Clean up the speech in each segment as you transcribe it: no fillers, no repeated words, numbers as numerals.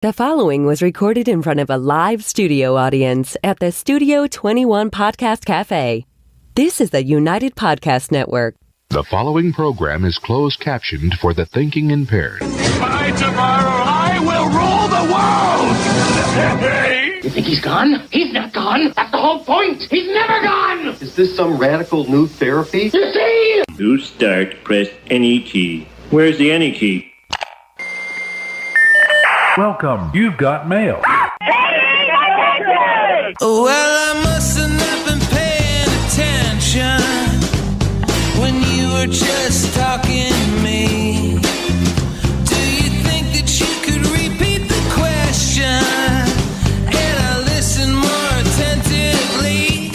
The following was recorded in front of a live studio audience at the Studio 21 Podcast Cafe. This is the United Podcast Network. The following program is closed captioned for the thinking impaired. By tomorrow, I will rule the world! You think he's gone? He's not gone. That's the whole point. He's never gone. Is this some radical new therapy? You see? To start, press any key. Where's the any key? Welcome. You've got mail. Well, I must have not been paying attention when you were just talking to me. Do you think that you could repeat the question and I listen more attentively?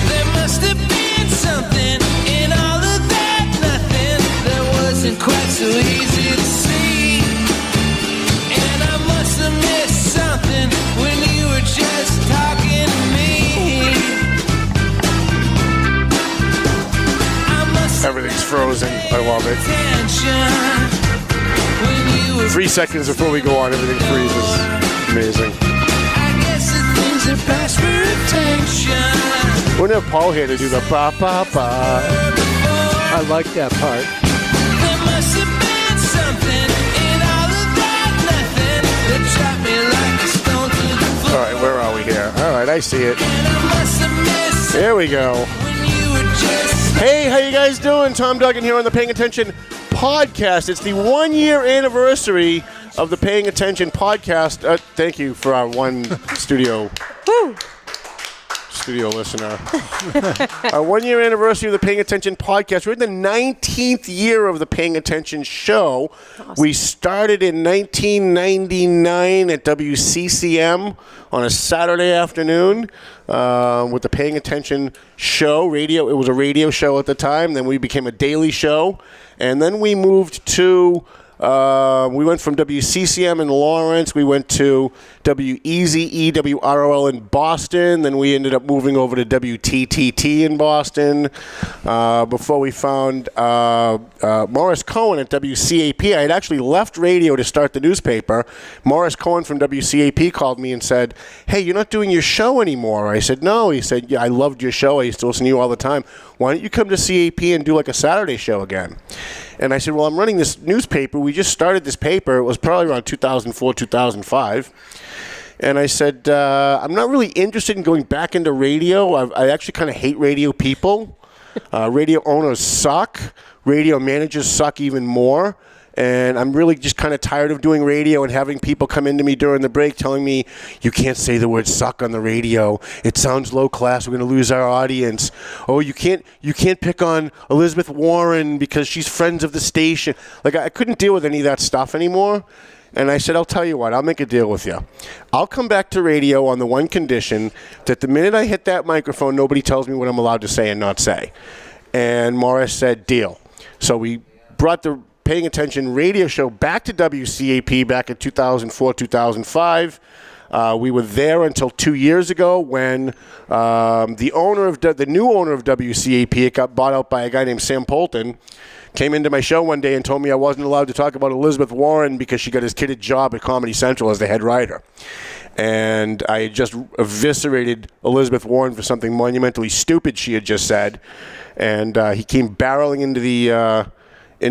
There must have been something in all of that nothing that wasn't quite so easy to see. Missed something when you were just talking to me. Everything's frozen. I love it. 3 seconds before we go on, everything freezes. Amazing. I guess the things are past for attention. We're gonna have Paul here to do the ba ba ba. I like that part. There must have been something in all of that nothing that dropped me like a stone to the floor. All right, where are we here? All right, I see it. And I must have missed There we go. when you were just Hey, how you guys doing? Tom Duggan here on the Paying Attention podcast. It's the 1-year anniversary of the Paying Attention podcast. Thank you for our one studio listener. Our 1-year anniversary of the Paying Attention podcast. We're in the 19th year of the Paying Attention show. Awesome. We started in 1999 at WCCM on a Saturday afternoon with the Paying Attention show. Radio. It was a radio show at the time. Then we became a daily show. And then we moved to... we went from WCCM in Lawrence. We went to WEZE, WROL in Boston. Then we ended up moving over to WTTT in Boston before we found Morris Cohen at WCAP. I had actually left radio to start the newspaper. Morris Cohen from WCAP called me and said, "Hey, you're not doing your show anymore." I said, "No." He said, "Yeah, I loved your show. I used to listen to you all the time. Why don't you come to CAP and do like a Saturday show again?" And I said, "Well, I'm running this newspaper. We just started this paper. It was probably around 2004, 2005. And I said, I'm not really interested in going back into radio. I actually kind of hate radio people. Radio owners suck. Radio managers suck even more. And I'm really just kind of tired of doing radio and having people come into me during the break telling me, you can't say the word suck on the radio. It sounds low class. We're going to lose our audience. Oh, you can't pick on Elizabeth Warren because she's friends of the station." Like, I couldn't deal with any of that stuff anymore. And I said, "I'll tell you what, I'll make a deal with you. I'll come back to radio on the one condition that the minute I hit that microphone, nobody tells me what I'm allowed to say and not say." And Morris said, "Deal." So we brought the Paying Attention radio show back to WCAP back in 2004, 2005. We were there until 2 years ago when the new owner of WCAP, it got bought out by a guy named Sam Polton, came into my show one day and told me I wasn't allowed to talk about Elizabeth Warren because she got his kid a job at Comedy Central as the head writer. And I had just eviscerated Elizabeth Warren for something monumentally stupid she had just said. And he came barreling into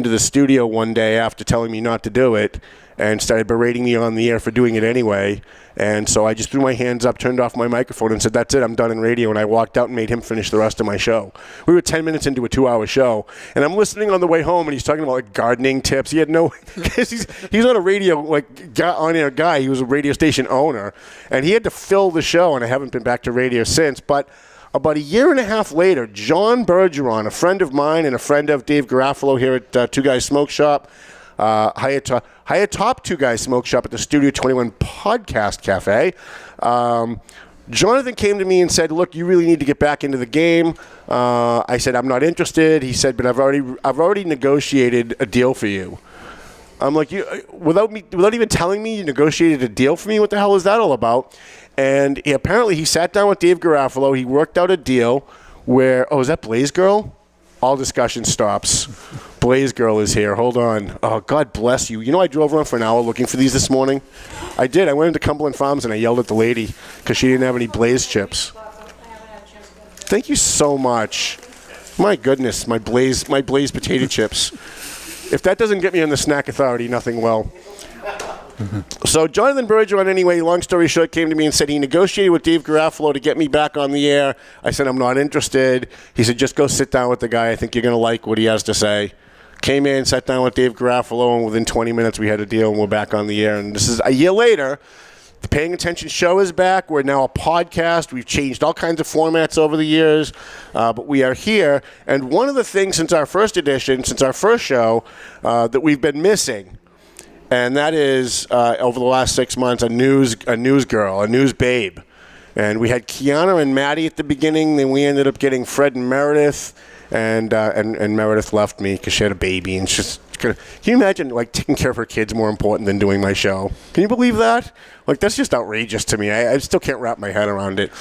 the studio one day after telling me not to do it and started berating me on the air for doing it anyway. And so I just threw my hands up, turned off my microphone and said, "That's it, I'm done in radio." And I walked out and made him finish the rest of my show. We were 10 minutes into a 2-hour show. And I'm listening on the way home and he's talking about like gardening tips. He had no, because he's not a radio on-air guy. He was a radio station owner. And he had to fill the show, and I haven't been back to radio since. But about a year and a half later, John Bergeron, a friend of mine and a friend of Dave Garofalo here at Two Guys Smoke Shop, Top Two Guys Smoke Shop at the Studio 21 Podcast Cafe. Jonathan came to me and said, "Look, you really need to get back into the game." I said, "I'm not interested." He said, "But I've already negotiated a deal for you." I'm like, "You without even telling me you negotiated a deal for me? What the hell is that all about?" And apparently he sat down with Dave Garofalo. He worked out a deal where, is that Blaze Girl? All discussion stops. Blaze girl is here. Hold on. Oh, God bless you. You know, I drove around for an hour looking for these this morning. I did. I went into Cumberland Farms and I yelled at the lady because she didn't have any Blaze chips. Thank you so much. My goodness, my Blaze potato chips. If that doesn't get me on the snack authority, nothing will. So Jonathan Bergeron, anyway, long story short, came to me and said he negotiated with Dave Garofalo to get me back on the air. I said, I'm not interested. He said, just go sit down with the guy. I think you're going to like what he has to say. Came in, sat down with Dave Garofalo, and within 20 minutes we had a deal, and we're back on the air. And this is a year later. The Paying Attention show is back. We're now a podcast. We've changed all kinds of formats over the years, but we are here. And one of the things since our first edition, since our first show, that we've been missing, and that is, over the last 6 months, a news girl, a news babe. And we had Quianna and Maddie at the beginning. Then we ended up getting Fred and Meredith. And Meredith left me because she had a baby. And she's can you imagine, like, taking care of her kids more important than doing my show? Can you believe that? Like, that's just outrageous to me. I still can't wrap my head around it.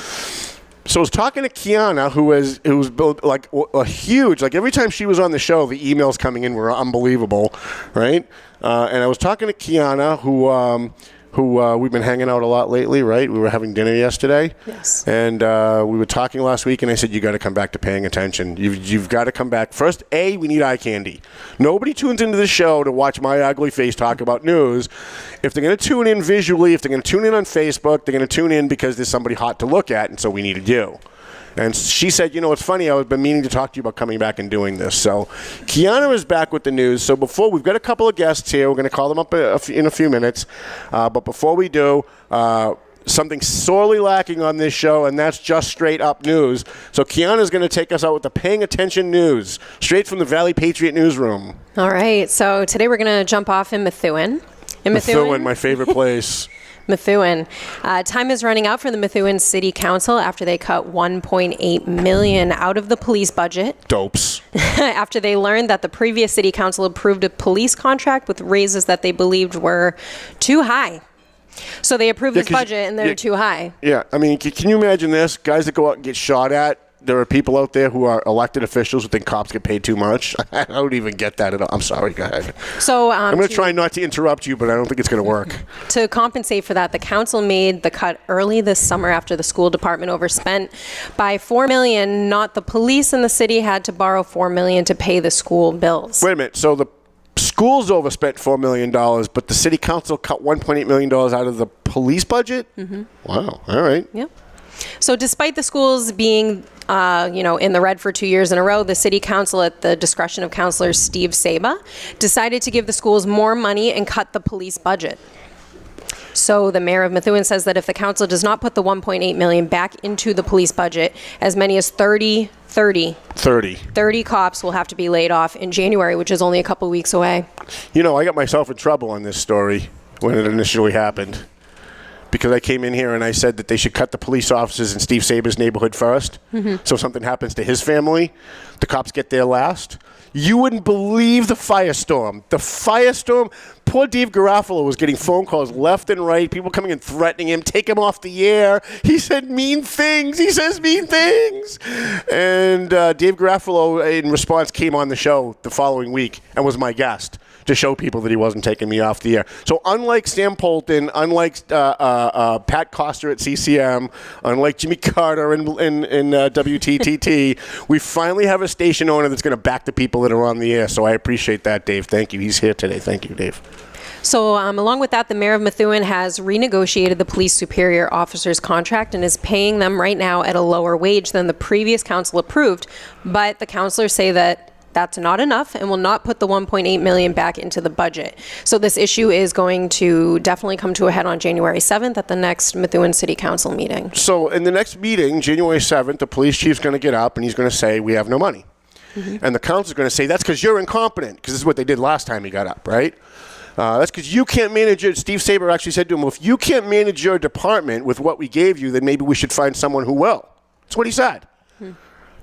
So I was talking to Quianna, who was built like a huge, like every time she was on the show, the emails coming in were unbelievable, right? And I was talking to Quianna, who we've been hanging out a lot lately, right? We were having dinner yesterday. Yes. And we were talking last week, and I said, you got to come back to Paying Attention. You've got to come back. First, we need eye candy. Nobody tunes into the show to watch my ugly face talk about news. If they're going to tune in visually, if they're going to tune in on Facebook, they're going to tune in because there's somebody hot to look at, and so we needed you. And she said, you know, it's funny, I've been meaning to talk to you about coming back and doing this. So Quianna is back with the news. So before, we've got a couple of guests here. We're going to call them up in a few minutes. But before we do, something sorely lacking on this show, and that's just straight up news. So Quianna is going to take us out with the Paying Attention news, straight from the Valley Patriot newsroom. All right. So today we're going to jump off in Methuen. Methuen, my favorite place. Methuen. Time is running out for the Methuen City Council after they cut $1.8 million out of the police budget. Dopes. After they learned that the previous City Council approved a police contract with raises that they believed were too high. So they approved this budget and they're too high. Yeah. I mean, can you imagine this? Guys that go out and get shot at. There are people out there who are elected officials who think cops get paid too much. I don't even get that at all. I'm sorry. Go ahead. So I'm going to try not to interrupt you, but I don't think it's going to work. To compensate for that, the council made the cut early this summer after the school department overspent by $4 million. Not the police and the city had to borrow $4 million to pay the school bills. Wait a minute. So the schools overspent $4 million, but the city council cut $1.8 million out of the police budget? Mm-hmm. Wow. All right. Yep. So despite the schools being, in the red for 2 years in a row, the city council, at the discretion of Councillor Steve Saba, decided to give the schools more money and cut the police budget. So the mayor of Methuen says that if the council does not put the $1.8 million back into the police budget, as many as 30 cops will have to be laid off in January, which is only a couple weeks away. You know, I got myself in trouble on this story when it initially happened. Because I came in here and I said that they should cut the police officers in Steve Saber's neighborhood first. Mm-hmm. So if something happens to his family, the cops get there last. You wouldn't believe the firestorm. The firestorm. Poor Dave Garofalo was getting phone calls left and right. People coming and threatening him, take him off the air. He said mean things. He says mean things. And Dave Garofalo, in response, came on the show the following week and was my guest to show people that he wasn't taking me off the air. So unlike Sam Polton, unlike Pat Coster at CCM, unlike Jimmy Carter in WTTT, we finally have a station owner that's going to back the people that are on the air. So I appreciate that, Dave. Thank you. He's here today. Thank you, Dave. So along with that, the mayor of Methuen has renegotiated the police superior officers' contract and is paying them right now at a lower wage than the previous council approved. But the councilors say that that's not enough and will not put the $1.8 million back into the budget. So this issue is going to definitely come to a head on January 7th at the next Methuen City Council meeting. So in the next meeting, January 7th, the police chief's going to get up and he's going to say, we have no money. Mm-hmm. And the council's going to say, that's because you're incompetent, because this is what they did last time he got up, right? That's because you can't manage it. Steve Saber actually said to him, well, if you can't manage your department with what we gave you, then maybe we should find someone who will. That's what he said. Mm-hmm.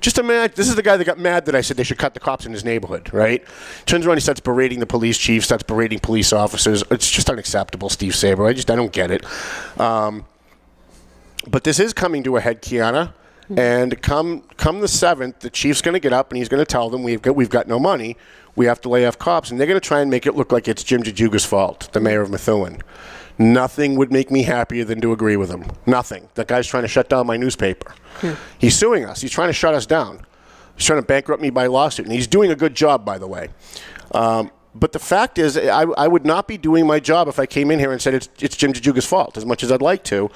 Just imagine, this is the guy that got mad that I said they should cut the cops in his neighborhood, right? Turns around, he starts berating the police chief, starts berating police officers. It's just unacceptable, Steve Saber. I don't get it. But this is coming to a head, Quianna. And come the 7th, the chief's going to get up and he's going to tell them we've got no money. we have to lay off cops, and they're going to try and make it look like it's Jim DiZoglio's fault, the mayor of Methuen. Nothing would make me happier than to agree with him. Nothing. That guy's trying to shut down my newspaper. He's suing us. He's trying to shut us down. He's trying to bankrupt me by lawsuit, and he's doing a good job, by the way. But the fact is, I would not be doing my job if I came in here and said it's Jim DiZoglio's fault, as much as I'd like to.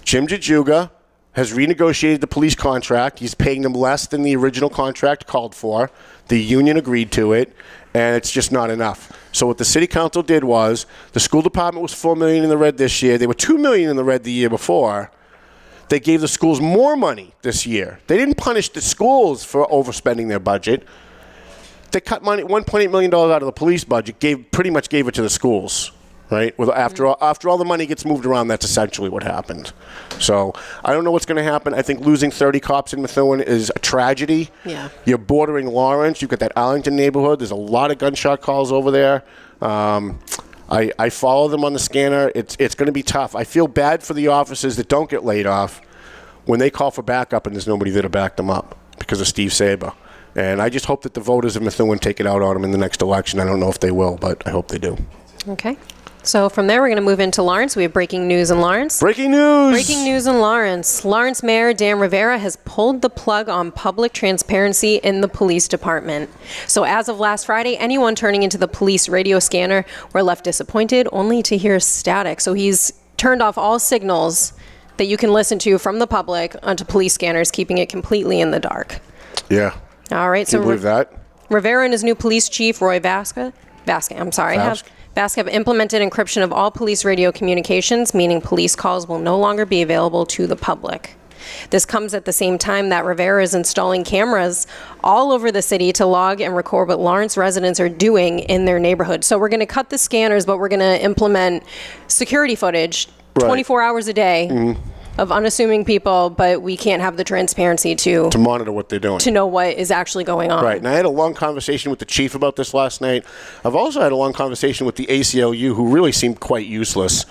Jim DiZoglio has renegotiated the police contract. He's paying them less than the original contract called for. The union agreed to it, and it's just not enough. So what the city council did was, the school department was $4 million in the red this year. They were $2 million in the red the year before. They gave the schools more money this year. They didn't punish the schools for overspending their budget. They cut money, $1.8 million out of the police budget, pretty much gave it to the schools, right? After all the money gets moved around, that's essentially what happened. So I don't know what's going to happen. I think losing 30 cops in Methuen is a tragedy. Yeah. You're bordering Lawrence. You've got that Arlington neighborhood. There's a lot of gunshot calls over there. I follow them on the scanner. It's going to be tough. I feel bad for the officers that don't get laid off when they call for backup and there's nobody there to back them up because of Steve Saber. And I just hope that the voters of Methuen take it out on them in the next election. I don't know if they will, but I hope they do. Okay. So from there, we're going to move into Lawrence. We have breaking news in Lawrence. Breaking news! Breaking news in Lawrence. Lawrence Mayor Dan Rivera has pulled the plug on public transparency in the police department. So as of last Friday, anyone turning into the police radio scanner were left disappointed only to hear static. So he's turned off all signals that you can listen to from the public onto police scanners, keeping it completely in the dark. Yeah. All right. Can you believe that? Rivera and his new police chief, Roy Vasca, have implemented encryption of all police radio communications, meaning police calls will no longer be available to the public. This comes at the same time that Rivera is installing cameras all over the city to log and record what Lawrence residents are doing in their neighborhood. So we're going to cut the scanners, but we're going to implement security footage 24 hours a day of unassuming people, but we can't have the transparency to monitor what they're doing, to know what is actually going on. Right. And I had a long conversation with the chief about this last night. I've also had a long conversation with the ACLU, who really seemed quite useless.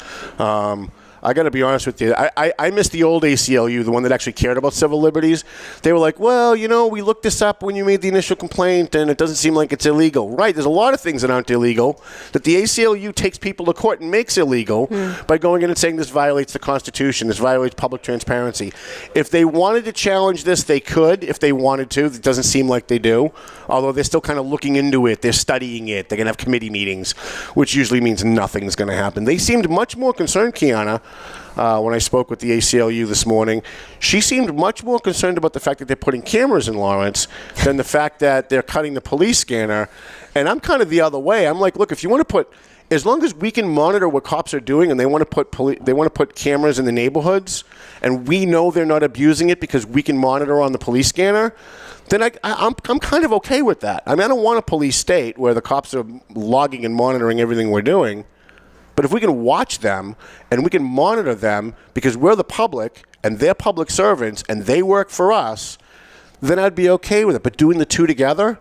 I got to be honest with you. I miss the old ACLU, the one that actually cared about civil liberties. They were like, well, you know, we looked this up when you made the initial complaint, and it doesn't seem like it's illegal. Right, there's a lot of things that aren't illegal that the ACLU takes people to court and makes illegal by going in and saying this violates the Constitution, this violates public transparency. If they wanted to challenge this, they could, if they wanted to. It doesn't seem like they do, although they're still kind of looking into it. They're studying it. They're going to have committee meetings, which usually means nothing's going to happen. They seemed much more concerned, Quianna, when I spoke with the ACLU this morning. She seemed much more concerned about the fact that they're putting cameras in Lawrence than the fact that they're cutting the police scanner. And I'm kind of the other way. I'm like, look, if you want to put, as long as we can monitor what cops are doing, and they want to put cameras in the neighborhoods, and we know they're not abusing it because we can monitor on the police scanner, then I'm kind of okay with that. I mean, I don't want a police state where the cops are logging and monitoring everything we're doing. But if we can watch them and we can monitor them because we're the public and they're public servants and they work for us, then I'd be okay with it. But doing the two together,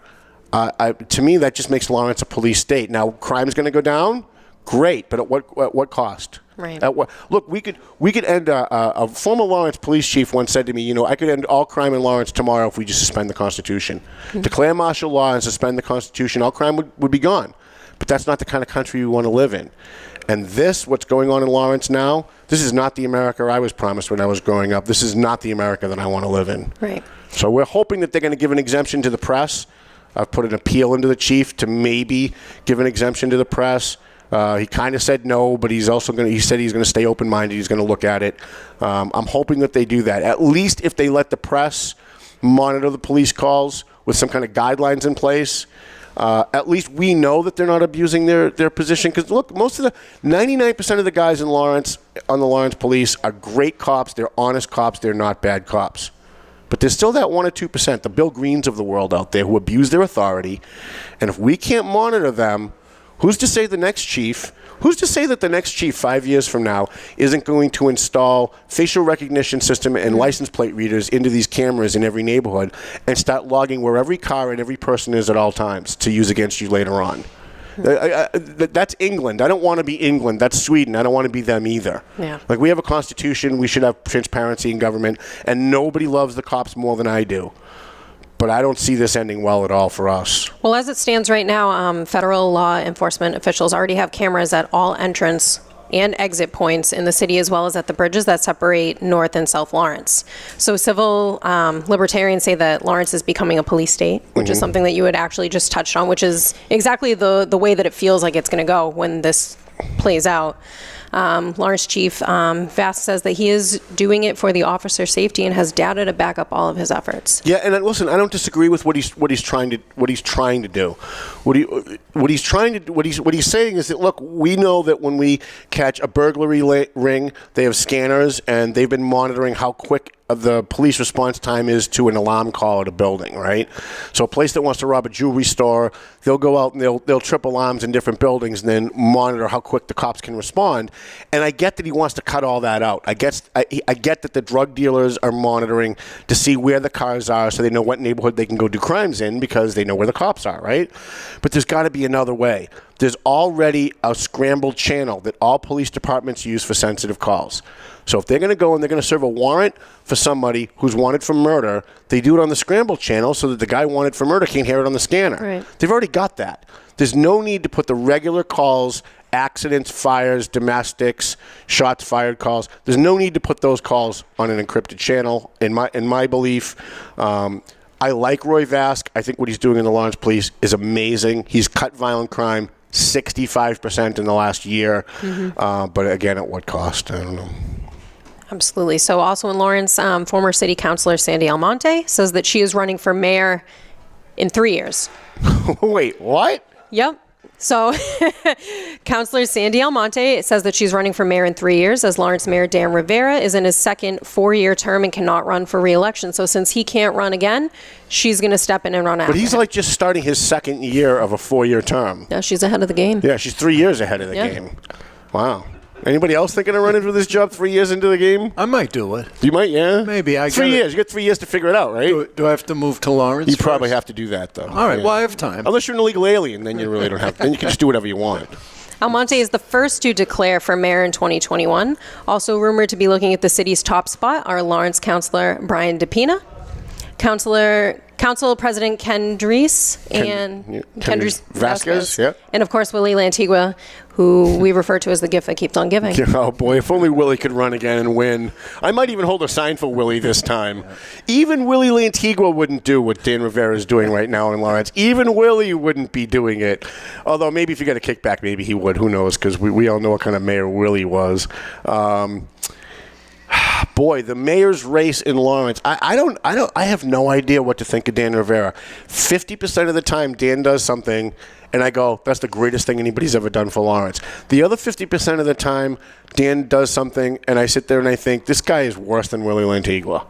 to me, that just makes Lawrence a police state. Now, crime's going to go down? Great. But at what cost? Right. Look, we could end. A former Lawrence police chief once said to me, you know, I could end all crime in Lawrence tomorrow if we just suspend the Constitution. Declare martial law and suspend the Constitution, all crime would be gone. But that's not the kind of country we want to live in. And what's going on in Lawrence now, this is not the America I was promised when I was growing up. This is not the America that I want to live in. Right. So we're hoping that they're going to give an exemption to the press. I've put an appeal into the chief to maybe give an exemption to the press. He kind of said no, but he said he's going to stay open-minded. He's going to look at it. I'm hoping that they do that. At least if they let the press monitor the police calls with some kind of guidelines in place, at least we know that they're not abusing their position. Because look, 99% of the guys in Lawrence, on the Lawrence police, are great cops. They're honest cops. They're not bad cops. But there's still that 1 or 2%, the Bill Greens of the world out there, who abuse their authority. And if we can't monitor them, who's to say the next chief? Who's to say that the next chief 5 years from now isn't going to install facial recognition system and license plate readers into these cameras in every neighborhood and start logging where every car and every person is at all times to use against you later on? That's England. I don't want to be England. That's Sweden. I don't want to be them either. Yeah. Like, we have a constitution. We should have transparency in government, and nobody loves the cops more than I do. But I don't see this ending well at all for us. Well, as it stands right now, federal law enforcement officials already have cameras at all entrance and exit points in the city, as well as at the bridges that separate North and South Lawrence. So civil libertarians say that Lawrence is becoming a police state, which is something that you had actually just touched on, which is exactly the way that it feels like it's going to go when this plays out. Lawrence Chief Vask says that he is doing it for the officer's safety and has data to back up all of his efforts. Yeah, and listen, I don't disagree with what he's trying to do. What he's saying is that, look, we know that when we catch a burglary ring, they have scanners and they've been monitoring how quick the police response time is to an alarm call at a building, right? So a place that wants to rob a jewelry store, they'll go out and they'll trip alarms in different buildings and then monitor how quick the cops can respond. And I get that he wants to cut all that out. I get that the drug dealers are monitoring to see where the cars are so they know what neighborhood they can go do crimes in because they know where the cops are, right? But there's got to be another way. There's already a scrambled channel that all police departments use for sensitive calls. So if they're going to go and they're going to serve a warrant for somebody who's wanted for murder, they do it on the scrambled channel so that the guy wanted for murder can't hear it on the scanner. Right. They've already got that. There's no need to put the regular calls, accidents, fires, domestics, shots fired calls. There's no need to put those calls on an encrypted channel. In my belief, I like Roy Vask. I think what he's doing in the Lawrence Police is amazing. He's cut violent crime 65% in the last year. But again, at what cost? I don't know. Absolutely. So also in Lawrence, former city councilor Sandy Almonte says that she is running for mayor in 3 years. Wait, what? Yep. So Councilor Sandy Almonte says that she's running for mayor in 3 years, as Lawrence Mayor Dan Rivera is in his second 4-year term and cannot run for re-election. So since he can't run again, she's going to step in and run after But he's him. like just starting his second year of a 4-year term. Yeah, she's ahead of the game. Yeah, she's 3 years ahead of the game. Wow. Anybody else thinking of running for this job 3 years into the game? I might do it. You might, yeah? Maybe. 3 years. You got 3 years to figure it out, right? Do I have to move to Lawrence You probably first? have to do that, though. All right. Yeah. Well, I have time. Unless you're an illegal alien, then you really don't have to. Then you can just do whatever you want. Almonte is the first to declare for mayor in 2021. Also rumored to be looking at the city's top spot are Lawrence Councilor Brian DePina, Council President Ken Dries, and Kendris Vasquez, yeah. And of course Willie Lantigua, who we refer to as the gift that keeps on giving. Oh boy, if only Willie could run again and win. I might even hold a sign for Willie this time. Even Willie Lantigua wouldn't do what Dan Rivera is doing right now in Lawrence. Even Willie wouldn't be doing it. Although maybe if you get a kickback, maybe he would. Who knows? Because we all know what kind of mayor Willie was. Boy, the mayor's race in Lawrence. I have no idea what to think of Dan Rivera. 50% of the time, Dan does something, and I go, that's the greatest thing anybody's ever done for Lawrence. The other 50% of the time, Dan does something, and I sit there and I think, this guy is worse than Willie Lantigua.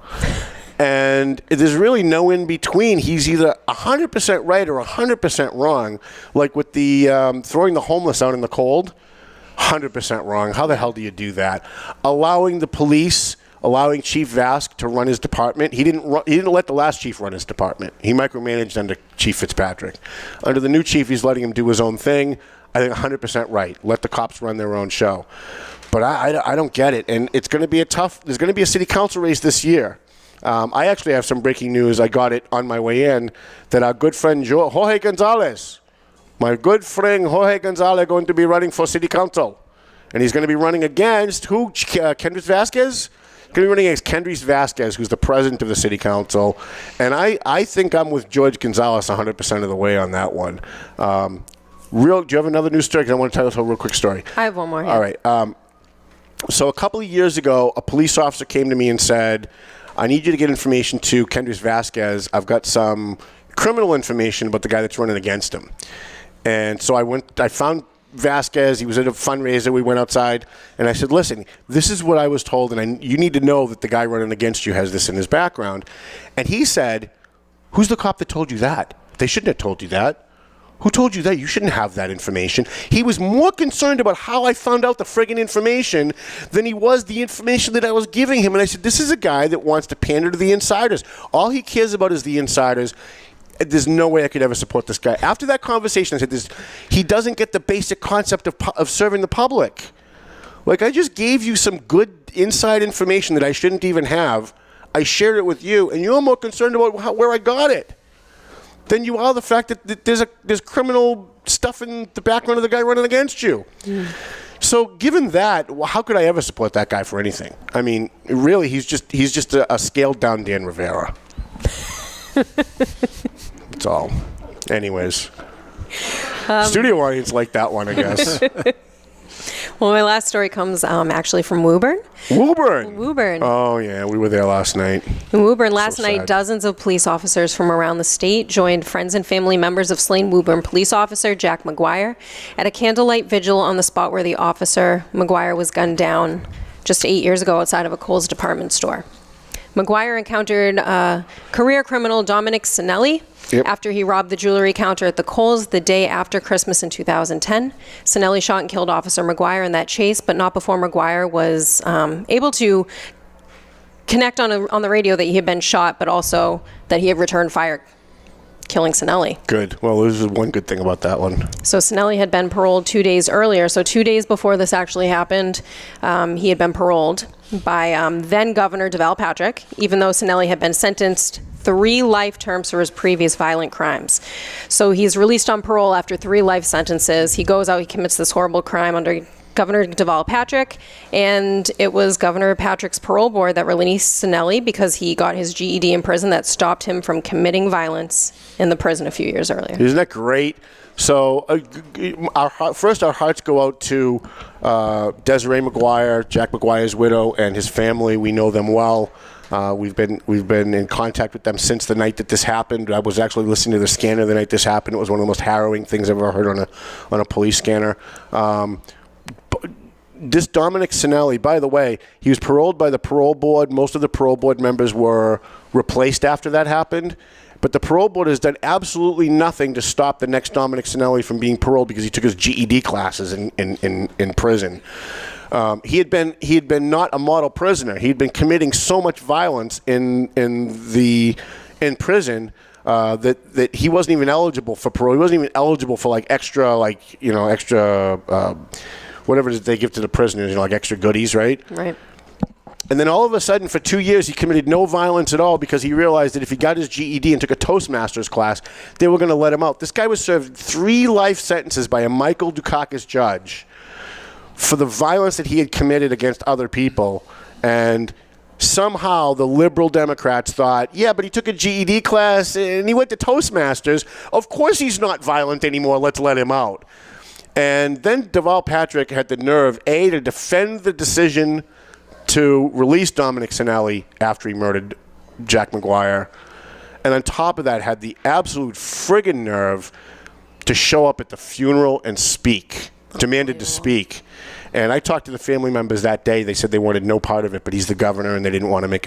And there's really no in between. He's either 100% right or 100% wrong, like with the throwing the homeless out in the cold. 100% wrong. How the hell do you do that? Allowing the police, allowing Chief Vask to run his department. He didn't let the last chief run his department. He micromanaged under Chief Fitzpatrick. Under the new chief, he's letting him do his own thing. I think 100% right. Let the cops run their own show. But I don't get it. And it's going to be there's going to be a city council race this year. I actually have some breaking news. I got it on my way in that our good friend Jorge Gonzalez, my good friend Jorge Gonzalez, going to be running for city council. And he's going to be running against who? Kendris Vasquez? He's going to be running against Kendris Vasquez, who's the president of the city council. And I think I'm with George Gonzalez 100% of the way on that one. Do you have another news story? Because I want to tell us a real quick story. I have one more here. All right. So a couple of years ago, a police officer came to me and said, I need you to get information to Kendris Vasquez. I've got some criminal information about the guy that's running against him. And so I found Vasquez. He was at a fundraiser. We went outside, and I said, listen, this is what I was told, and you need to know that the guy running against you has this in his background. And he said, who's the cop that told you that? They shouldn't have told you that. Who told you that? You shouldn't have that information. He was more concerned about how I found out the friggin' information than he was the information that I was giving him. And I said, this is a guy that wants to pander to the insiders. All he cares about is the insiders. There's no way I could ever support this guy. After that conversation, I said, he doesn't get the basic concept of serving the public. Like, I just gave you some good inside information that I shouldn't even have. I shared it with you, and you're more concerned about where I got it. than you are the fact that there's criminal stuff in the background of the guy running against you. So given that, how could I ever support that guy for anything? I mean, really, he's just a scaled down Dan Rivera. That's all. Anyways, studio audience liked that one, I guess. Well, my last story comes actually from Woburn. Woburn. Oh, yeah. We were there last night. In Woburn last So night, sad. dozens of police officers from around the state joined friends and family members of slain Woburn police officer Jack McGuire at a candlelight vigil on the spot where the officer, McGuire, was gunned down just 8 years ago outside of a Kohl's department store. McGuire encountered career criminal Dominic Sinelli after he robbed the jewelry counter at the Kohl's the day after Christmas in 2010. Sinelli shot and killed Officer McGuire in that chase, but not before McGuire was able to connect on the radio that he had been shot, but also that he had returned fire, killing Sinelli. Good. Well, this is one good thing about that one. So Sinelli had been paroled 2 days earlier. So 2 days before this actually happened, he had been paroled by then Governor Valley Patriot, even though Sinelli had been sentenced 3 life terms for his previous violent crimes. So he's released on parole after 3 life sentences. He goes out, he commits this horrible crime under Governor Valley Patriot, and it was Governor Patrick's parole board that released Sinelli because he got his GED in prison that stopped him from committing violence in the prison a few years earlier. Isn't that great? So our hearts go out to Desiree McGuire, Jack McGuire's widow, and his family. We know them well. We've been in contact with them since the night that this happened. I was actually listening to the scanner the night this happened. It was one of the most harrowing things I've ever heard on a police scanner. This Dominic Sinelli, by the way, he was paroled by the parole board. Most of the parole board members were replaced after that happened. But the parole board has done absolutely nothing to stop the next Dominic Sinelli from being paroled because he took his GED classes in prison. He had been not a model prisoner. He had been committing so much violence in prison that he wasn't even eligible for parole. He wasn't even eligible for extra whatever it is they give to the prisoners, like extra goodies, right? Right. And then all of a sudden, for 2 years, he committed no violence at all because he realized that if he got his GED and took a Toastmasters class, they were going to let him out. This guy was served 3 life sentences by a Michael Dukakis judge for the violence that he had committed against other people. And somehow the liberal Democrats thought, yeah, but he took a GED class and he went to Toastmasters. Of course he's not violent anymore. Let's let him out. And then Valley Patriot had the nerve, to defend the decision to release Dominic Sinelli after he murdered Jack McGuire. And on top of that, had the absolute friggin' nerve to show up at the funeral and speak, demanded to speak. And I talked to the family members that day. They said they wanted no part of it, but he's the governor, and they didn't want to make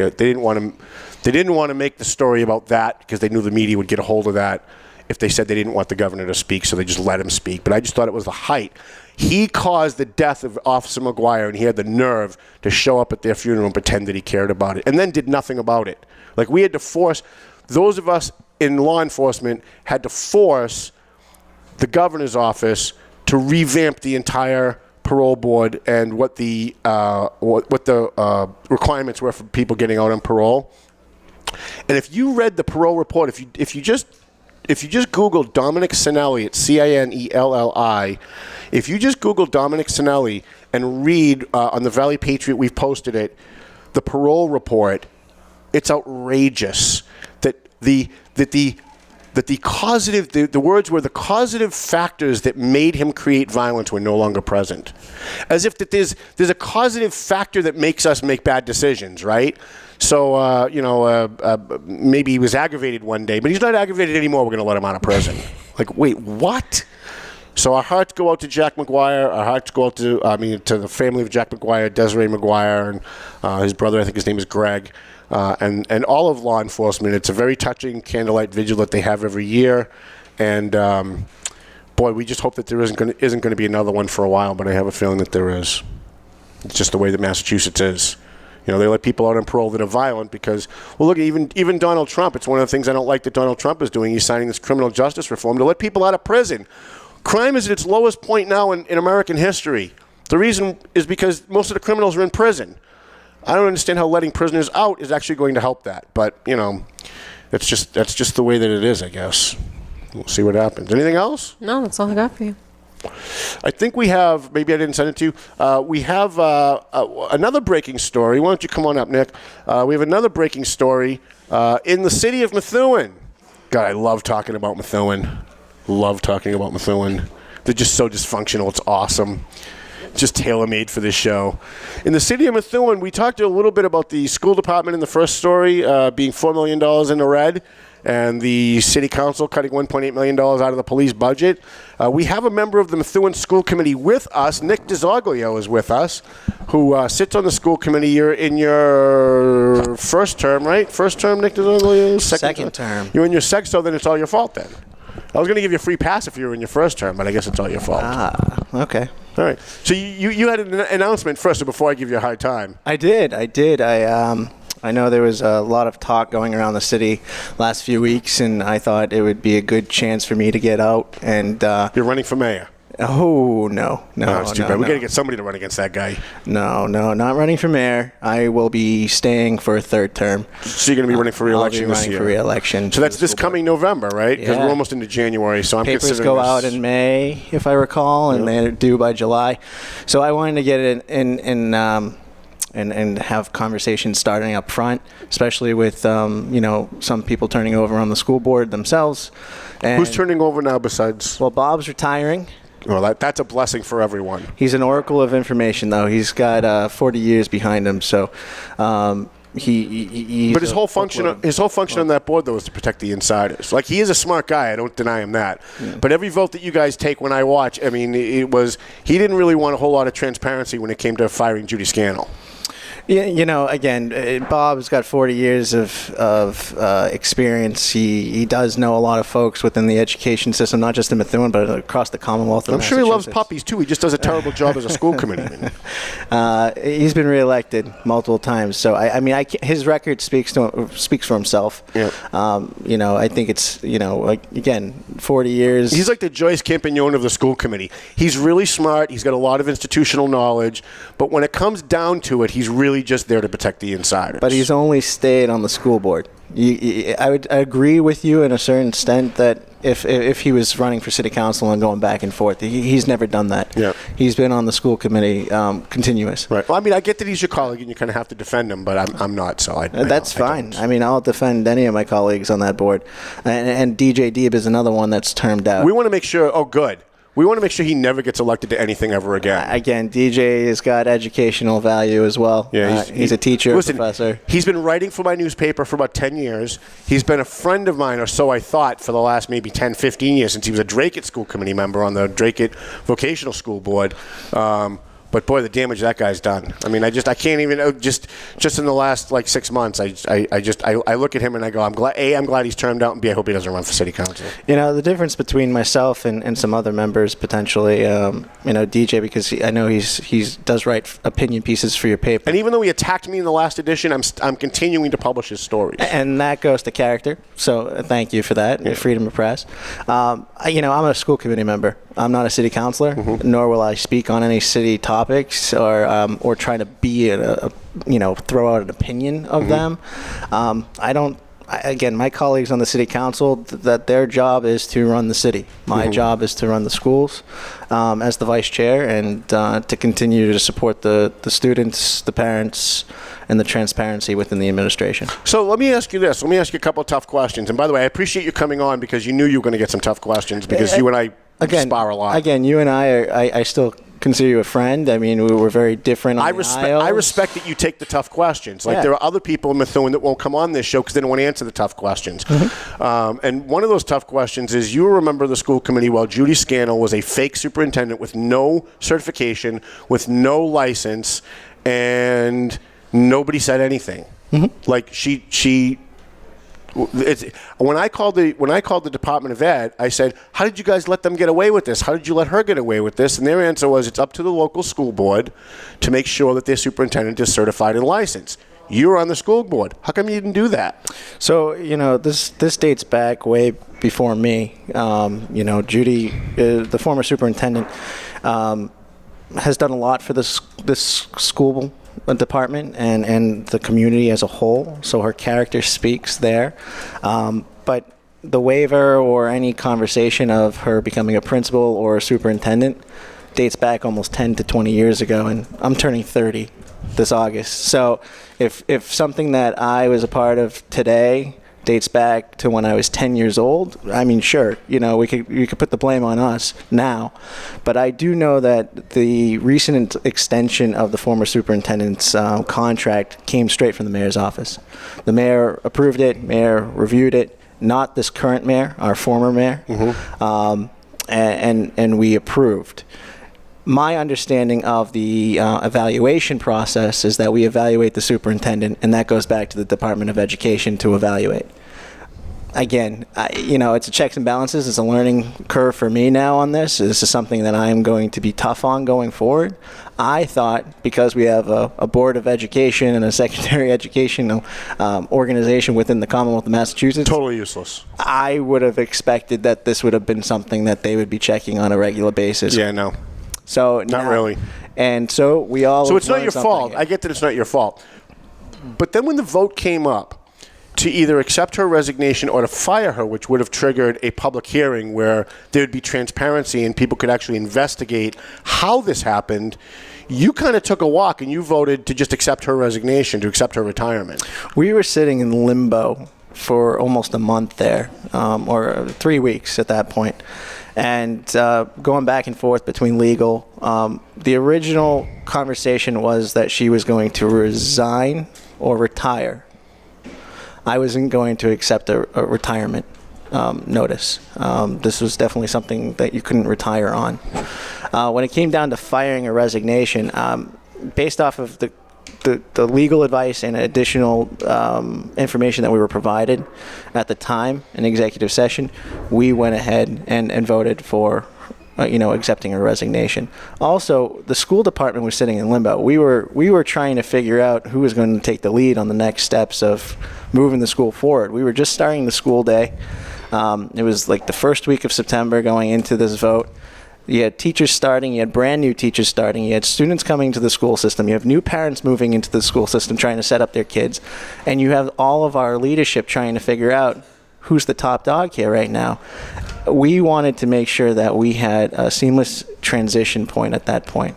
the story about that because they knew the media would get a hold of that if they said they didn't want the governor to speak, so they just let him speak. But I just thought it was the height. He caused the death of Officer McGuire, and he had the nerve to show up at their funeral and pretend that he cared about it, and then did nothing about it. Like, we had to force, those of us in law enforcement had to force the governor's office to revamp the entire parole board and what the requirements were for people getting out on parole. And if you read the parole report, if you just Google Dominic Sinelli, it's Cinelli, if you just Google Dominic Sinelli and read on the Valley Patriot, we've posted it, the parole report, it's outrageous that the words were the causative factors that made him create violence were no longer present. As if that there's a causative factor that makes us make bad decisions, right? So, maybe he was aggravated one day, but he's not aggravated anymore. We're going to let him out of prison. Like, wait, what? So our hearts go out to Jack McGuire. Our hearts go out to the family of Jack McGuire, Desiree McGuire, and his brother, I think his name is Greg, and all of law enforcement. It's a very touching candlelight vigil that they have every year. And, boy, we just hope that there isn't going to be another one for a while, but I have a feeling that there is. It's just the way that Massachusetts is. They let people out on parole that are violent because, well, look, even Donald Trump, it's one of the things I don't like that Donald Trump is doing. He's signing this criminal justice reform to let people out of prison. Crime is at its lowest point now in American history. The reason is because most of the criminals are in prison. I don't understand how letting prisoners out is actually going to help that. But, that's just the way that it is, I guess. we'll see what happens. Anything else? No, that's all I got for you. I think we have, maybe I didn't send it to you, we have another breaking story. Why don't you come on up, Nick? We have another breaking story in the city of Methuen. God, I love talking about Methuen. Love talking about Methuen. They're just so dysfunctional. It's awesome. Just tailor-made for this show. In the city of Methuen, we talked a little bit about the school department in the first story being $4 million in the red, and the city council cutting $1.8 million out of the police budget. We have a member of the Methuen School Committee with us. Nick DiZoglio is with us, who sits on the school committee. You're in your first term, right? First term, Nick DiZoglio? Second term. You're in your second, so then it's all your fault then. I was going to give you a free pass if you were in your first term, but I guess it's all your fault. Ah, okay. All right. So you had an announcement first, so before I give you a hard time. I did. I know there was a lot of talk going around the city last few weeks, and I thought it would be a good chance for me to get out. And you're running for mayor. Oh, no. It's too bad. We got to get somebody to run against that guy. No, not running for mayor. I will be staying for a third term. So you're going to be running for reelection this year? I'll be running for reelection. So that's this coming November, right? Because we're almost into January, so I'm considering Papers go out in May, if I recall, and they're due by July. So I wanted to get it in and have conversations starting up front, especially with some people turning over on the school board themselves. And who's turning over now besides? Well, Bob's retiring. Well, that's a blessing for everyone. He's an oracle of information, though. He's got 40 years behind him, so he. But his whole function on that board, though, is to protect the insiders. Like, he is a smart guy. I don't deny him that. Yeah. But every vote that you guys take when I watch, I mean, he didn't really want a whole lot of transparency when it came to firing Judy Scannell. Yeah, again, Bob's got 40 years of experience. He does know a lot of folks within the education system, not just in Methuen, but across the Commonwealth of Massachusetts. I'm sure he loves puppies, too. He just does a terrible job as a school committeeman. He's been reelected multiple times. So, his record speaks for himself. Yeah. I think it's, again, 40 years. He's like the Joyce Campagnone of the school committee. He's really smart. He's got a lot of institutional knowledge. But when it comes down to it, he's really just there to protect the insiders. But he's only stayed on the school board. I would agree with you in a certain extent that if he was running for city council and going back and forth, he's never done that. Yeah. He's been on the school committee continuous. Right. Well, I get that he's your colleague and you kind of have to defend him, but I'm not, so that's fine. I'll defend any of my colleagues on that board. And DJ Deeb is another one that's termed out. We want to make sure, we want to make sure he never gets elected to anything ever again. Again, DJ has got educational value as well. Yeah, he's a teacher, professor. He's been writing for my newspaper for about 10 years. He's been a friend of mine, or so I thought, for the last maybe 10, 15 years, since he was a Drake School Committee member on the Drake Vocational School Board. But boy, the damage that guy's done. I can't even. Just in the last 6 months, I look at him and I go, I'm glad he's termed out, and B, I hope he doesn't run for city council. The difference between myself and some other members potentially, DJ, because I know he does write opinion pieces for your paper. And even though he attacked me in the last edition, I'm continuing to publish his stories. And that goes to character. So thank you for that. Yeah. Freedom of press. I'm a school committee member. I'm not a city councilor, nor will I speak on any city topics or try to be throw out an opinion of them. My colleagues on the city council, that their job is to run the city. My job is to run the schools as the vice chair and to continue to support the students, the parents, and the transparency within the administration. So let me ask you this. Let me ask you a couple of tough questions. And by the way, I appreciate you coming on because you knew you were going to get some tough questions because you and I spar a lot. Again, you and I still consider you a friend. We were very different on I respect that you take the tough questions. There are other people in Methuen that won't come on this show because they don't want to answer the tough questions. And one of those tough questions is you remember the school committee while Judy Scannell was a fake superintendent with no certification, with no license, and nobody said anything. When I called the Department of Ed, I said, how did you guys let them get away with this? How did you let her get away with this? And their answer was, it's up to the local school board to make sure that their superintendent is certified and licensed. You were on the school board. How come you didn't do that? So, this dates back way before me. Judy, the former superintendent, has done a lot for this school department and the community as a whole, so her character speaks there. But the waiver or any conversation of her becoming a principal or a superintendent dates back almost 10 to 20 years ago, and I'm turning 30 this August. So if something that I was a part of today dates back to when I was 10 years old, I mean, sure, you could put the blame on us now. But I do know that the recent extension of the former superintendent's contract came straight from the mayor's office. The mayor approved it, mayor reviewed it, not this current mayor, our former mayor, and we approved. My understanding of the evaluation process is that we evaluate the superintendent, and that goes back to the Department of Education to evaluate. Again, it's a checks and balances. It's a learning curve for me now on this. This is something that I am going to be tough on going forward. I thought because we have a Board of Education and a Secondary Educational organization within the Commonwealth of Massachusetts. Totally useless. I would have expected that this would have been something that they would be checking on a regular basis. Yeah, no. So not really. And so we all. So it's not your fault. I get that it's not your fault. But then when the vote came up to either accept her resignation or to fire her, which would have triggered a public hearing where there would be transparency and people could actually investigate how this happened, you kind of took a walk and you voted to just accept her resignation, to accept her retirement. We were sitting in limbo for almost a month there, or 3 weeks at that point. And going back and forth between legal, the original conversation was that she was going to resign or retire. I wasn't going to accept a retirement notice. This was definitely something that you couldn't retire on. When it came down to firing a resignation, based off of the legal advice and additional information that we were provided at the time in executive session, we went ahead and voted for accepting her resignation. Also, the school department was sitting in limbo. We were trying to figure out who was going to take the lead on the next steps of moving the school forward. We were just starting the school day. It was like the first week of September going into this vote. You had teachers starting, you had brand new teachers starting, you had students coming to the school system, you have new parents moving into the school system trying to set up their kids, and you have all of our leadership trying to figure out who's the top dog here right now. We wanted to make sure that we had a seamless transition point at that point.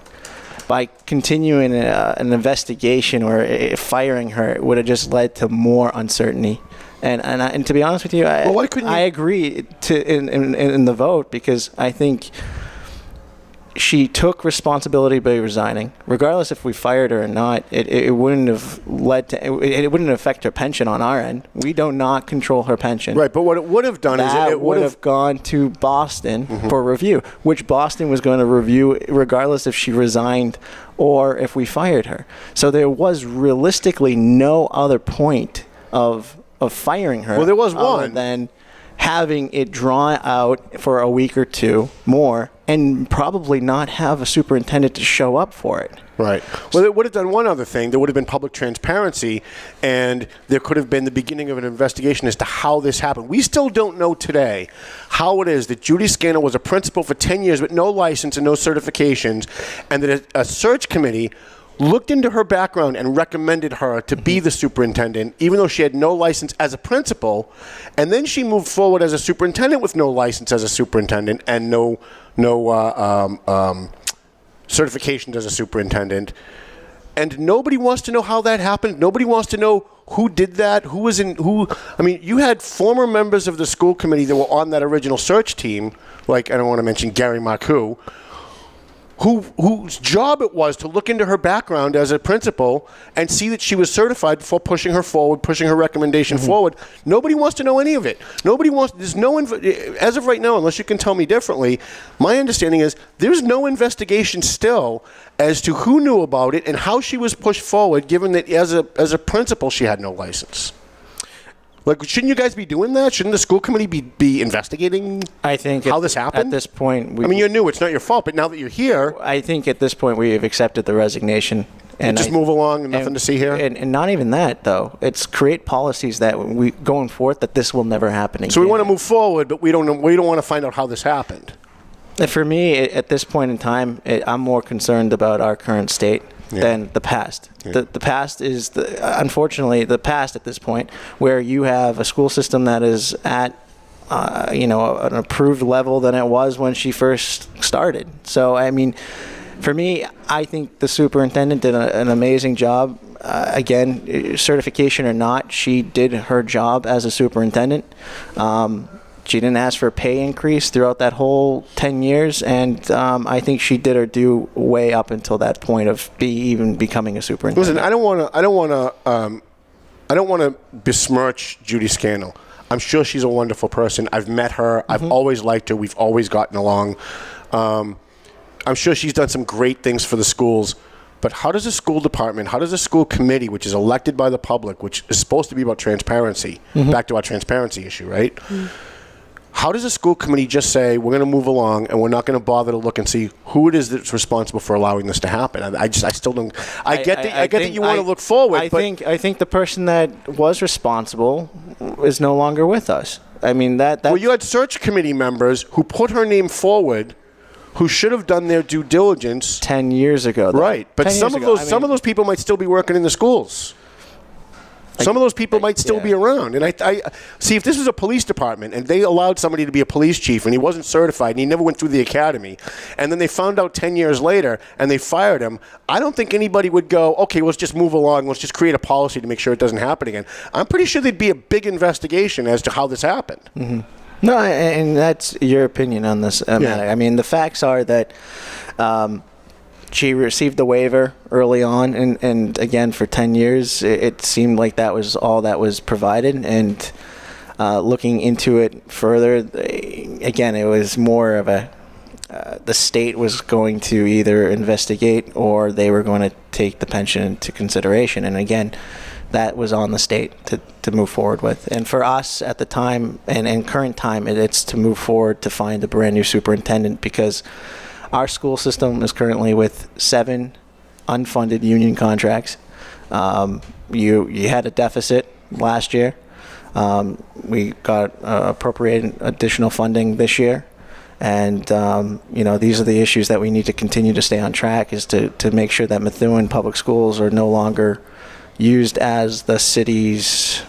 By continuing an investigation or firing her, it would have just led to more uncertainty. And to be honest with you, I agree in the vote, because I think she took responsibility by resigning. Regardless if we fired her or not, it wouldn't have led to it wouldn't affect her pension on our end. We do not control her pension. Right, but what it would have done is it would have gone to Boston for review, which Boston was going to review regardless if she resigned or if we fired her. So there was realistically no other point of firing her. Well, there was other one. Than having it drawn out for a week or two more and probably not have a superintendent to show up for it. Right. Well, it would have done one other thing. There would have been public transparency, and there could have been the beginning of an investigation as to how this happened. We still don't know today how it is that Judy Scannell was a principal for 10 years with no license and no certifications, and that a search committee looked into her background and recommended her to be the superintendent, even though she had no license as a principal. And then she moved forward as a superintendent with no license as a superintendent and no certifications as a superintendent. And nobody wants to know how that happened. Nobody wants to know who did that, who was in who. I mean, you had former members of the school committee that were on that original search team, like I don't want to mention Gary Marcoux, whose job it was to look into her background as a principal and see that she was certified before pushing her forward, pushing her recommendation forward. Nobody wants to know any of it. Nobody wants, as of right now, unless you can tell me differently, my understanding is there's no investigation still as to who knew about it and how she was pushed forward, given that as a principal she had no license. Like, shouldn't you guys be doing that? Shouldn't the school committee be investigating how this happened? At this point... I mean, you're new. It's not your fault. But now that you're here... I think at this point we have accepted the resignation. And just move along and nothing to see here? And not even that, though. It's create policies that we going forth that this will never happen again. So we want to move forward, but we don't want to find out how this happened. For me, at this point in time, I'm more concerned about our current state than the past. The past is, unfortunately, the past at this point, where you have a school system that is at an approved level than it was when she first started. So, I mean, for me, I think the superintendent did an amazing job. Again, certification or not, she did her job as a superintendent. She didn't ask for a pay increase throughout that whole 10 years, and I think she did her due way up until that point of even becoming a superintendent. Listen, I don't want to besmirch Judy Scannell. I'm sure she's a wonderful person. I've met her. I've always liked her. We've always gotten along. I'm sure she's done some great things for the schools. But how does a school department, how does a school committee, which is elected by the public, which is supposed to be about transparency, back to our transparency issue, right? How does a school committee just say, we're going to move along and we're not going to bother to look and see who it is that's responsible for allowing this to happen? I still don't. I get that you want to look forward. I think the person that was responsible is no longer with us. I mean, well, you had search committee members who put her name forward, who should have done their due diligence 10 years ago. Though. Right, but some of those people might still be working in the schools. Some of those people might still be around. And I see, if this was a police department and they allowed somebody to be a police chief and he wasn't certified and he never went through the academy, and then they found out 10 years later and they fired him, I don't think anybody would go, okay, let's just move along. Let's just create a policy to make sure it doesn't happen again. I'm pretty sure there'd be a big investigation as to how this happened. No, and that's your opinion on this matter. I mean, the facts are that she received the waiver early on, and again, for 10 years, it seemed like that was all that was provided. And looking into it further, again, it was more of the state was going to either investigate or they were going to take the pension into consideration. And again, that was on the state to move forward with. And for us at the time and current time, it's to move forward to find a brand new superintendent, because our school system is currently with 7 unfunded union contracts. You had a deficit last year. We got appropriated additional funding this year. And, these are the issues that we need to continue to stay on track, is to make sure that Methuen public schools are no longer used as the city's,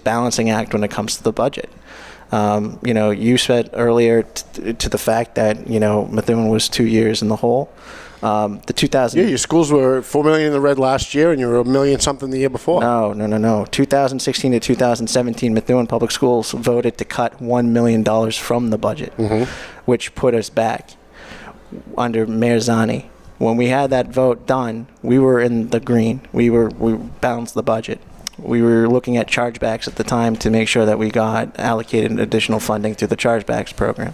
balancing act when it comes to the budget. You said earlier to the fact that, Methuen was 2 years in the hole. The 2000. Yeah, your schools were $4 million in the red last year, and you were $1 million something the year before. No. 2016 to 2017, Methuen Public Schools voted to cut $1 million from the budget, which put us back under Mayor Zani. When we had that vote done, we were in the green. We balanced the budget. We were looking at chargebacks at the time to make sure that we got allocated additional funding through the chargebacks program.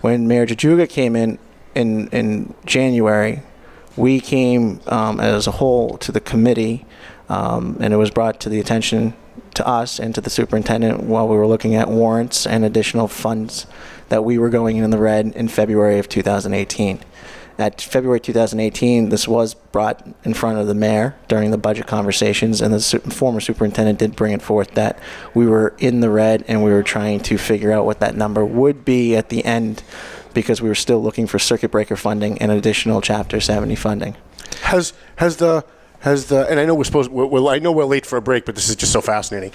When Mayor DiZoglio came in January, we came as a whole to the committee, and it was brought to the attention to us and to the superintendent while we were looking at warrants and additional funds that we were going in the red in February of 2018. At February 2018, this was brought in front of the mayor during the budget conversations, and the former superintendent did bring it forth that we were in the red and we were trying to figure out what that number would be at the end, because we were still looking for circuit breaker funding and additional Chapter 70 funding. Has the and I know I know we're late for a break, but this is just so fascinating.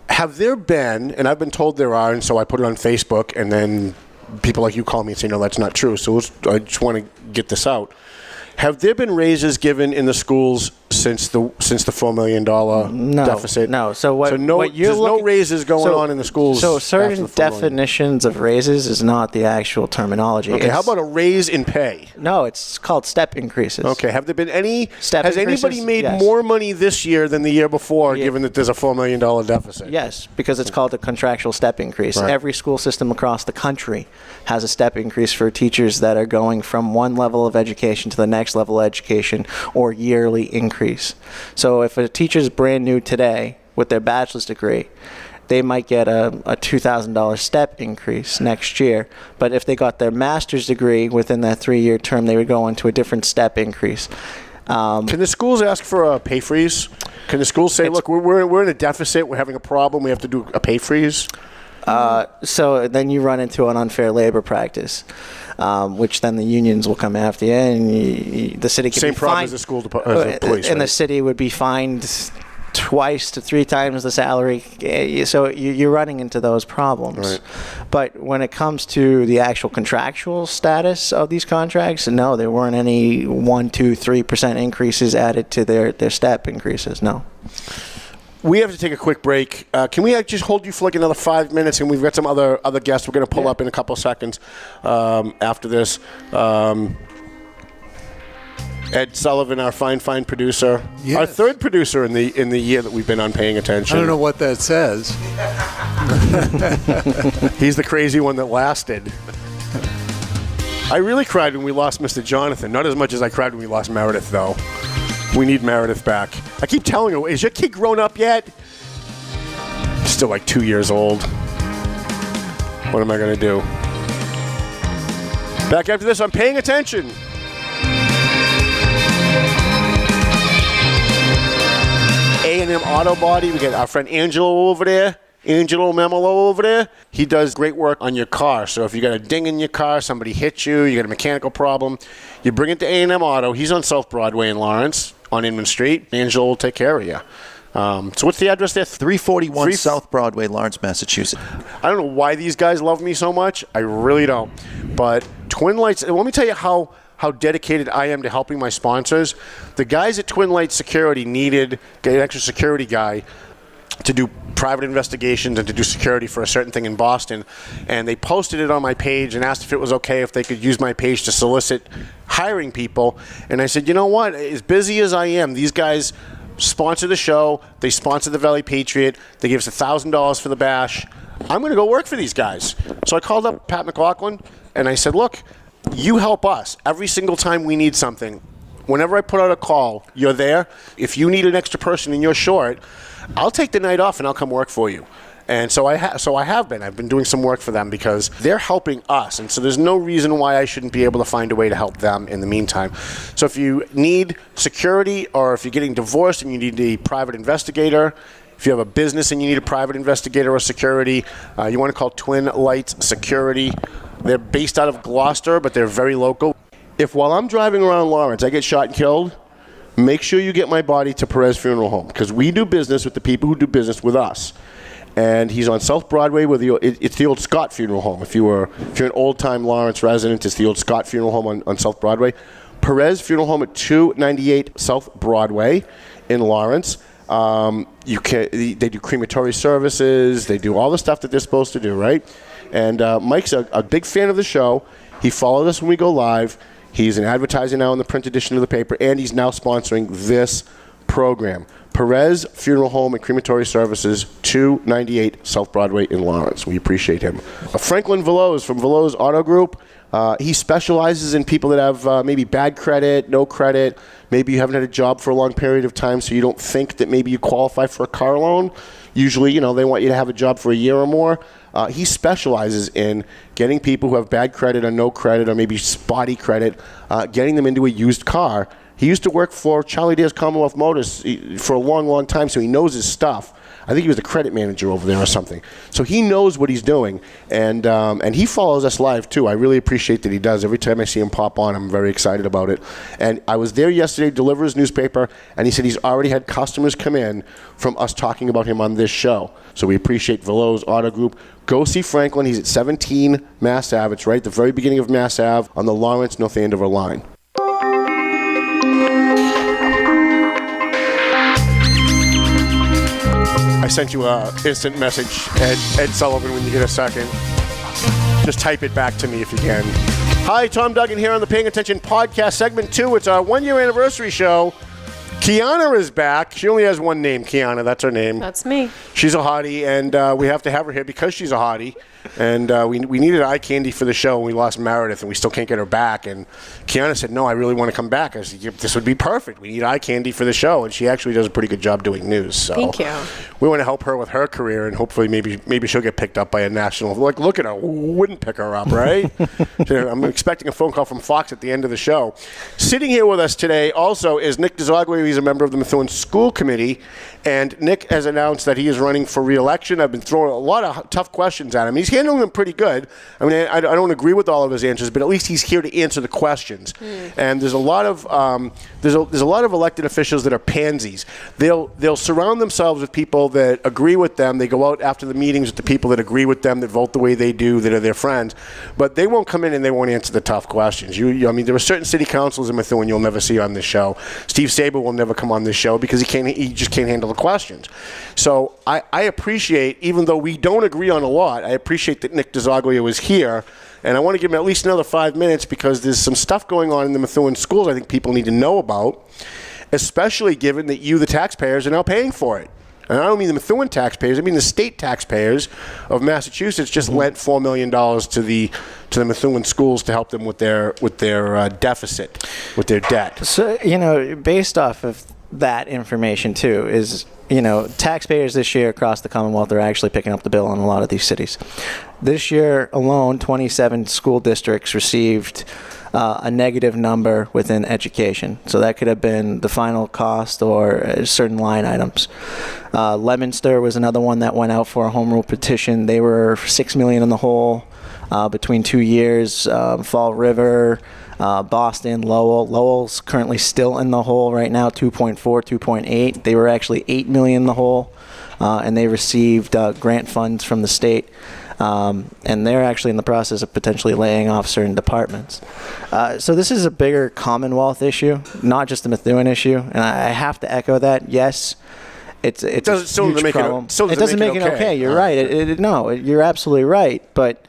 Have there been, and I've been told there are, and so I put it on Facebook, and then people like you call me and say, no, that's not true. So I just want to get this out. Have there been raises given in the schools since the $4 million deficit? No. So there's no raises going on in the schools. So certain definitions of raises is not the actual terminology. Okay, how about a raise in pay? No, it's called step increases. Okay, have there been any? Has anybody made more money this year than the year before, given that there's a $4 million deficit? Yes, because it's called a contractual step increase. Right. Every school system across the country has a step increase for teachers that are going from one level of education to the next level of education, or yearly increase. So if a teacher's brand new today with their bachelor's degree, they might get a $2,000 step increase next year. But if they got their master's degree within that 3-year term, they would go into a different step increase. Can the schools ask for a pay freeze? Can the schools say, look, we're in a deficit, we're having a problem, we have to do a pay freeze? So then you run into an unfair labor practice, which then the unions will come after you, and the city can same be problem fined. as the school as the police, and right? the city would be fined twice to 3 times the salary. So you're running into those problems. Right. But when it comes to the actual contractual status of these contracts, no, there weren't any 1%, 2%, 3% increases added to their step increases. No. We have to take a quick break. Can we just hold you for like another 5 minutes? And we've got some other guests we're going to pull up in a couple of seconds after this. Ed Sullivan, our fine producer, yes. Our third producer in the year that we've been on Paying Attention. I don't know what that says. He's the crazy one that lasted. I really cried when we lost Mr. Jonathan. Not as much as I cried when we lost Meredith, though. We need Meredith back. I keep telling her, is your kid grown up yet? Still like 2 years old. What am I going to do? Back after this, I'm Paying Attention. A&M Auto Body. We got our friend Angelo over there. Angelo Memolo over there. He does great work on your car. So if you got a ding in your car, somebody hit you, you got a mechanical problem, you bring it to A&M Auto. He's on South Broadway in Lawrence on Inman Street. Angelo will take care of you. So what's the address there? 341 South Broadway, Lawrence, Massachusetts. I don't know why these guys love me so much. I really don't. But Twin Lights, let me tell you how dedicated I am to helping my sponsors. The guys at Twin Lights Security needed an extra security guy to do private investigations and to do security for a certain thing in Boston. And they posted it on my page and asked if it was okay if they could use my page to solicit hiring people. And I said, you know what? As busy as I am, these guys sponsor the show. They sponsor the Valley Patriot. They give us $1,000 for the bash. I'm going to go work for these guys. So I called up Pat McLaughlin and I said, look, you help us every single time we need something. Whenever I put out a call, you're there. If you need an extra person and you're short, I'll take the night off and I'll come work for you. And so I have been. I've been doing some work for them because they're helping us. And so there's no reason why I shouldn't be able to find a way to help them in the meantime. So if you need security or if you're getting divorced and you need a private investigator, if you have a business and you need a private investigator or security, you want to call Twin Lights Security. They're based out of Gloucester, but they're very local. If while I'm driving around Lawrence, I get shot and killed, make sure you get my body to Perez Funeral Home because we do business with the people who do business with us. And he's on South Broadway with it's the old Scott Funeral Home. If you're an old-time Lawrence resident, it's the old Scott Funeral Home on South Broadway. Perez Funeral Home at 298 South Broadway in Lawrence. They do crematory services. They do all the stuff that they're supposed to do, right? And Mike's a big fan of the show. He followed us when we go live. He's an advertiser now in the print edition of the paper, and he's now sponsoring this program. Perez Funeral Home and Crematory Services, 298 South Broadway in Lawrence. We appreciate him. Franklin Veloz from Veloz Auto Group. He specializes in people that have maybe bad credit, no credit. Maybe you haven't had a job for a long period of time, so you don't think that maybe you qualify for a car loan. Usually, they want you to have a job for a year or more. He specializes in getting people who have bad credit or no credit or maybe spotty credit, getting them into a used car. He used to work for Charlie Dare's Commonwealth Motors for a long, long time, so he knows his stuff. I think he was the credit manager over there or something. So he knows what he's doing, and he follows us live, too. I really appreciate that he does. Every time I see him pop on, I'm very excited about it. And I was there yesterday to deliver his newspaper, and he said he's already had customers come in from us talking about him on this show. So we appreciate Veloz Auto Group. Go see Franklin. He's at 17 Mass Ave. It's right at the very beginning of Mass Ave on the Lawrence-North Andover line. I sent you an instant message, Ed Sullivan, when you get a second. Just type it back to me if you can. Hi, Tom Duggan here on the Paying Attention Podcast, Segment 2. It's our one-year anniversary show. Quianna is back. She only has one name, Quianna. That's her name. That's me. She's a hottie, and we have to have her here because she's a hottie. And we needed eye candy for the show, and we lost Meredith, and we still can't get her back. And Quianna said, no, I really want to come back. I said, this would be perfect. We need eye candy for the show. And she actually does a pretty good job doing news. So thank you. We want to help her with her career, and hopefully maybe she'll get picked up by a national. Look at her. Wouldn't pick her up, right? I'm expecting a phone call from Fox at the end of the show. Sitting here with us today also is Nick DiZoglio. is a member of the Methuen School Committee, and Nick has announced that he is running for re-election. I've been throwing a lot of tough questions at him. He's handling them pretty good. I mean, I don't agree with all of his answers, but at least he's here to answer the questions. And there's a lot of there's a lot of elected officials that are pansies. They'll surround themselves with people that agree with them. They go out after the meetings with the people that agree with them, that vote the way they do, that are their friends. But they won't come in and they won't answer the tough questions. I mean, there are certain city councils in Methuen you'll never see on this show. Steve Saber will never come on this show because he just can't handle the questions. So I appreciate, even though we don't agree on a lot, I appreciate that Nick DiZoglio is here. And I want to give him at least another 5 minutes because there's some stuff going on in the Methuen schools I think people need to know about, especially given that you, the taxpayers, are now paying for it. And I don't mean the Methuen taxpayers, I mean the state taxpayers of Massachusetts just lent $4 million to the Methuen schools to help them with their deficit, with their debt. So, based off of that information too is, taxpayers this year across the Commonwealth are actually picking up the bill on a lot of these cities. This year alone, 27 school districts received a negative number within education. So that could have been the final cost or certain line items. Leominster was another one that went out for a home rule petition. They were $6 million in the hole between 2 years. Fall River, Boston, Lowell. Lowell's currently still in the hole right now, 2.4, 2.8. They were actually $8 million in the hole, and they received grant funds from the state. And they're actually in the process of potentially laying off certain departments. So this is a bigger Commonwealth issue, not just a Methuen issue. And I have to echo that. Yes, it's a huge problem. It doesn't make it okay. You're right. No, you're absolutely right. But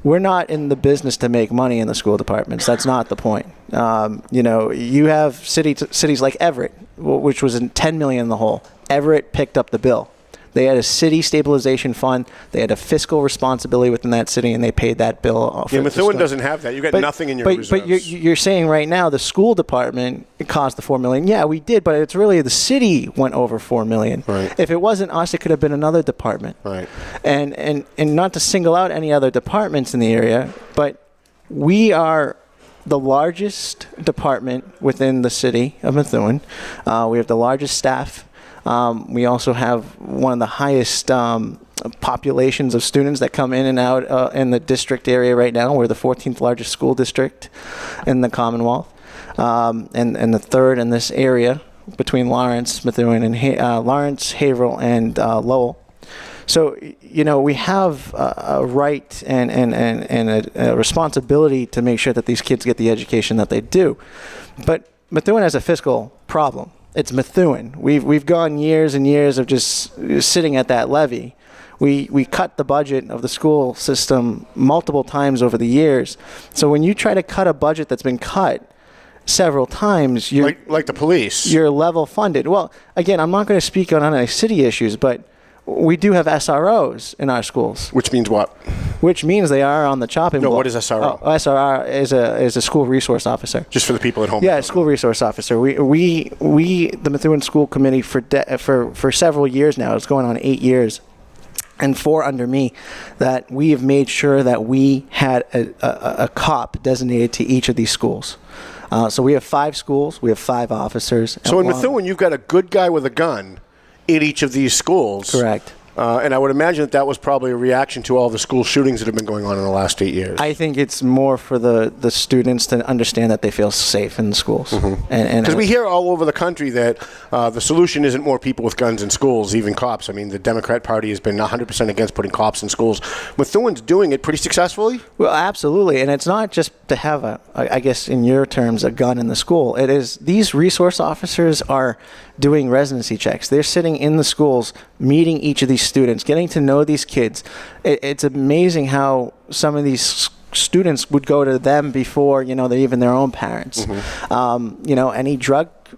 we're not in the business to make money in the school departments. That's not the point. You have cities like Everett, which was in $10 million in the hole. Everett picked up the bill. They had a city stabilization fund. They had a fiscal responsibility within that city, and they paid that bill off. Yeah, Methuen doesn't have that. You got nothing in your reserves. But you're saying right now the school department cost the $4 million. Yeah, we did, but it's really the city went over $4 million. Right. If it wasn't us, it could have been another department. Right. And not to single out any other departments in the area, but we are the largest department within the city of Methuen. We have the largest staff. We also have one of the highest populations of students that come in and out in the district area right now. We're the 14th largest school district in the Commonwealth, and the third in this area between Lawrence, Methuen, and Lawrence, Haverhill, and Lowell. So, we have a right and a responsibility to make sure that these kids get the education that they do. But Methuen has a fiscal problem. It's Methuen. We've gone years and years of just sitting at that levy. We cut the budget of the school system multiple times over the years. So when you try to cut a budget that's been cut several times, you're like the police. You're level funded. Well, again, I'm not going to speak on any city issues, but we do have SROs in our schools. Which means what? Which means they are on the chopping block. No, what is SRO? SRO is a school resource officer. Just for the people at home. Yeah, school resource officer. We the Methuen School Committee for several years now. It's going on 8 years, and 4 under me, that we have made sure that we had a cop designated to each of these schools. So we have 5 schools. We have 5 officers. So in Methuen, you've got a good guy with a gun in each of these schools. Correct. And I would imagine that was probably a reaction to all the school shootings that have been going on in the last 8 years. I think it's more for the students to understand that they feel safe in the schools. Mm-hmm. Because we hear all over the country that the solution isn't more people with guns in schools, even cops. I mean, the Democrat Party has been 100% against putting cops in schools. Methuen's doing it pretty successfully? Well, absolutely. And it's not just to have I guess in your terms, a gun in the school. It is, these resource officers are doing residency checks. They're sitting in the schools, meeting each of these students, getting to know these kids. It's amazing how some of these students would go to them before, they're even their own parents. Mm-hmm.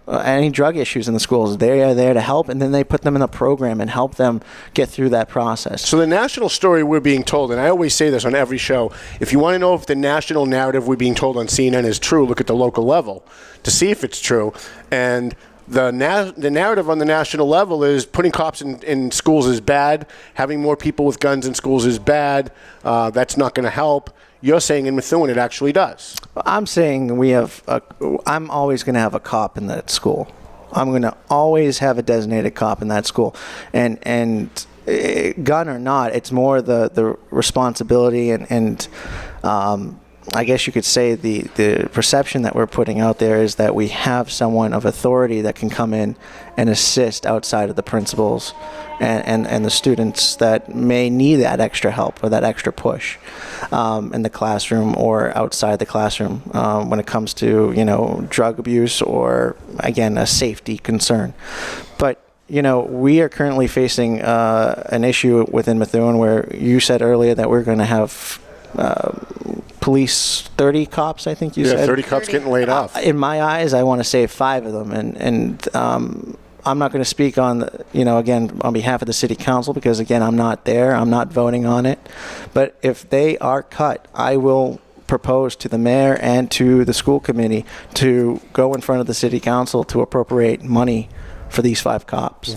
Any drug issues in the schools, they are there to help, and then they put them in a program and help them get through that process. So the national story we're being told, and I always say this on every show, if you want to know if the national narrative we're being told on CNN is true, look at the local level to see if it's true. And the narrative on the national level is putting cops in schools is bad, having more people with guns in schools is bad, that's not going to help. You're saying in Methuen it actually does. I'm saying I'm always going to have a cop in that school. I'm going to always have a designated cop in that school. And gun or not, it's more the responsibility and I guess you could say the perception that we're putting out there is that we have someone of authority that can come in and assist outside of the principals and the students that may need that extra help or that extra push in the classroom or outside the classroom when it comes to, drug abuse or, again, a safety concern. But we are currently facing an issue within Methuen where you said earlier that we're going to have police 30 cops, I think you said. 30 cops getting laid off. In my eyes, I want to save 5 of them. And I'm not going to speak on, again, on behalf of the city council because, again, I'm not there. I'm not voting on it. But if they are cut, I will propose to the mayor and to the school committee to go in front of the city council to appropriate money for these 5 cops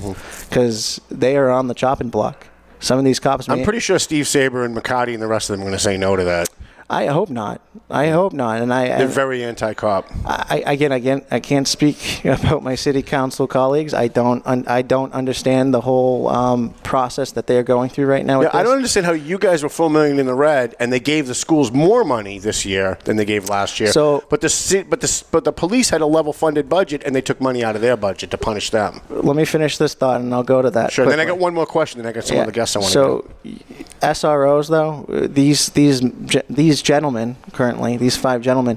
because they are on the chopping block. Some of these cops. I'm pretty sure Steve Saber and McCarty and the rest of them are going to say no to that. I hope not. And they're very anti-cop. I can't speak about my city council colleagues. I don't understand the whole process that they're going through right now. I don't understand how you guys were $4 million in the red and they gave the schools more money this year than they gave last year. So, but the police had a level funded budget and they took money out of their budget to punish them. Let me finish this thought and I'll go to that. Sure. Quickly. Then I got one more question. Then I got some other guests I want to do. SROs though, these gentlemen currently, these 5 gentlemen,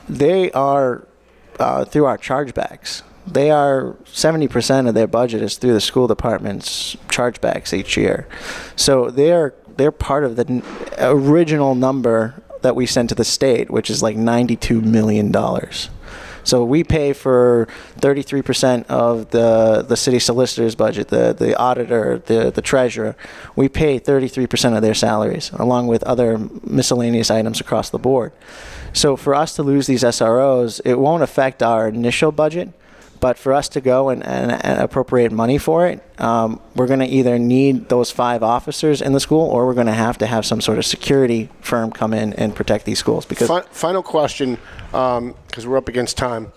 they are through our chargebacks. They are 70% of their budget is through the school department's chargebacks each year. So they're part of the original number that we sent to the state, which is like $92 million. So we pay for 33% of the city solicitor's budget, the auditor, the treasurer. We pay 33% of their salaries, along with other miscellaneous items across the board. So for us to lose these SROs, it won't affect our initial budget, but for us to go and appropriate money for it, we're going to either need those 5 officers in the school or we're going to have some sort of security firm come in and protect these schools. Because Final question, because we're up against time.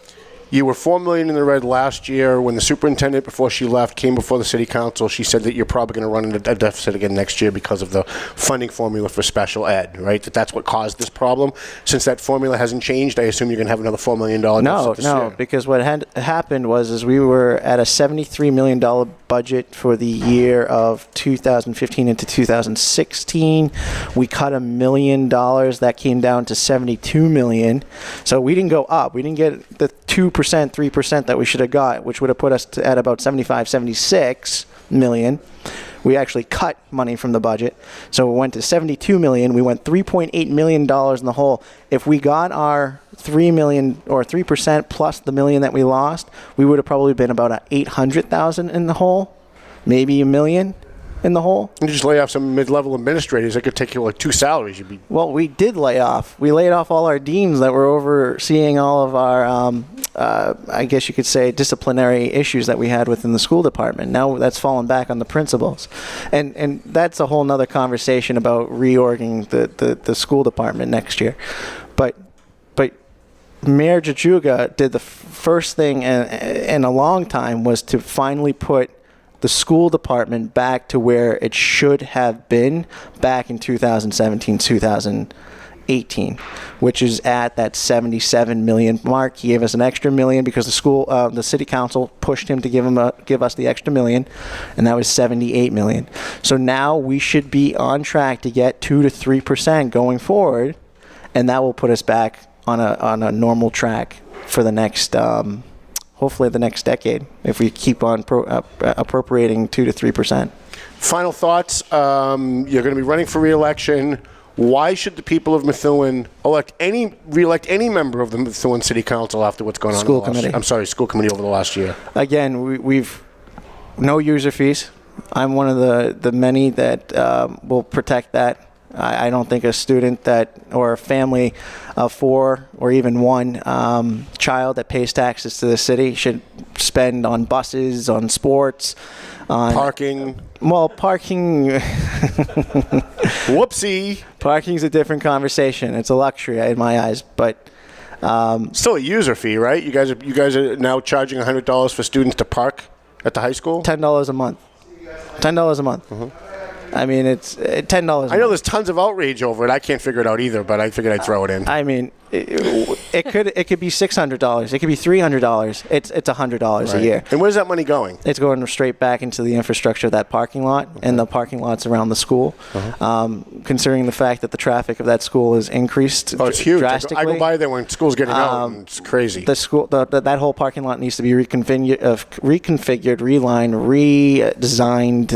You were $4 million in the red last year. When the superintendent, before she left, came before the city council, she said that you're probably going to run into a deficit again next year because of the funding formula for special ed, right? That's what caused this problem. Since that formula hasn't changed, I assume you're going to have another $4 million deficit this year. No, because what had happened was we were at a $73 million budget for the year of 2015 into 2016. We cut $1 million. That came down to $72 million. So we didn't go up. We didn't get the 2%, 3% that we should have got, which would have put us at about 76 million. We actually cut money from the budget. So we went to 72 million. We went $3.8 million in the hole. If we got our 3 million or 3% plus the million that we lost, we would have probably been about 800,000 in the hole, maybe $1 million in the hole. You just lay off some mid-level administrators that could take you like 2 salaries. Well, we did lay off. We laid off all our deans that were overseeing all of our, I guess you could say, disciplinary issues that we had within the school department. Now that's fallen back on the principals. And that's a whole nother conversation about reorging the school department next year. But Mayor DiZoglio did the first thing in a long time was to finally put the school department back to where it should have been back in 2017, 2018, which is at that 77 million mark. He gave us an extra $1 million because the city council pushed him to give us the extra $1 million, and that was 78 million. So now we should be on track to get 2 to 3% going forward, and that will put us back on a normal track for the next. Hopefully the next decade, if we keep on appropriating 2 to 3%. Final thoughts. You're going to be running for re-election. Why should the people of Methuen reelect any member of the Methuen City Council after what's going on? School committee. School committee over the last year. Again, we've no user fees. I'm one of the many that will protect that. I don't think a student or a family of 4 or even 1 child that pays taxes to the city should spend on buses, on sports, on parking. Well, parking. Whoopsie. Parking's a different conversation. It's a luxury in my eyes, but Still a user fee, right? You guys are now charging $100 for students to park at the high school? $10 a month. $10 a month. Mm-hmm. I mean, it's $10. I know there's tons of outrage over it. I can't figure it out either, but I figured I'd throw it in. I mean, it could be $600. It could be $300. It's $100 a year. And where's that money going? It's going straight back into the infrastructure of that parking lot and the parking lots around the school. Considering the fact that the traffic of that school has increased it's huge. drastically. I go by there when school's getting out, and it's crazy. The school, that whole parking lot needs to be reconfigured, relined, redesigned,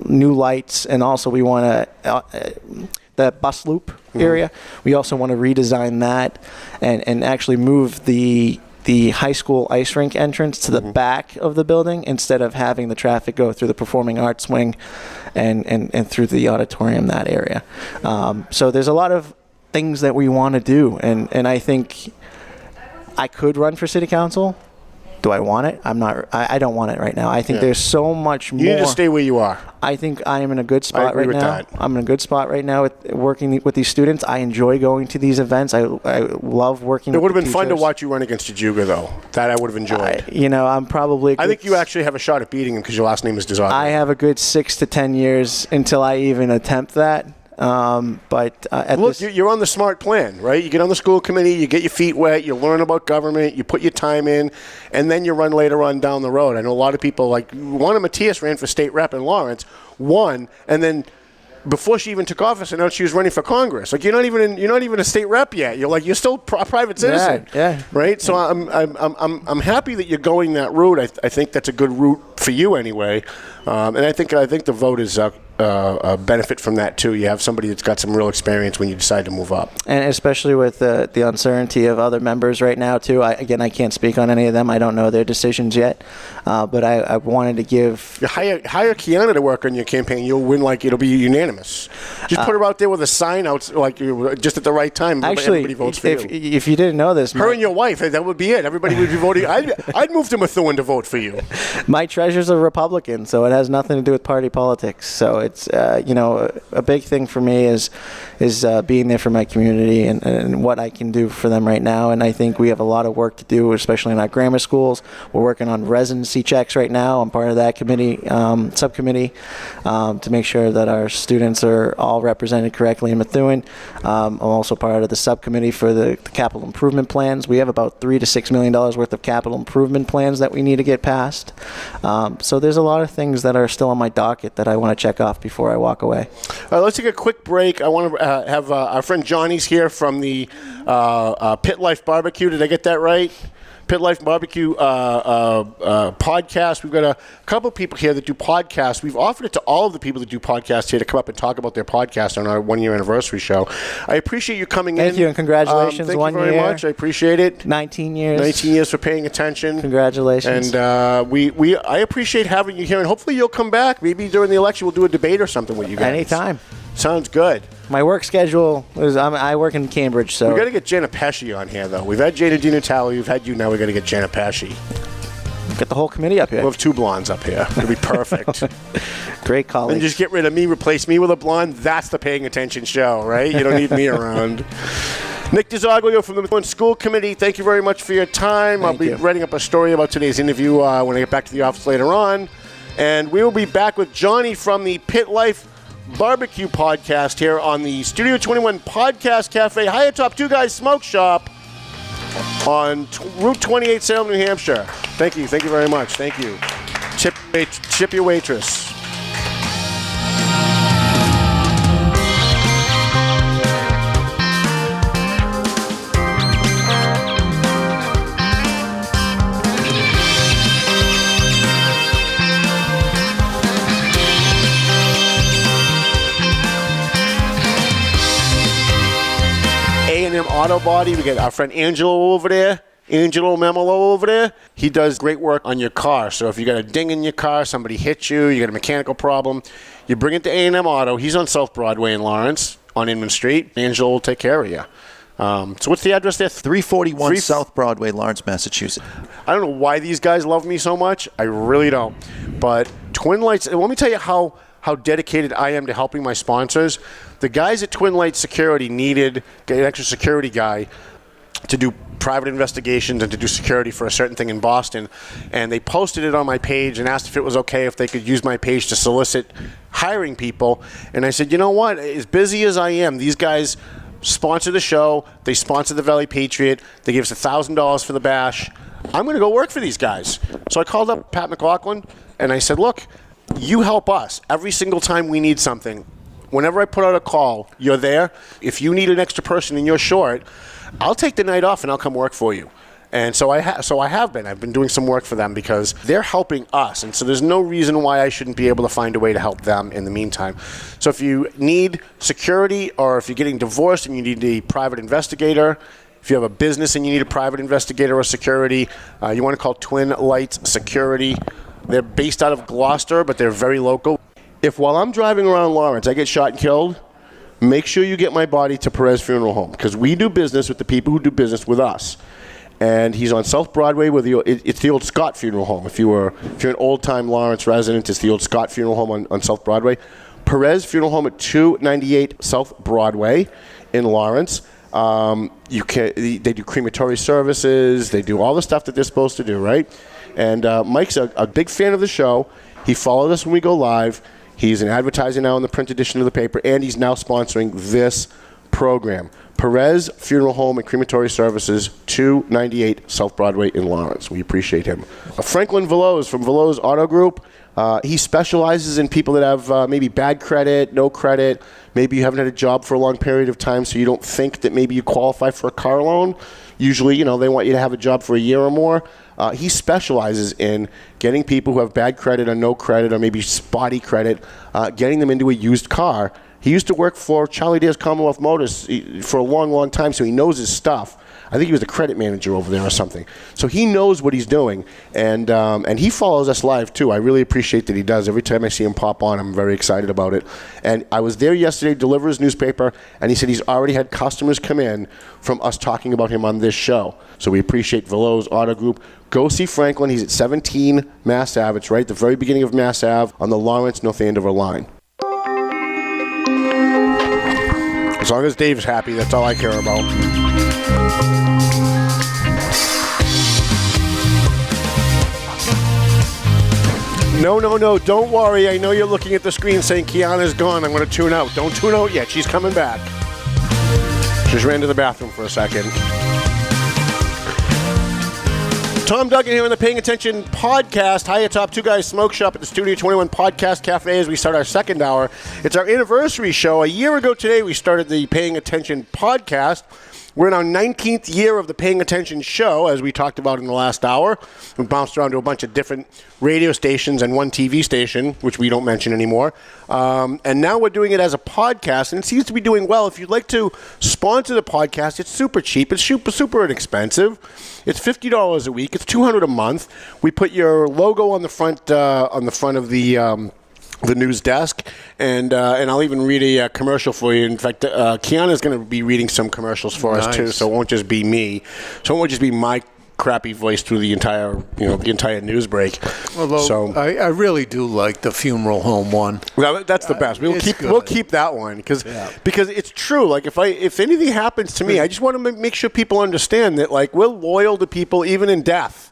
new lights, and also we want to the bus loop area. We also want to redesign that and actually move the high school ice rink entrance to the back of the building instead of having the traffic go through the performing arts wing and through the auditorium, that area. So there's a lot of things that we want to do, and I think I could run for city council. Do I want it? I'm not. I don't want it right now. I think there's so much more. You need to stay where you are. I think I am in a good spot right now. That. I'm in a good spot right now with working with these students. I enjoy going to these events. I love working. It would have been teachers. fun to watch you run against DiZoglio, though. That I would have enjoyed. I'm probably. I think you actually have a shot at beating him because your last name is DiZoglio. I have a good 6 to 10 years until I even attempt that. You're on the smart plan, right? You get on the school committee, you get your feet wet, you learn about government, you put your time in, and then you run later on down the road. I know a lot of people, like Juana Matias ran for state rep in Lawrence, won, and then before she even took office, I know she was running for Congress. Like you're not even a state rep yet. You're still a private citizen, right? So I'm happy that you're going that route. I think that's a good route for you anyway, and I think the vote is benefit from that too. You have somebody that's got some real experience when you decide to move up, and especially with the uncertainty of other members right now too. I can't speak on any of them. I don't know their decisions yet, but I wanted to give hire Quianna to work on your campaign. You'll win. It'll be unanimous. Just put her out there with a sign out, just at the right time. Actually, everybody votes for you. If you didn't know this, her and your wife, that would be it. Everybody would be voting. I'd move to Methuen to vote for you. My treasurer's a Republican, so it has nothing to do with party politics. So it's a big thing for me is being there for my community and what I can do for them right now. And I think we have a lot of work to do, especially in our grammar schools. We're working on residency checks right now. I'm part of that committee, subcommittee, to make sure that our students are all represented correctly in Methuen. I'm also part of the subcommittee for the capital improvement plans. We have about $3 to $6 million worth of capital improvement plans that we need to get passed. So there's a lot of things that are still on my docket that I want to check off before I walk away. All right, let's take a quick break. I want to have our friend Johnny's here from the Pit Life BBQ. Did I get that right? Pit Life BBQ podcast. We've got a couple people here that do podcasts. We've offered it to all of the people that do podcasts here to come up and talk about their podcast on our 1-year anniversary show. I appreciate you coming in. Thank you, and congratulations. Thank you very much. I appreciate it. 19 years. 19 years for paying attention. Congratulations. And I appreciate having you here, and hopefully you'll come back. Maybe during the election we'll do a debate or something with you guys. Anytime. Sounds good. My work schedule is I work in Cambridge, so we got to get Jana Pesci on here, though. We've had Jana DiNatale, we've had you. Now we got to get Jana Pesci. Get the whole committee up here. We'll have 2 blondes up here. It'll be perfect. Great colleagues. And just get rid of me, replace me with a blonde. That's the paying attention show, right? You don't need me around. Nick DiZoglio from the Methuen School Committee, thank you very much for your time. I'll be writing up a story about today's interview when I get back to the office later on. And we will be back with Johnny from the Pit Life BBQ podcast here on the Studio 21 Podcast Cafe, high atop Two Guys Smoke Shop on Route 28, Salem, New Hampshire. Thank you very much. Thank you. Chip your waitress. Auto Body. We got our friend Angelo over there. Angelo Memolo over there. He does great work on your car. So if you got a ding in your car, somebody hit you, you got a mechanical problem, you bring it to A&M Auto. He's on South Broadway in Lawrence on Inman Street. Angelo will take care of you. So what's the address there? 341 South Broadway, Lawrence, Massachusetts. I don't know why these guys love me so much. I really don't. But Twin Lights, let me tell you how dedicated I am to helping my sponsors. The guys at Twin Lights Security needed an extra security guy to do private investigations and to do security for a certain thing in Boston, and they posted it on my page and asked if it was okay if they could use my page to solicit hiring people. And I said, you know what, as busy as I am, these guys sponsor the show, they sponsor the Valley Patriot, they give us $1,000 for the bash. I'm going to go work for these guys. So I called up Pat McLaughlin and I said, look, you help us every single time we need something. Whenever I put out a call, you're there. If you need an extra person and you're short, I'll take the night off and I'll come work for you. And so I have been. I've been doing some work for them because they're helping us. And so there's no reason why I shouldn't be able to find a way to help them in the meantime. So if you need security, or if you're getting divorced and you need a private investigator, if you have a business and you need a private investigator or security, you want to call Twin Lights Security. They're based out of Gloucester, but they're very local. If while I'm driving around Lawrence, I get shot and killed, make sure you get my body to Perez Funeral Home, because we do business with the people who do business with us. And he's on South Broadway with it's the old Scott Funeral Home. If you're an old-time Lawrence resident, it's the old Scott Funeral Home on South Broadway. Perez Funeral Home at 298 South Broadway in Lawrence. They do crematory services. They do all the stuff that they're supposed to do, right? And Mike's a big fan of the show. He followed us when we go live. He's an advertiser now in the print edition of the paper, and he's now sponsoring this program. Perez Funeral Home and Crematory Services, 298 South Broadway in Lawrence. We appreciate him. Franklin Veloz from Veloz Auto Group. He specializes in people that have maybe bad credit, no credit. Maybe you haven't had a job for a long period of time, so you don't think that maybe you qualify for a car loan. Usually, they want you to have a job for a year or more. He specializes in getting people who have bad credit or no credit or maybe spotty credit, getting them into a used car. He used to work for Charlie Dare's Commonwealth Motors for a long, long time, so he knows his stuff. I think he was the credit manager over there or something. So he knows what he's doing, and he follows us live too. I really appreciate that he does. Every time I see him pop on, I'm very excited about it. And I was there yesterday to deliver his newspaper, and he said he's already had customers come in from us talking about him on this show. So we appreciate Veloz Auto Group. Go see Franklin. He's at 17 Mass Ave. It's right at the very beginning of Mass Ave on the Lawrence North Andover line. As long as Dave's happy, that's all I care about. No, don't worry. I know you're looking at the screen saying Quianna's gone. I'm going to tune out. Don't tune out yet. She's coming back. Just ran to the bathroom for a second. Tom Duggan here on the Paying Attention podcast. Hi atop Two Guys Smoke Shop at the Studio 21 Podcast Cafe as we start our second hour. It's our anniversary show. A year ago today, we started the Paying Attention podcast. We're in our 19th year of the Paying Attention show, as we talked about in the last hour. We bounced around to a bunch of different radio stations and one TV station, which we don't mention anymore. And now we're doing it as a podcast, and it seems to be doing well. If you'd like to sponsor the podcast, it's super cheap. It's super inexpensive. It's $50 a week. It's $200 a month. We put your logo on the front of the news desk, and I'll even read a commercial for you. In fact, Quianna is going to be reading some commercials for us too, so it won't just be me. So it won't just be my crappy voice through the entire news break. Although I really do like the funeral home one. Well, that's the best. We'll keep that one because it's true. Like if anything happens to me, I just want to make sure people understand that we're loyal to people even in death.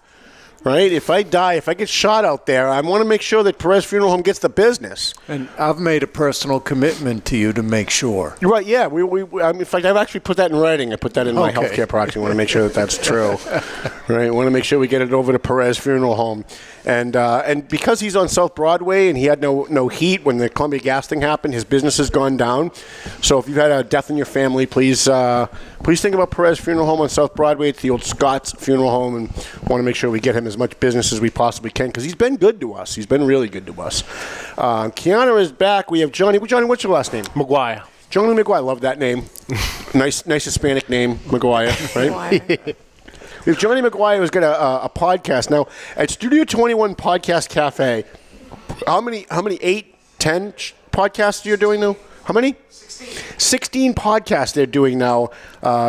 Right? If I die, if I get shot out there, I want to make sure that Perez Funeral Home gets the business. And I've made a personal commitment to you to make sure. Right, yeah. In fact, I've actually put that in writing. I put that in my healthcare proxy. I want to make sure that that's true. Right? I want to make sure we get it over to Perez Funeral Home. And because he's on South Broadway and he had no heat when the Columbia gas thing happened, his business has gone down. So if you've had a death in your family, please think about Perez Funeral Home on South Broadway. It's the old Scott's Funeral Home, and want to make sure we get him as much business as we possibly can because he's been good to us. He's been really good to us. Quianna is back. We have Johnny. Johnny, what's your last name? McGuire. Johnny McGuire. Love that name. nice Hispanic name, McGuire. Right? We have Johnny McGuire who's got a podcast now at Studio 21 Podcast Cafe. How many 8, 10 podcasts you're doing now? How many? 16 podcasts they're doing now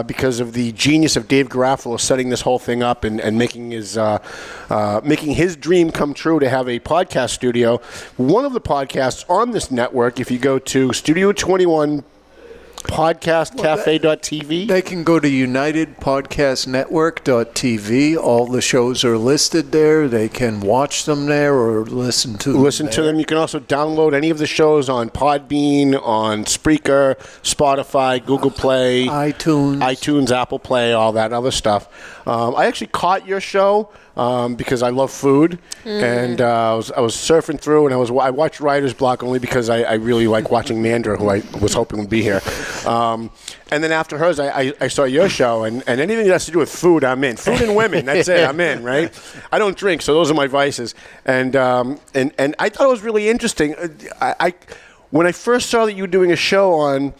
because of the genius of Dave Garofalo setting this whole thing up and making his dream come true to have a podcast studio. One of the podcasts on this network, if you go to Studio 21 podcastcafe.tv? They can go to unitedpodcastnetwork.tv. All the shows are listed there. They can watch them there or listen to them. You can also download any of the shows on Podbean, on Spreaker, Spotify, Google Play, iTunes, Apple Play, all that other stuff. I actually caught your show because I love food, and I was surfing through, and I watched Writer's Block only because I really like watching Mandra, who I was hoping would be here. And then after hers, I saw your show, and anything that has to do with food, I'm in. Food and women, that's it, I'm in, right? I don't drink, so those are my vices. And I thought it was really interesting. When I first saw that you were doing a show on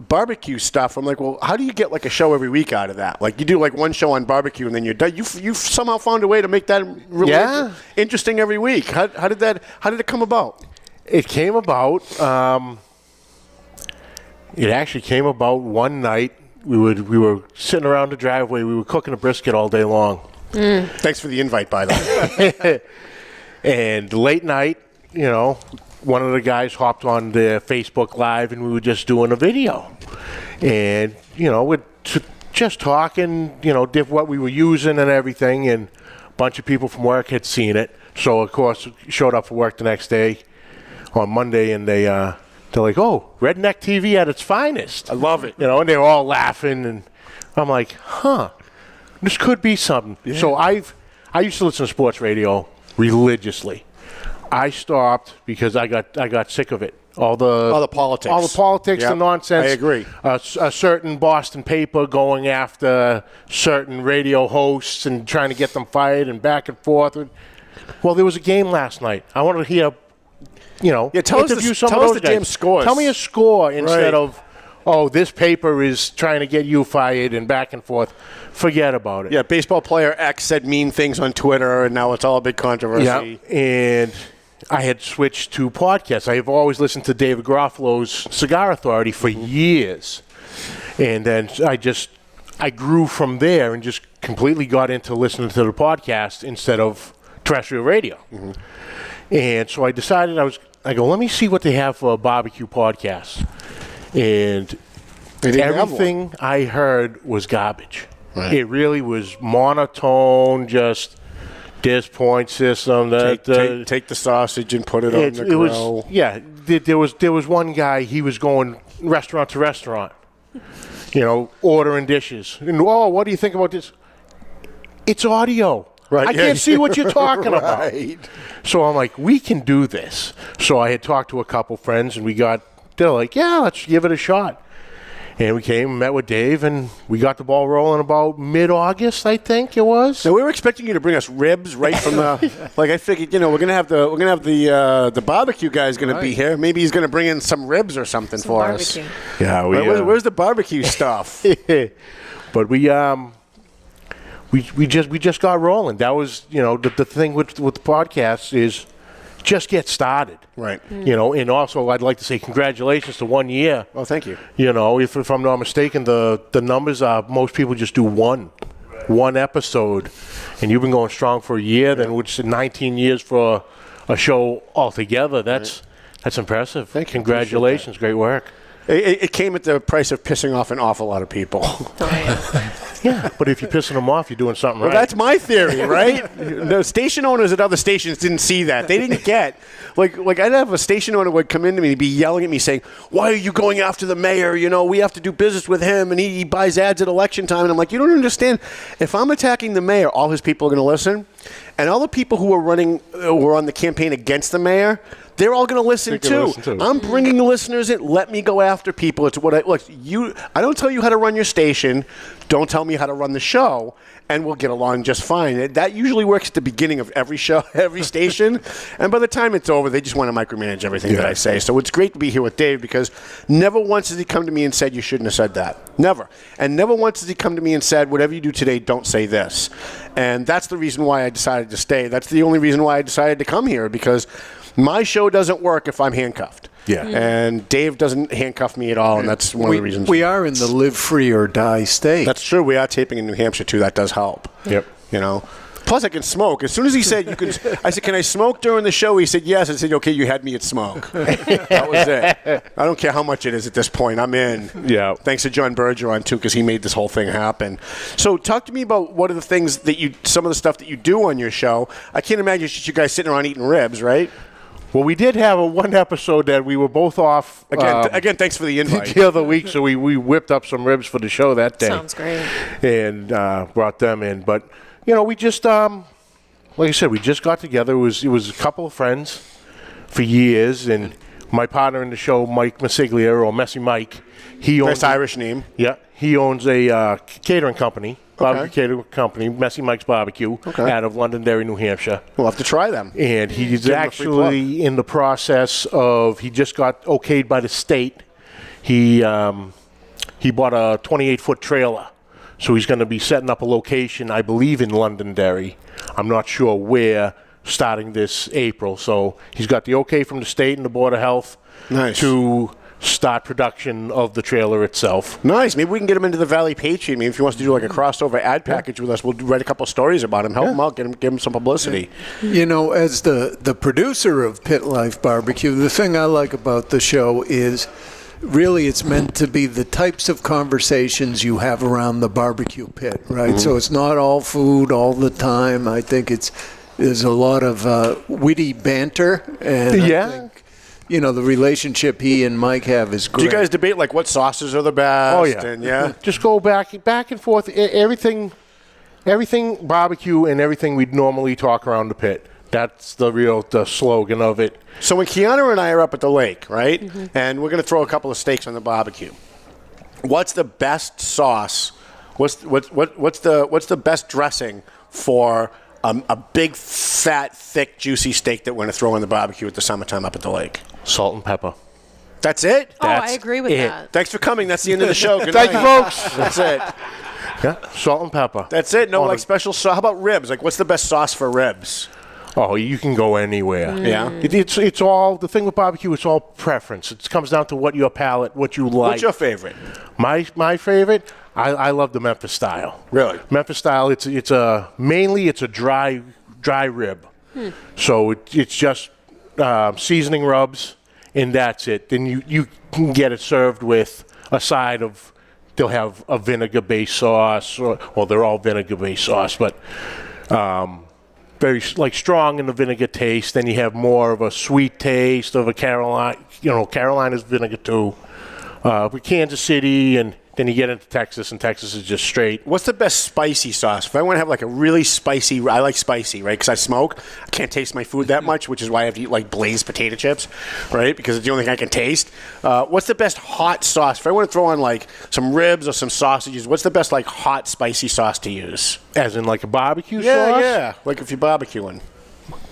barbecue stuff, I'm like, well, how do you get like a show every week out of that? Like you do like one show on barbecue and then you're done. You've somehow found a way to make that really interesting every week. How did it come about? It came about. It actually came about one night. We were sitting around the driveway. We were cooking a brisket all day long. Thanks for the invite, by the way. And late night, one of the guys hopped on the Facebook Live, and we were just doing a video. And, we're just talking, what we were using and everything, and a bunch of people from work had seen it. So, of course, showed up for work the next day on Monday, and they're like, oh, Redneck TV at its finest. I love it. And they were all laughing, and I'm like, this could be something. Yeah. So I used to listen to sports radio religiously. I stopped because I got sick of it. All the politics, the nonsense. I agree. A certain Boston paper going after certain radio hosts and trying to get them fired and back and forth. Well, there was a game last night. I wanted to hear, interview some of those guys. Damn scores. Tell me a score instead of, oh, this paper is trying to get you fired and back and forth. Forget about it. Yeah, baseball player X said mean things on Twitter, and now it's all a big controversy. Yeah, and I had switched to podcasts. I have always listened to David Garofalo's Cigar Authority for years. And then I grew from there and just completely got into listening to the podcast instead of terrestrial radio. Mm-hmm. And so I decided I go, let me see what they have for a barbecue podcast. And everything I heard was garbage. Right. It really was monotone, just this point system. Take the sausage and put it on the grill. There was one guy, he was going restaurant to restaurant, ordering dishes. And, what do you think about this? It's audio. Right. I can't see what you're talking about. Right. So I'm like, we can do this. So I had talked to a couple friends, and they're like, yeah, let's give it a shot. And we came and met with Dave, and we got the ball rolling about mid-August, I think it was. So we were expecting you to bring us ribs right from the. Like I figured, we're gonna have the barbecue guy's gonna be here. Maybe he's gonna bring in some ribs or something for barbecue. us. Yeah, where's the barbecue stuff? But we just got rolling. That was the thing with the podcast is just get started. Right. And also I'd like to say congratulations to 1 year. Oh, thank you. If I'm not mistaken, the numbers are most people just do one episode, and you've been going strong for a year, then which is 19 years for a show altogether. That's impressive. Thank you. Congratulations. Great work. It came at the price of pissing off an awful lot of people. Yeah, but if you're pissing them off, you're doing something right. That's my theory, right? The station owners at other stations didn't see that. They didn't get. Like I'd have a station owner would come into me and be yelling at me saying, why are you going after the mayor? We have to do business with him, and he buys ads at election time. And I'm like, you don't understand. If I'm attacking the mayor, all his people are going to listen. And all the people who were on the campaign against the mayor, they're all going to listen too. I'm bringing the listeners in. Let me go after people. It's what I don't tell you how to run your station. Don't tell me how to run the show, and we'll get along just fine. That usually works at the beginning of every show, every station, and by the time it's over, they just want to micromanage everything that I say. So it's great to be here with Dave because never once has he come to me and said you shouldn't have said that. Never. And never once has he come to me and said, whatever you do today, don't say this. And that's the reason why I decided to stay. That's the only reason why I decided to come here, because my show doesn't work if I'm handcuffed. Yeah. And Dave doesn't handcuff me at all, and that's one of the reasons. We are in the live free or die state. That's true. We are taping in New Hampshire, too. That does help. Yep. Plus, I can smoke. As soon as he said you can, I said, "Can I smoke during the show?" He said, "Yes." I said, "Okay, you had me at smoke." That was it. I don't care how much it is at this point. I'm in. Yeah. Thanks to John Bergeron too, because he made this whole thing happen. So, talk to me about what are the things that some of the stuff that you do on your show. I can't imagine it's just you guys sitting around eating ribs, right? Well, we did have one episode that we were both off. Again, thanks for the invite. The other week, so we whipped up some ribs for the show that day. Sounds great. And brought them in. But, we just, like I said, we just got together. It was a couple of friends for years. And my partner in the show, Mike Masiglia, or Messy Mike, he owns... Nice Irish name. Yeah. He owns a catering company. Barbecue catering company, Messy Mike's Barbecue, out of Londonderry, New Hampshire. We'll have to try them. And he's actually in the process of, he just got okayed by the state. He bought a 28-foot trailer. So he's going to be setting up a location, I believe, in Londonderry. I'm not sure where, starting this April. So he's got the okay from the state and the Board of Health to start production of the trailer itself. Nice. Maybe we can get him into the Valley Patriot. Maybe if he wants to do like a crossover ad package with us, we'll write a couple stories about him, help him out, give him some publicity. As the producer of Pit Life BBQ, the thing I like about the show is really it's meant to be the types of conversations you have around the barbecue pit, right? Mm-hmm. So it's not all food all the time. I think there's a lot of witty banter, and I think the relationship he and Mike have is great. Do you guys debate like what sauces are the best? Oh yeah, and just go back and forth. Everything barbecue and everything we'd normally talk around the pit. That's the slogan of it. So when Quianna and I are up at the lake, right, and we're going to throw a couple of steaks on the barbecue, what's the best sauce? What's the best dressing for a big, fat, thick, juicy steak that we're going to throw on the barbecue at the summertime up at the lake? Salt and pepper. That's it? I agree with that. Thanks for coming. That's the end of the show. Good Thank night. you, folks. That's it. Yeah, salt and pepper. That's it? No, special sauce. How about ribs? Like, what's the best sauce for ribs? Oh, you can go anywhere. Yeah. It's all, the thing with barbecue, it's all preference. It comes down to what your palate, what you like. What's your favorite? My favorite, I love the Memphis style. Really? Memphis style, it's mainly a dry rib. So it's just seasoning rubs, and that's it. Then you can get it served with a side of, they'll have a vinegar-based sauce, or they're all vinegar-based sauce, but very strong in the vinegar taste. Then you have more of a sweet taste of a Carolina's vinegar too. With Kansas City, and then you get into Texas, and Texas is just straight. What's the best spicy sauce? If I want to have like a really spicy, I like spicy, right? Because I smoke. I can't taste my food that much, which is why I have to eat like glazed potato chips, right? Because it's the only thing I can taste. What's the best hot sauce? If I want to throw on like some ribs or some sausages, what's the best like hot spicy sauce to use? As in like a barbecue sauce? Yeah. Like if you're barbecuing.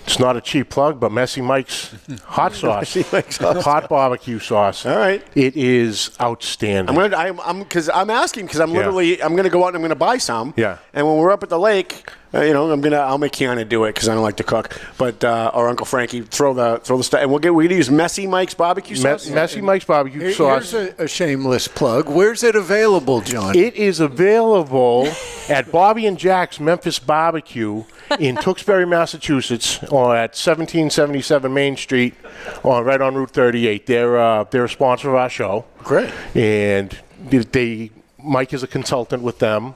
It's not a cheap plug, but Messy Mike's hot sauce, hot barbecue sauce. All right, it is outstanding. I'm asking because I'm literally I'm gonna go out and I'm gonna buy some. Yeah. And when we're up at the lake, I'll make Quianna do it because I don't like to cook, but or Uncle Frankie throw the stuff, and we're gonna use Messy Mike's barbecue sauce. Messy Mike's barbecue sauce. Here's a shameless plug. Where's it available, John? It is available at Bobby and Jack's Memphis Barbecue in Tewksbury, Massachusetts, at 1777 Main Street, right on Route 38. They're a sponsor of our show. Great. And Mike is a consultant with them,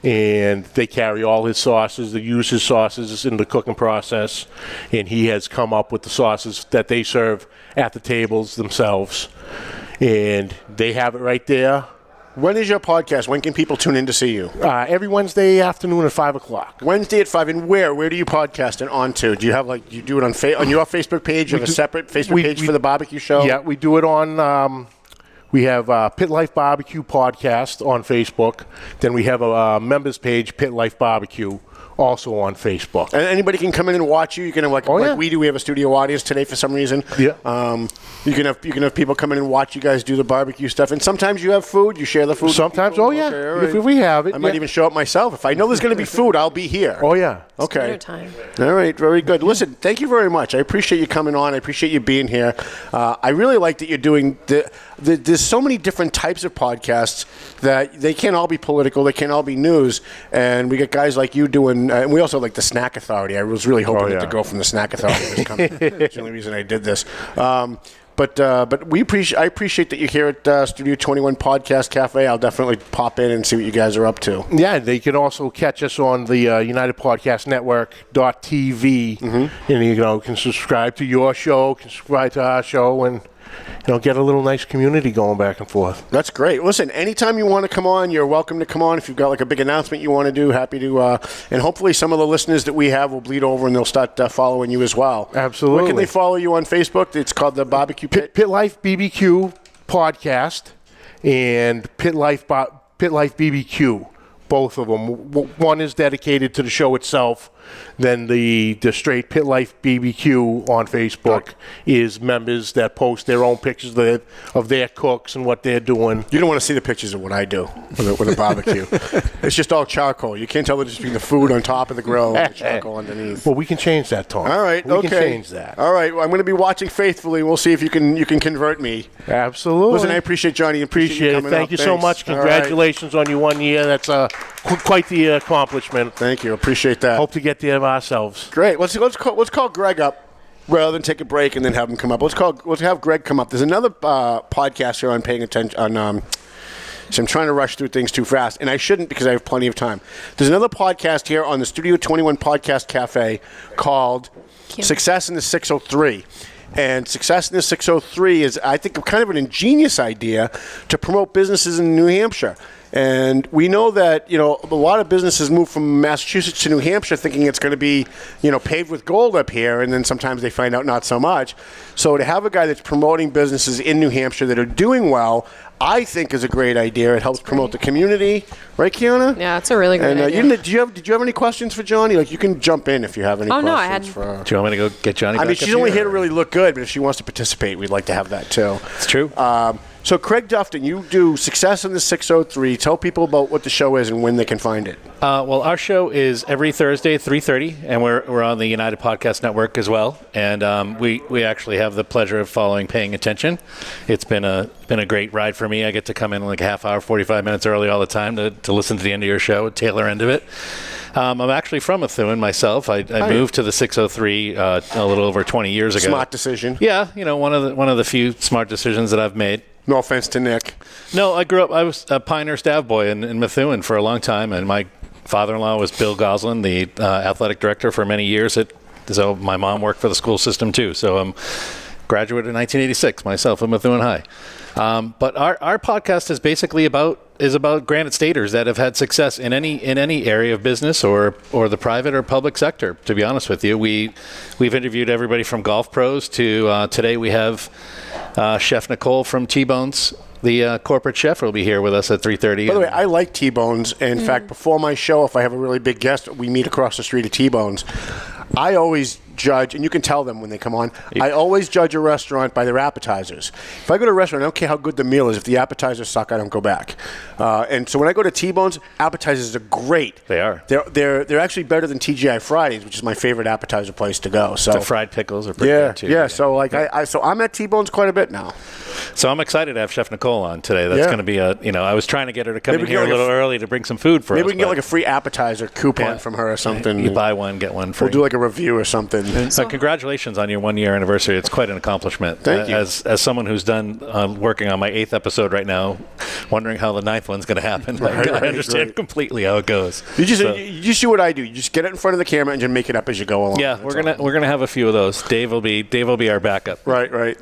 and they carry all his sauces. They use his sauces in the cooking process, and he has come up with the sauces that they serve at the tables themselves. And they have it right there. When is your podcast? When can people tune in to see you? Every Wednesday afternoon at 5 o'clock. Wednesday at 5. And where? Where do you podcast it onto? Do you have you do it on your Facebook page? You have a separate Facebook page for the barbecue show? Yeah, we do it on. We have Pit Life BBQ podcast on Facebook. Then we have a members page, Pit Life BBQ, also on Facebook. And anybody can come in and watch you. You can have we do. We have a studio audience today for some reason. Yeah. You can have people come in and watch you guys do the barbecue stuff. And sometimes you have food. You share the food. Sometimes, okay, right. If we have it. I might even show up myself. If I know there's going to be food, I'll be here. Oh, yeah. Okay. All right. Very good. Listen, thank you very much. I appreciate you coming on. I appreciate you being here. I really like that you're doing there's so many different types of podcasts that they can't all be political. They can't all be news. And we got guys like you doing And we also like the Snack Authority. I was really hoping that the girl from the Snack Authority was coming. That's the only reason I did this. But I appreciate that you're here at Studio 21 Podcast Cafe. I'll definitely pop in and see what you guys are up to. Yeah, they can also catch us on the United Podcast Network.tv, and can subscribe to your show, can subscribe to our show, and get a little nice community going back and forth. That's great. Listen, anytime you want to come on, you're welcome to come on. If you've got like a big announcement you want to do, happy to. And hopefully some of the listeners that we have will bleed over and they'll start following you as well. Absolutely. Where can they follow you on Facebook? It's called the Barbecue Pit Life BBQ Podcast and Pit Life BBQ. Both of them. One is dedicated to the show itself. Then the straight Pit Life BBQ on Facebook is members that post their own pictures of their cooks and what they're doing. You don't want to see the pictures of what I do with a barbecue. It's just all charcoal. You can't tell the difference between the food on top of the grill and the charcoal underneath. Well, we can change that, Tom. All right, we can change that. All right, well, I'm going to be watching faithfully. We'll see if you can convert me. Absolutely. Listen, I appreciate Johnny. Appreciate it. Thank you so much. Congratulations on your 1 year. That's quite the accomplishment. Thank you. Appreciate that. Hope to get there ourselves. Great. Let's call Greg up rather than take a break and then have him come up. Let's have Greg come up. There's another podcast here on paying attention on. So I'm trying to rush through things too fast, and I shouldn't because I have plenty of time. There's another podcast here on the Studio 21 Podcast Cafe called Success in the 603. And Success in the 603 is, I think, kind of an ingenious idea to promote businesses in New Hampshire. And we know that, a lot of businesses move from Massachusetts to New Hampshire thinking it's going to be, paved with gold up here, and then sometimes they find out not so much. So to have a guy that's promoting businesses in New Hampshire that are doing well, I think is a great idea. It helps promote the community. Right, Quianna? Yeah, it's a really great idea. Did you have any questions for Johnny? You can jump in if you have any questions. No, I had. Do you want me to go get Johnny back she's only here to really look good, but if she wants to participate, we'd like to have that too. It's true. So, Craig Dufton, you do Success in the 603. Tell people about what the show is and when they can find it. Well, our show is every Thursday at 3:30, and we're on the United Podcast Network as well. And we actually have the pleasure of following Paying Attention. It's been a great ride for me. I get to come in like a half hour, 45 minutes early all the time to listen to the end of your show, tailor end of it. I'm actually from Methuen myself. I moved to the 603 a little over 20 years ago. Smart decision. Yeah, one of the few smart decisions that I've made. No offense to Nick. No, I was a Pioneer staff boy in Methuen for a long time, and my father-in-law was Bill Goslin, the athletic director for many years. So my mom worked for the school system too. So I'm graduated in 1986 myself at Methuen High. But our podcast is basically about Granite Staters that have had success in any area of business or the private or public sector. To be honest with you, we've interviewed everybody from golf pros to today we have Chef Nicole from T-Bones. The corporate chef will be here with us at 3:30. By the way, I like T-Bones. In fact, before my show, if I have a really big guest, we meet across the street at T-Bones. I always judge, and you can tell them when they come on, I always judge a restaurant by their appetizers. If I go to a restaurant, I don't care how good the meal is. If the appetizers suck, I don't go back. And so when I go to T-Bones, appetizers are great. They are. They're actually better than TGI Fridays, which is my favorite appetizer place to go. So the fried pickles are pretty good too. Yeah. So so I'm at T-Bones quite a bit now. So I'm excited to have Chef Nicole on today. That's going to be I was trying to get her to come in here a little early to bring some food for us. Maybe we can get like a free appetizer coupon from her or something. You buy one, get one free. We'll do like a review or something. So congratulations on your 1 year anniversary. It's quite an accomplishment. Thank you. As someone who's done working on my 8th episode right now, wondering how the 9th one's going to happen. I understand completely how it goes. You just do what I do. You just get it in front of the camera and just make it up as you go along. Yeah, we're gonna have a few of those. Dave will be our backup. Right.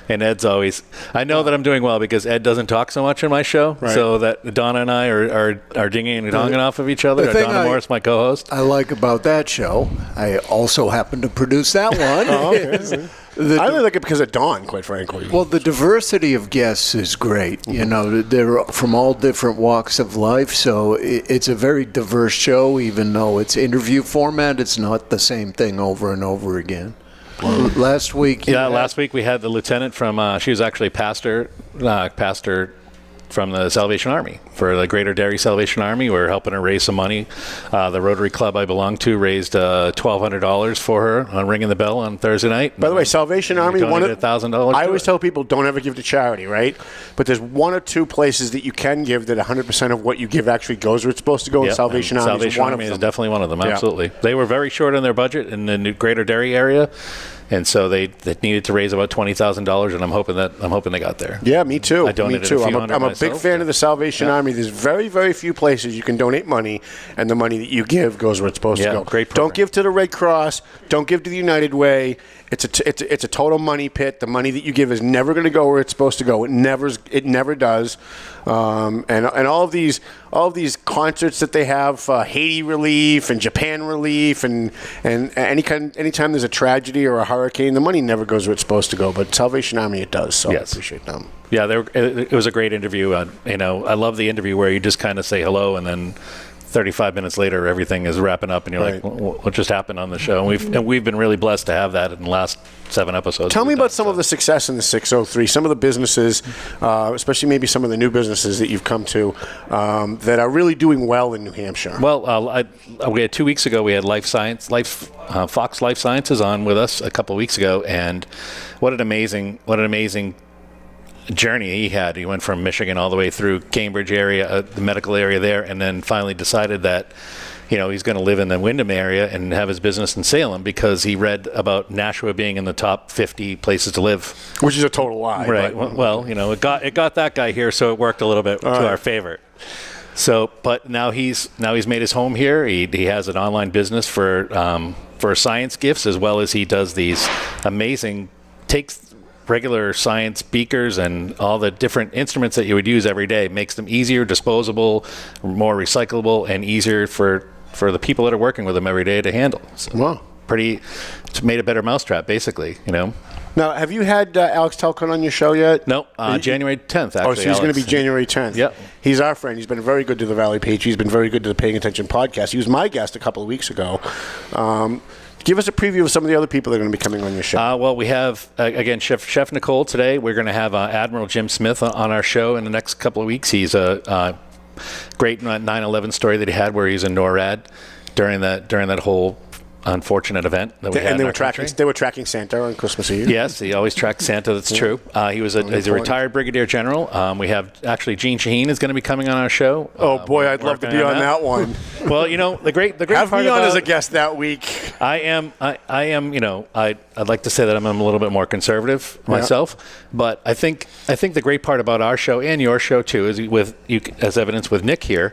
And Ed's always. I know that I'm doing well because Ed doesn't talk so much in my show, so that Donna and I are dinging and donging off of each other. Donna Morris, my co-host. I like about that show, I also happen to produce that one. I only like it because of Dawn, quite frankly. Well, the diversity of guests is great. They're from all different walks of life, so it's a very diverse show. Even though it's interview format, it's not the same thing over and over again. Last week we had the lieutenant from. She was actually pastor from the Salvation Army, for the Greater Derry Salvation Army. We're helping her raise some money. The Rotary Club I belong to raised $1,200 for her on Ringing the Bell on Thursday night. By the way, Salvation Army, $1,000. I always tell people don't ever give to charity, right? But there's one or two places that you can give that 100% of what you give actually goes where it's supposed to go. Yep, And Salvation Army is one of them. is definitely one of them. Absolutely, They were very short on their budget in the Greater Derry area. And so they needed to raise about $20,000, and I'm hoping they got there. Yeah, me too. I donated me too. a few I'm a big fan of the Salvation Army. There's very, very few places you can donate money, and the money that you give goes where it's supposed to go. Great program. Don't give to the Red Cross. Don't give to the United Way. It's a total money pit. The money that you give is never going to go where it's supposed to go. It never does. And all of these concerts that they have, Haiti relief and Japan relief, and anytime there's a tragedy or a hurricane, the money never goes where it's supposed to go. But Salvation Army, it does. So Yes. I appreciate them. Yeah, it was a great interview. I love the interview where you just kind of say hello, and then 35 minutes later, everything is wrapping up, and you're like, what just happened on the show? And we've been really blessed to have that in the last 7 episodes. Tell me about some of the success in the 603, some of the businesses, especially maybe some of the new businesses that you've come to that are really doing well in New Hampshire. Well, we had 2 weeks ago, we had Fox Life Sciences on with us a couple of weeks ago, and what an amazing journey he had. He went from Michigan all the way through Cambridge area, the medical area there, and then finally decided that he's going to live in the Wyndham area and have his business in Salem because he read about Nashua being in the top 50 places to live, which is a total lie. Right. Well, it got that guy here, so it worked a little bit to our favor. So, but now he's made his home here. He has an online business for science gifts, as well as he does these amazing takes regular science beakers and all the different instruments that you would use every day, makes them easier, disposable, more recyclable, and easier for the people that are working with them every day to handle. So it's made a better mousetrap, basically, Now, have you had Alex Telcon on your show yet? No, January 10th, actually. Oh, so he's going to be January 10th. Yep. He's our friend. He's been very good to the Valley Patriot. He's been very good to the Paying Attention podcast. He was my guest a couple of weeks ago. Give us a preview of some of the other people that are going to be coming on your show. Well, we have, again, Chef Nicole today. We're going to have Admiral Jim Smith on our show in the next couple of weeks. He's a great 9/11 story that he had where he's in NORAD during that whole unfortunate event that we had in our country. They were tracking Santa on Christmas Eve. Yes, he always tracked Santa. That's true. He's a retired brigadier general. We have actually Gene Shaheen is going to be coming on our show. Oh boy, I'd love to be on that one. Well, the great have part me on about, as a guest that week. I am. I'd like to say that I'm a little bit more conservative myself, but I think the great part about our show and your show too is as evidence with Nick here,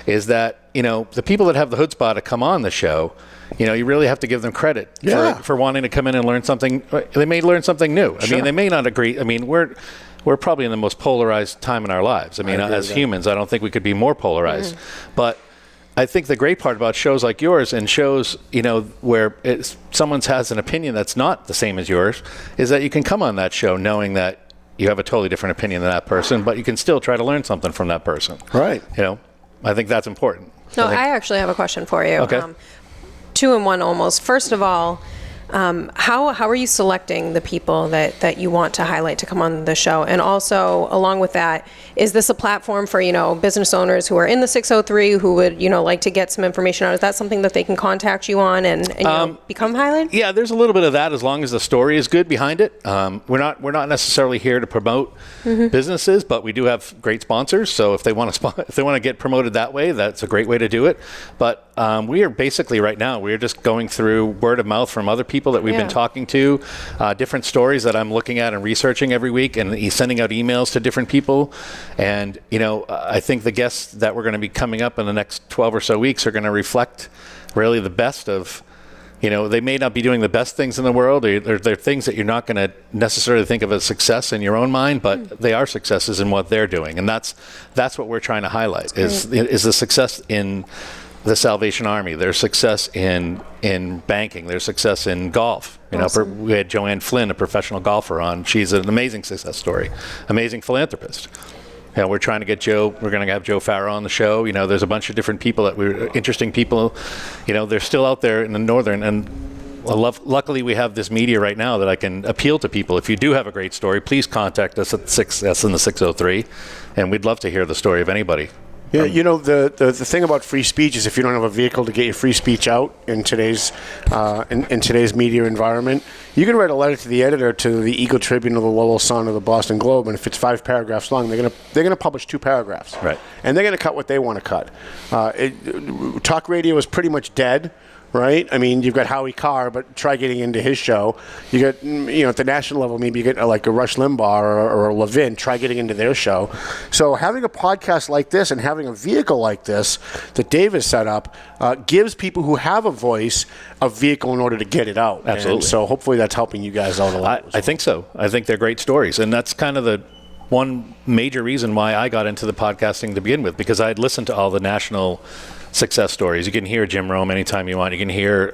is that the people that have the chutzpah to come on the show. You really have to give them credit for wanting to come in and learn something. They may learn something new. I mean, they may not agree. I mean, we're probably in the most polarized time in our lives. I mean, as humans, I don't think we could be more polarized. But I think the great part about shows like yours and shows, where someone has an opinion that's not the same as yours, is that you can come on that show knowing that you have a totally different opinion than that person, but you can still try to learn something from that person. Right. I think that's important. No, I actually have a question for you. Okay. 2 in 1 almost. First of all, how are you selecting the people that you want to highlight to come on the show? And also, along with that, is this a platform for business owners who are in the 603 who would like to get some information out? Is that something that they can contact you on and become highlighted? Yeah, there's a little bit of that as long as the story is good behind it. We're not necessarily here to promote businesses, but we do have great sponsors. So if they want to get promoted that way, that's a great way to do it. But we are basically right now we're just going through word of mouth from other people that we've been talking to, different stories that I'm looking at and researching every week, and he's sending out emails to different people. And I think the guests that we're going to be coming up in the next 12 or so weeks are going to reflect really the best of. They may not be doing the best things in the world. They're things that you're not going to necessarily think of as success in your own mind, but they are successes in what they're doing, and that's what we're trying to highlight is the success in the Salvation Army, their success in banking, their success in golf. Awesome. We had Joanne Flynn, a professional golfer, on. She's an amazing success story, amazing philanthropist. We're trying to get Joe. We're going to have Joe Farrow on the show. There's a bunch of different people interesting people. They're still out there in the northern, and luckily we have this media right now that I can appeal to people. If you do have a great story, please contact us at 6S in the 603, and we'd love to hear the story of anybody. Yeah, you know, the thing about free speech is if you don't have a vehicle to get your free speech out in today's in today's media environment, you can write a letter to the editor, to the Eagle Tribune or the Lowell Sun or the Boston Globe, and if it's 5 paragraphs long, they're gonna publish 2 paragraphs, right? And they're gonna cut what they want to cut. Talk radio is pretty much dead. Right? I mean, you've got Howie Carr, but try getting into his show. You get, at the national level, maybe you get like a Rush Limbaugh or a Levin, try getting into their show. So having a podcast like this and having a vehicle like this that Dave has set up gives people who have a voice a vehicle in order to get it out. Absolutely. And so hopefully that's helping you guys out a lot. I think so. I think they're great stories. And that's kind of the one major reason why I got into the podcasting to begin with, because I'd listened to all the national success stories. You can hear Jim Rome anytime you want. You can hear,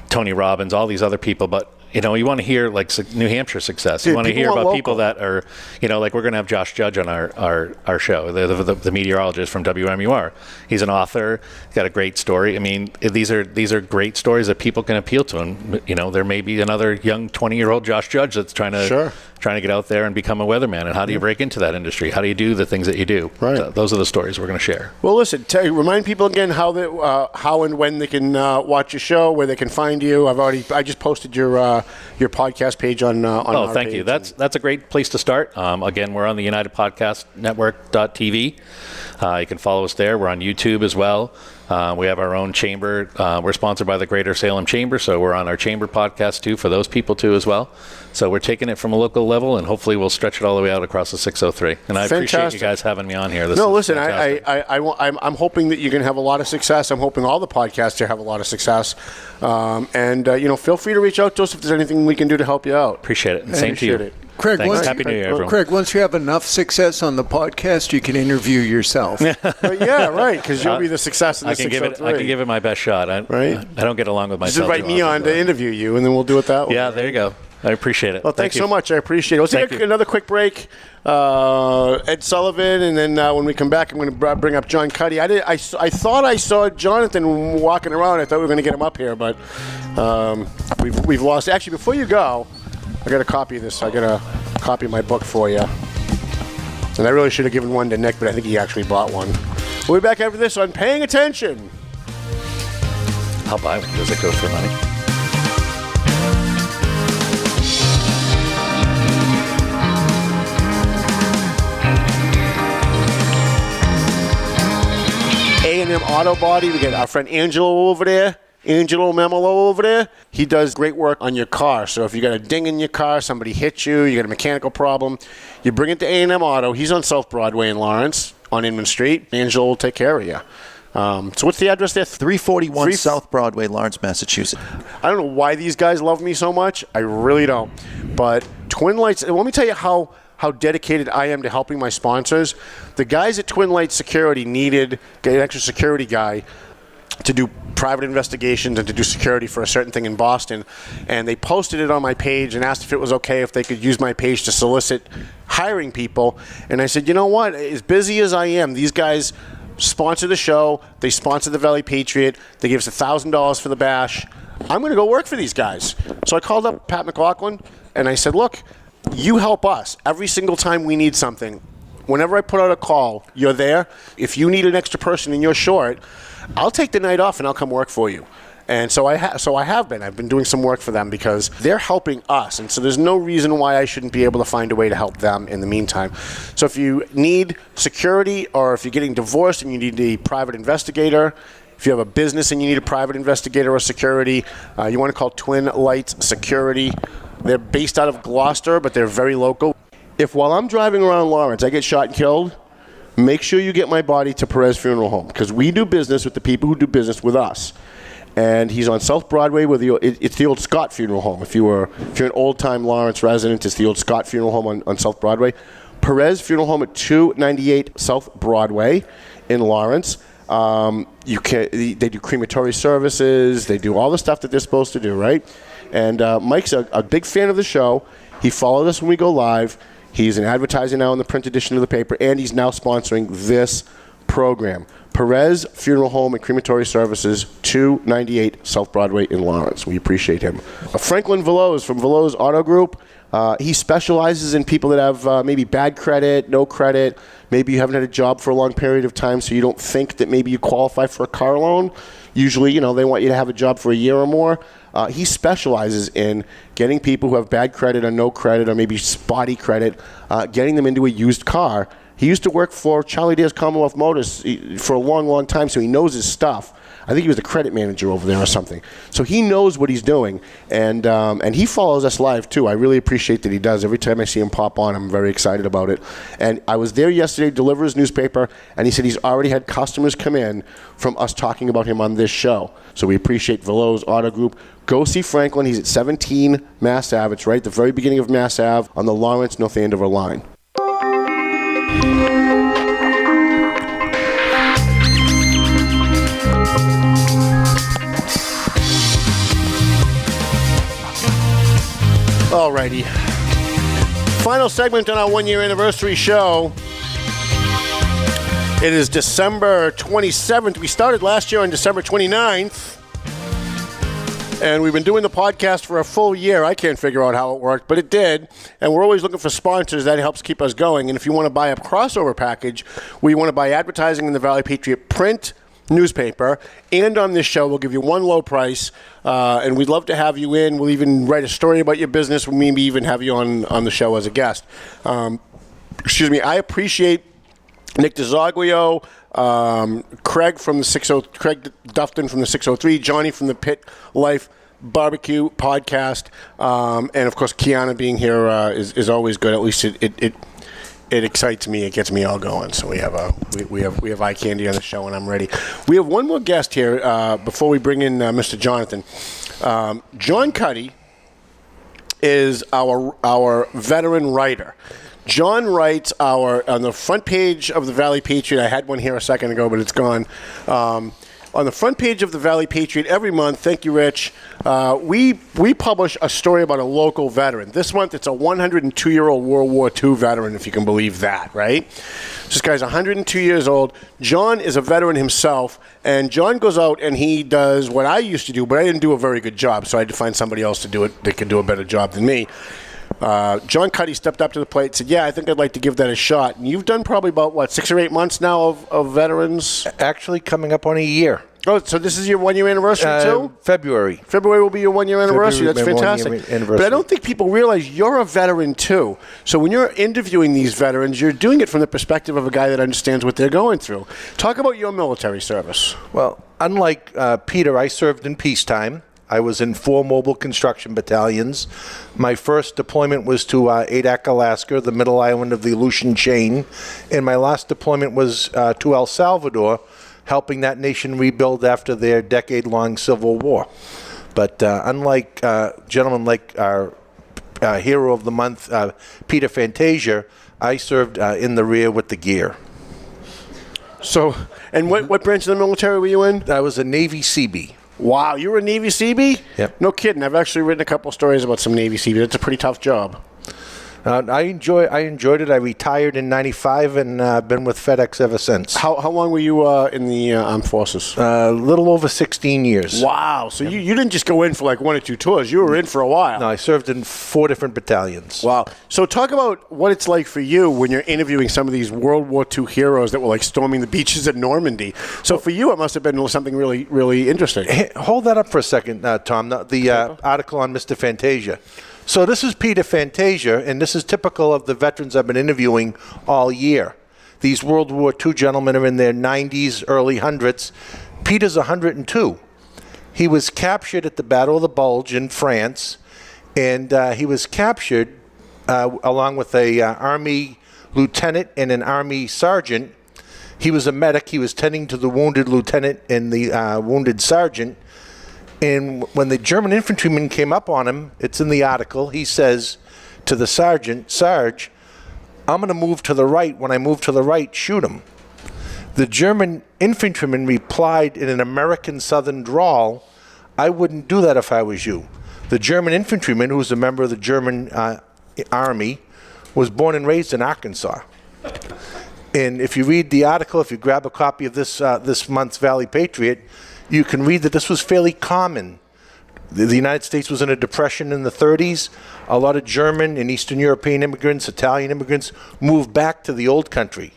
Tony Robbins, all these other people. But you want to hear like New Hampshire success. You want to hear about people that are, like we're going to have Josh Judge on our show, the meteorologist from WMUR. He's an author. He's got a great story. I mean, these are great stories that people can appeal to. And there may be another young 20-year-old Josh Judge that's trying to get out there and become a weatherman. And how do you break into that industry? How do you do the things that you do? Right. So those are the stories we're going to share. Well, listen, remind people again how and when they can watch your show, where they can find you. I just posted your podcast page on our thank page. you. That's a great place to start. Again, we're on the United Podcast Network.tv. You can follow us there. We're on YouTube as well. We have our own chamber. We're sponsored by the Greater Salem Chamber, so we're on our chamber podcast too for those people too as well. So we're taking it from a local level, and hopefully we'll stretch it all the way out across the 603. And I appreciate you guys having me on here. Listen, I'm hoping that you're going to have a lot of success. I'm hoping all the podcasts here have a lot of success. Feel free to reach out to us if there's anything we can do to help you out. Appreciate it. And same to you. Craig, Happy New Year, everyone. Craig, once you have enough success on the podcast, you can interview yourself. Yeah, right, because you'll be the success in the 603. I can give it my best shot. I don't get along with myself. Just invite me on to interview you, and then we'll do it that way. Yeah, there you go. I appreciate it. Well, thanks so much. I appreciate it. Let's take another quick break. Ed Sullivan, and then when we come back, I'm going to bring up John Cuddy. I thought I saw Jonathan walking around. I thought we were going to get him up here, but we've lost. Actually, before you go, I got a copy of this. I got a copy of my book for you. And I really should have given one to Nick, but I think he actually bought one. We'll be back after this on Paying Attention. I'll buy one. Does it go for money? A&M Auto Body. We got our friend Angelo over there. Angelo Memolo over there. He does great work on your car. So if you got a ding in your car, somebody hit you, you got a mechanical problem, you bring it to A&M Auto. He's on South Broadway in Lawrence on Inman Street. Angelo will take care of you. So what's the address there? 341 South Broadway, Lawrence, Massachusetts. I don't know why these guys love me so much. I really don't. But Twin Lights, let me tell you how dedicated I am to helping my sponsors. The guys at Twin Lights Security needed an extra security guy to do private investigations and to do security for a certain thing in Boston. And they posted it on my page and asked if it was okay if they could use my page to solicit hiring people. And I said, you know what? As busy as I am, these guys sponsor the show. They sponsor the Valley Patriot. They give us $1,000 for the bash. I'm going to go work for these guys. So I called up Pat McLaughlin and I said, look, you help us every single time we need something. Whenever I put out a call, you're there. If you need an extra person and you're short, I'll take the night off and I'll come work for you. And so I have been. I've been doing some work for them because they're helping us. And so there's no reason why I shouldn't be able to find a way to help them in the meantime. So if you need security, or if you're getting divorced and you need a private investigator, if you have a business and you need a private investigator or security, you want to call Twin Lights Security. They're based out of Gloucester, but they're very local. If while I'm driving around Lawrence, I get shot and killed, make sure you get my body to Perez Funeral Home, because we do business with the people who do business with us. And he's on South Broadway with it's the old Scott Funeral Home. If you're an old-time Lawrence resident, it's the old Scott Funeral Home on South Broadway. Perez Funeral Home at 298 South Broadway in Lawrence. They do crematory services. They do all the stuff that they're supposed to do, right? And Mike's a big fan of the show. He followed us when we go live. He's an advertiser now in the print edition of the paper, and he's now sponsoring this program. Perez Funeral Home and Crematory Services, 298 South Broadway in Lawrence. We appreciate him. Franklin Veloz from Veloz Auto Group. He specializes in people that have maybe bad credit, no credit. Maybe you haven't had a job for a long period of time, so you don't think that maybe you qualify for a car loan. Usually, they want you to have a job for a year or more. He specializes in getting people who have bad credit or no credit or maybe spotty credit, getting them into a used car. He used to work for Charlie Dare's Commonwealth Motors for a long, long time, so he knows his stuff. I think he was the credit manager over there or something. So he knows what he's doing, and he follows us live, too. I really appreciate that he does. Every time I see him pop on, I'm very excited about it. And I was there yesterday to deliver his newspaper, and he said he's already had customers come in from us talking about him on this show. So we appreciate Veloz Auto Group. Go see Franklin. He's at 17 Mass Ave. It's right at the very beginning of Mass Ave on the Lawrence-North Andover line. Alrighty. Final segment on our one-year anniversary show. It is December 27th. We started last year on December 29th. And we've been doing the podcast for a full year. I can't figure out how it worked, but it did. And we're always looking for sponsors. That helps keep us going. And if you want to buy a crossover package, we want to buy advertising in the Valley Patriot print newspaper, and on this show we'll give you one low price, and we'd love to have you in. We'll even write a story about your business. We'll maybe even have you on the show as a guest. I appreciate Nick DiZoglio, Craig Dufton from the 603, Johnny from the Pit Life BBQ podcast, and of course Quianna being here is always good. At least it excites me. It gets me all going. So we have eye candy on the show, and I'm ready. We have one more guest here before we bring in Mr. Jonathan. John Cuddy is our veteran writer. John writes on the front page of the Valley Patriot. I had one here a second ago, but it's gone. On the front page of the Valley Patriot every month, thank you, Rich, we publish a story about a local veteran. This month, it's a 102-year-old World War II veteran, if you can believe that, right? This guy's 102 years old. John is a veteran himself, and John goes out and he does what I used to do, but I didn't do a very good job, so I had to find somebody else to do it that could do a better job than me. John Cuddy stepped up to the plate and said, yeah, I think I'd like to give that a shot. And you've done probably about, 6 or 8 months now of veterans? Actually, coming up on a year. Oh, so this is your one-year anniversary, too? February. February will be your one-year anniversary. That's fantastic. But I don't think people realize you're a veteran, too. So when you're interviewing these veterans, you're doing it from the perspective of a guy that understands what they're going through. Talk about your military service. Well, unlike Peter, I served in peacetime. I was in 4 mobile construction battalions. My first deployment was to Adak, Alaska, the middle island of the Aleutian chain. And my last deployment was to El Salvador, helping that nation rebuild after their decade-long civil war. But unlike gentlemen like our hero of the month, Peter Fantasia, I served in the rear with the gear. So, and what branch of the military were you in? I was a Navy Seabee. Wow, you were a Navy Seabee? Yep. No kidding. I've actually written a couple stories about some Navy Seabee. It's a pretty tough job. I enjoyed it. I retired in '95 and been with FedEx ever since. How long were you in the armed forces? A little over 16 years. Wow. So you didn't just go in for like 1 or 2 tours. You were in for a while. No, I served in 4 different battalions. Wow. So talk about what it's like for you when you're interviewing some of these World War II heroes that were like storming the beaches at Normandy. So for you, it must have been something really, really interesting. Hey, hold that up for a second, Tom. The article on Mr. Fantasia. So this is Peter Fantasia, and this is typical of the veterans I've been interviewing all year. These World War II gentlemen are in their 90s, early hundreds. Peter's 102. He was captured at the Battle of the Bulge in France, and he was captured along with a Army lieutenant and an Army sergeant. He was a medic. He was tending to the wounded lieutenant and the wounded sergeant. And when the German infantryman came up on him, it's in the article, he says to the sergeant, Sarge, I'm going to move to the right. When I move to the right, shoot him. The German infantryman replied in an American Southern drawl, I wouldn't do that if I was you. The German infantryman, who was a member of the German Army, was born and raised in Arkansas. And if you read the article, if you grab a copy of this month's Valley Patriot, you can read that this was fairly common. The United States was in a depression in the 30s. A lot of German and Eastern European immigrants, Italian immigrants, moved back to the old country.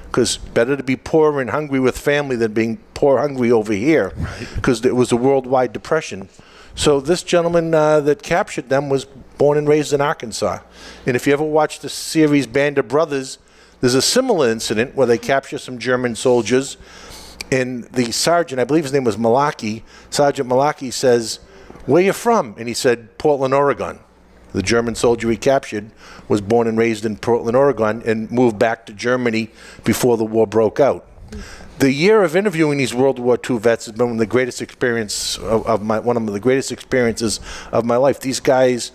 Because better to be poor and hungry with family than being poor hungry over here, because it was a worldwide depression. So this gentleman that captured them was born and raised in Arkansas. And if you ever watched the series Band of Brothers, there's a similar incident where they capture some German soldiers, and the sergeant, I believe his name was Malaki, Sergeant Malaki says, "Where you from?" And he said, "Portland, Oregon." The German soldier he captured was born and raised in Portland, Oregon, and moved back to Germany before the war broke out. The year of interviewing these World War II vets has been one of the greatest experiences of my life. These guys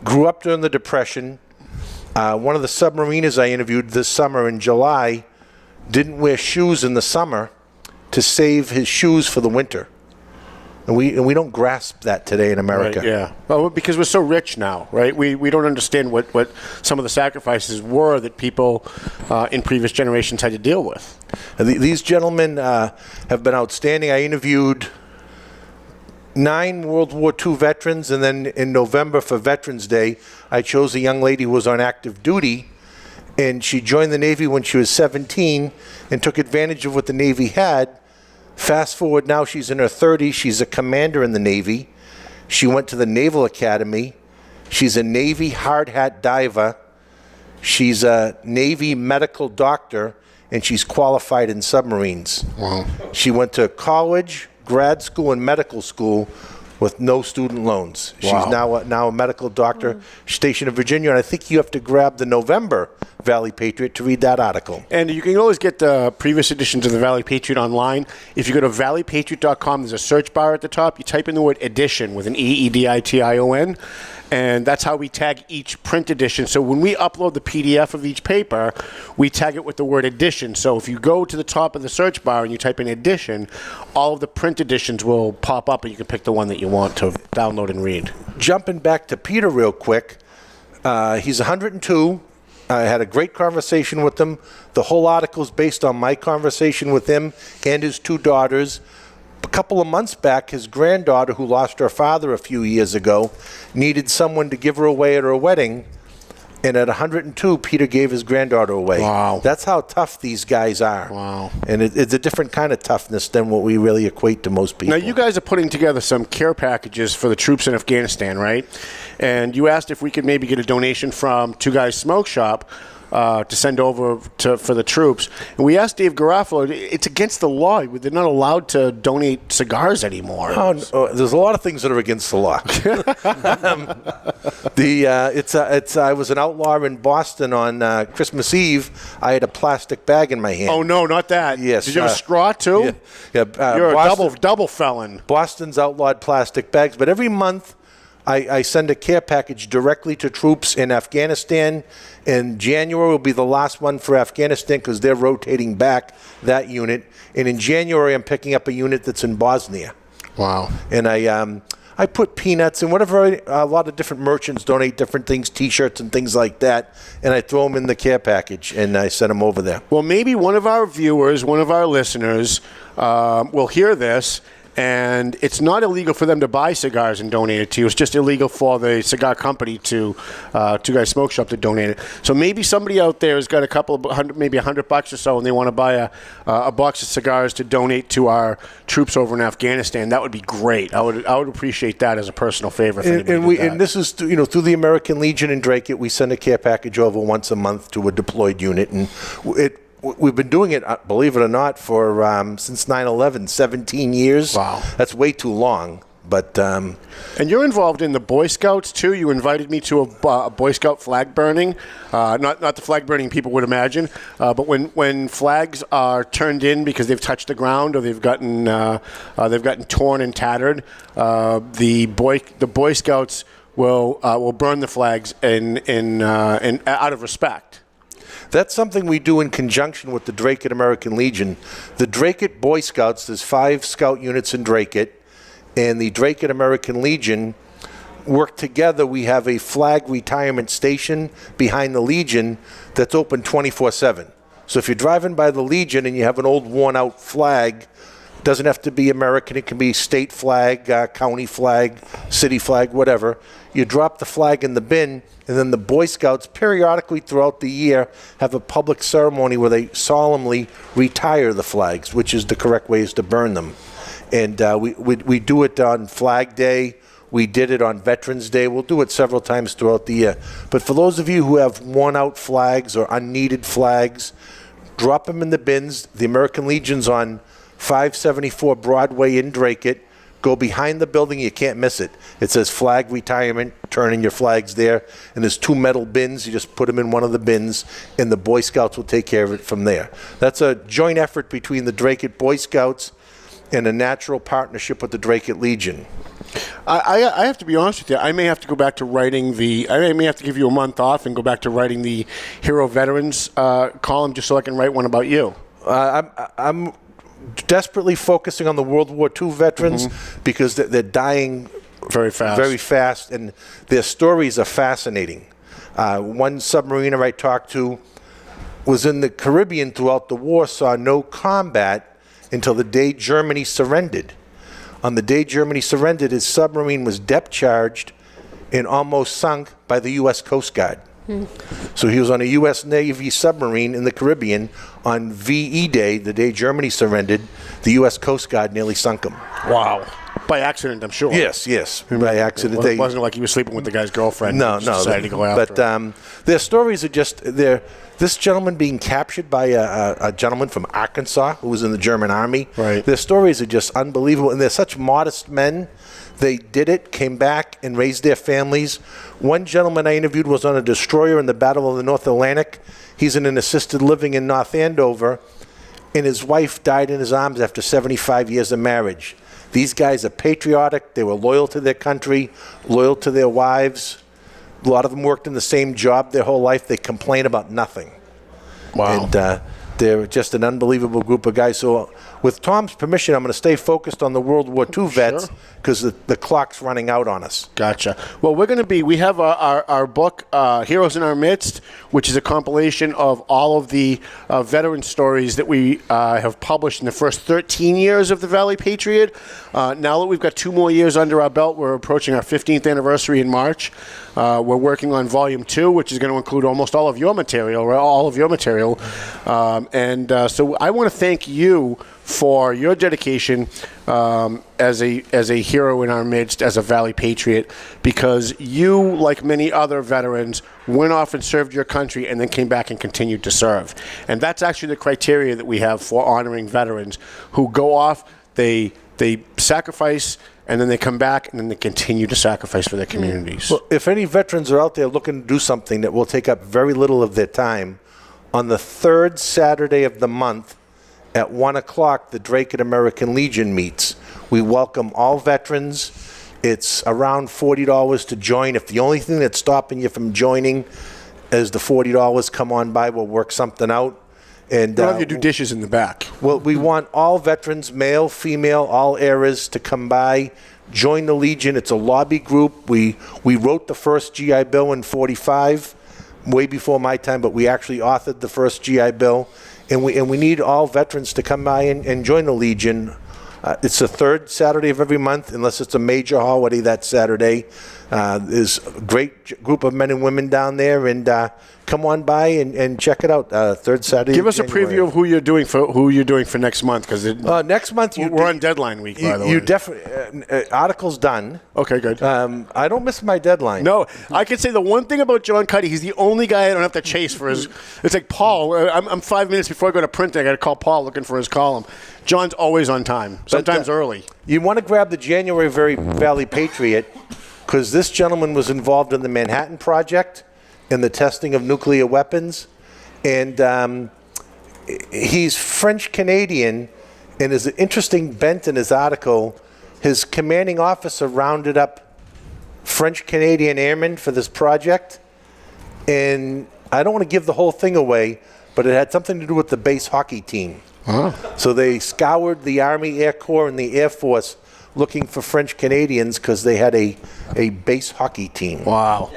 grew up during the Depression. One of the submariners I interviewed this summer in July didn't wear shoes in the summer to save his shoes for the winter. And we don't grasp that today in America. Right, yeah. Well, because we're so rich now, right? We don't understand what some of the sacrifices were that people in previous generations had to deal with. These gentlemen have been outstanding. I interviewed 9 World War II veterans, and then in November for Veterans Day, I chose a young lady who was on active duty, and she joined the Navy when she was 17 and took advantage of what the Navy had. Fast forward now, she's in her 30s. She's a commander in the Navy. She went to the Naval Academy. She's a Navy hard hat diver. She's a Navy medical doctor, and she's qualified in submarines. Wow. She went to college, grad school, and medical school with no student loans. Wow. She's now a medical doctor stationed in Virginia, and I think you have to grab the November Valley Patriot to read that article. And you can always get the previous editions of the Valley Patriot online. If you go to valleypatriot.com, there's a search bar at the top. You type in the word edition with an E-E-D-I-T-I-O-N, and that's how we tag each print edition. So when we upload the PDF of each paper, we tag it with the word edition. So if you go to the top of the search bar and you type in edition, all of the print editions will pop up, and you can pick the one that you want to download and read. Jumping back to Peter real quick, he's 102. I had a great conversation with him. The whole article is based on my conversation with him and his 2 daughters. A couple of months back, his granddaughter, who lost her father a few years ago, needed someone to give her away at her wedding. And at 102, Peter gave his granddaughter away. Wow. That's how tough these guys are. Wow. And it's a different kind of toughness than what we really equate to most people. Now, you guys are putting together some care packages for the troops in Afghanistan, right? And you asked if we could maybe get a donation from Two Guys Smoke Shop to send over for the troops. And we asked Dave Garofalo, it's against the law. They're not allowed to donate cigars anymore. There's a lot of things that are against the law. I was an outlaw in Boston on Christmas Eve. I had a plastic bag in my hand. Oh, no, not that. Yes. Did you have a straw, too? Yeah. You're a double felon. Boston's outlawed plastic bags, but every month I send a care package directly to troops in Afghanistan. In January will be the last one for Afghanistan because they're rotating back that unit. And in January, I'm picking up a unit that's in Bosnia. Wow. And I put peanuts and whatever. A lot of different merchants donate different things, T-shirts and things like that. And I throw them in the care package and I send them over there. Well, maybe one of our viewers, one of our listeners will hear this. And it's not illegal for them to buy cigars and donate it to you. It's just illegal for the cigar company to Two Guys Smoke Shop to donate it. So maybe somebody out there has got a couple of maybe $100 or so, and they want to buy a box of cigars to donate to our troops over in Afghanistan. That would be great. I would appreciate that as a personal favor. And this is through the American Legion and Drake. We send a care package over once a month to a deployed unit, and we've been doing it, believe it or not, for since 9/11, 17 years. Wow. That's way too long. But and you're involved in the Boy Scouts, too. You invited me to a Boy Scout flag burning. Not the flag burning people would imagine, but when flags are turned in because they've touched the ground or they've gotten torn and tattered, the Boy Scouts will burn the flags in out of respect. That's something we do in conjunction with the Drake American Legion. The Drake Boy Scouts, there's 5 scout units in Drake, and the Drake American Legion work together. We have a flag retirement station behind the Legion that's open 24/7. So if you're driving by the Legion and you have an old worn-out flag, it doesn't have to be American. It can be state flag, county flag, city flag, whatever. You drop the flag in the bin, and then the Boy Scouts periodically throughout the year have a public ceremony where they solemnly retire the flags, which is the correct way is to burn them. And we do it on Flag Day. We did it on Veterans Day. We'll do it several times throughout the year. But for those of you who have worn-out flags or unneeded flags, drop them in the bins. The American Legion's on 574 Broadway in Drake. Go behind the building. You can't miss it. It says Flag Retirement. Turn in your flags there. And there's 2 metal bins. You just put them in one of the bins, and the Boy Scouts will take care of it from there. That's a joint effort between the Drake Boy Scouts and a natural partnership with the Drake Legion. I have to be honest with you. I may have to go back to writing I may have to give you a month off and go back to writing the Hero Veterans column just so I can write one about you. I'm desperately focusing on the World War II veterans because they're dying very fast, and their stories are fascinating. One submariner I talked to was in the Caribbean throughout the war, saw no combat until the day Germany surrendered. On the day Germany surrendered, his submarine was depth charged and almost sunk by the U.S. Coast Guard. So he was on a U.S. Navy submarine in the Caribbean on VE Day, the day Germany surrendered. The U.S. Coast Guard nearly sunk him. Wow. By accident, I'm sure. Yes, by accident. It wasn't like he was sleeping with the guy's girlfriend. No. Decided to go after him. Their stories are just, this gentleman being captured by a gentleman from Arkansas who was in the German army. Right. Their stories are just unbelievable, and they're such modest men. They did it, came back, and raised their families. One gentleman I interviewed was on a destroyer in the Battle of the North Atlantic. He's in an assisted living in North Andover, and his wife died in his arms after 75 years of marriage. These guys are patriotic. They were loyal to their country, loyal to their wives. A lot of them worked in the same job their whole life. They complain about nothing. Wow. And they're just an unbelievable group of guys. So with Tom's permission, I'm going to stay focused on the World War II vets because the clock's running out on us. Gotcha. Well, we have our book, Heroes in Our Midst, which is a compilation of all of the veteran stories that we have published in the first 13 years of the Valley Patriot. Now that we've got 2 more years under our belt, we're approaching our 15th anniversary in March. We're working on Volume 2, which is going to include almost all of your material. So I want to thank you for your dedication as a hero in our midst, as a Valley Patriot, because you, like many other veterans, went off and served your country and then came back and continued to serve. And that's actually the criteria that we have for honoring veterans who go off, they sacrifice, and then they come back, and then they continue to sacrifice for their communities. Well, if any veterans are out there looking to do something that will take up very little of their time, on the 3rd Saturday of the month at 1 o'clock, the Drake American Legion meets. We welcome all veterans. It's around $40 to join. If the only thing that's stopping you from joining is the $40, come on by. We'll work something out. And we'll have you do dishes in the back. Well, we want all veterans, male, female, all eras, to come by, join the Legion. It's a lobby group. We wrote the first GI Bill in '45, way before my time, but we actually authored the first GI Bill. And we need all veterans to come by and join the Legion. It's the 3rd Saturday of every month, unless it's a major holiday that Saturday. There's a great group of men and women down there, and come on by and check it out. 3rd Saturday. Give us a preview of who you're doing for next month, because next month we're on deadline week. By the way, you definitely article's done. Okay, good. I don't miss my deadline. No, I can say the one thing about John Cuddy, he's the only guy I don't have to chase for his. It's like Paul. I'm 5 minutes before I go to print. I got to call Paul looking for his column. John's always on time. Sometimes early. You want to grab the January Valley Patriot, because this gentleman was involved in the Manhattan Project and the testing of nuclear weapons. And he's French-Canadian, and there's an interesting bent in his article. His commanding officer rounded up French-Canadian airmen for this project. And I don't want to give the whole thing away, but it had something to do with the base hockey team. So they scoured the Army, Air Corps, and the Air Force looking for French Canadians because they had a base hockey team. Wow.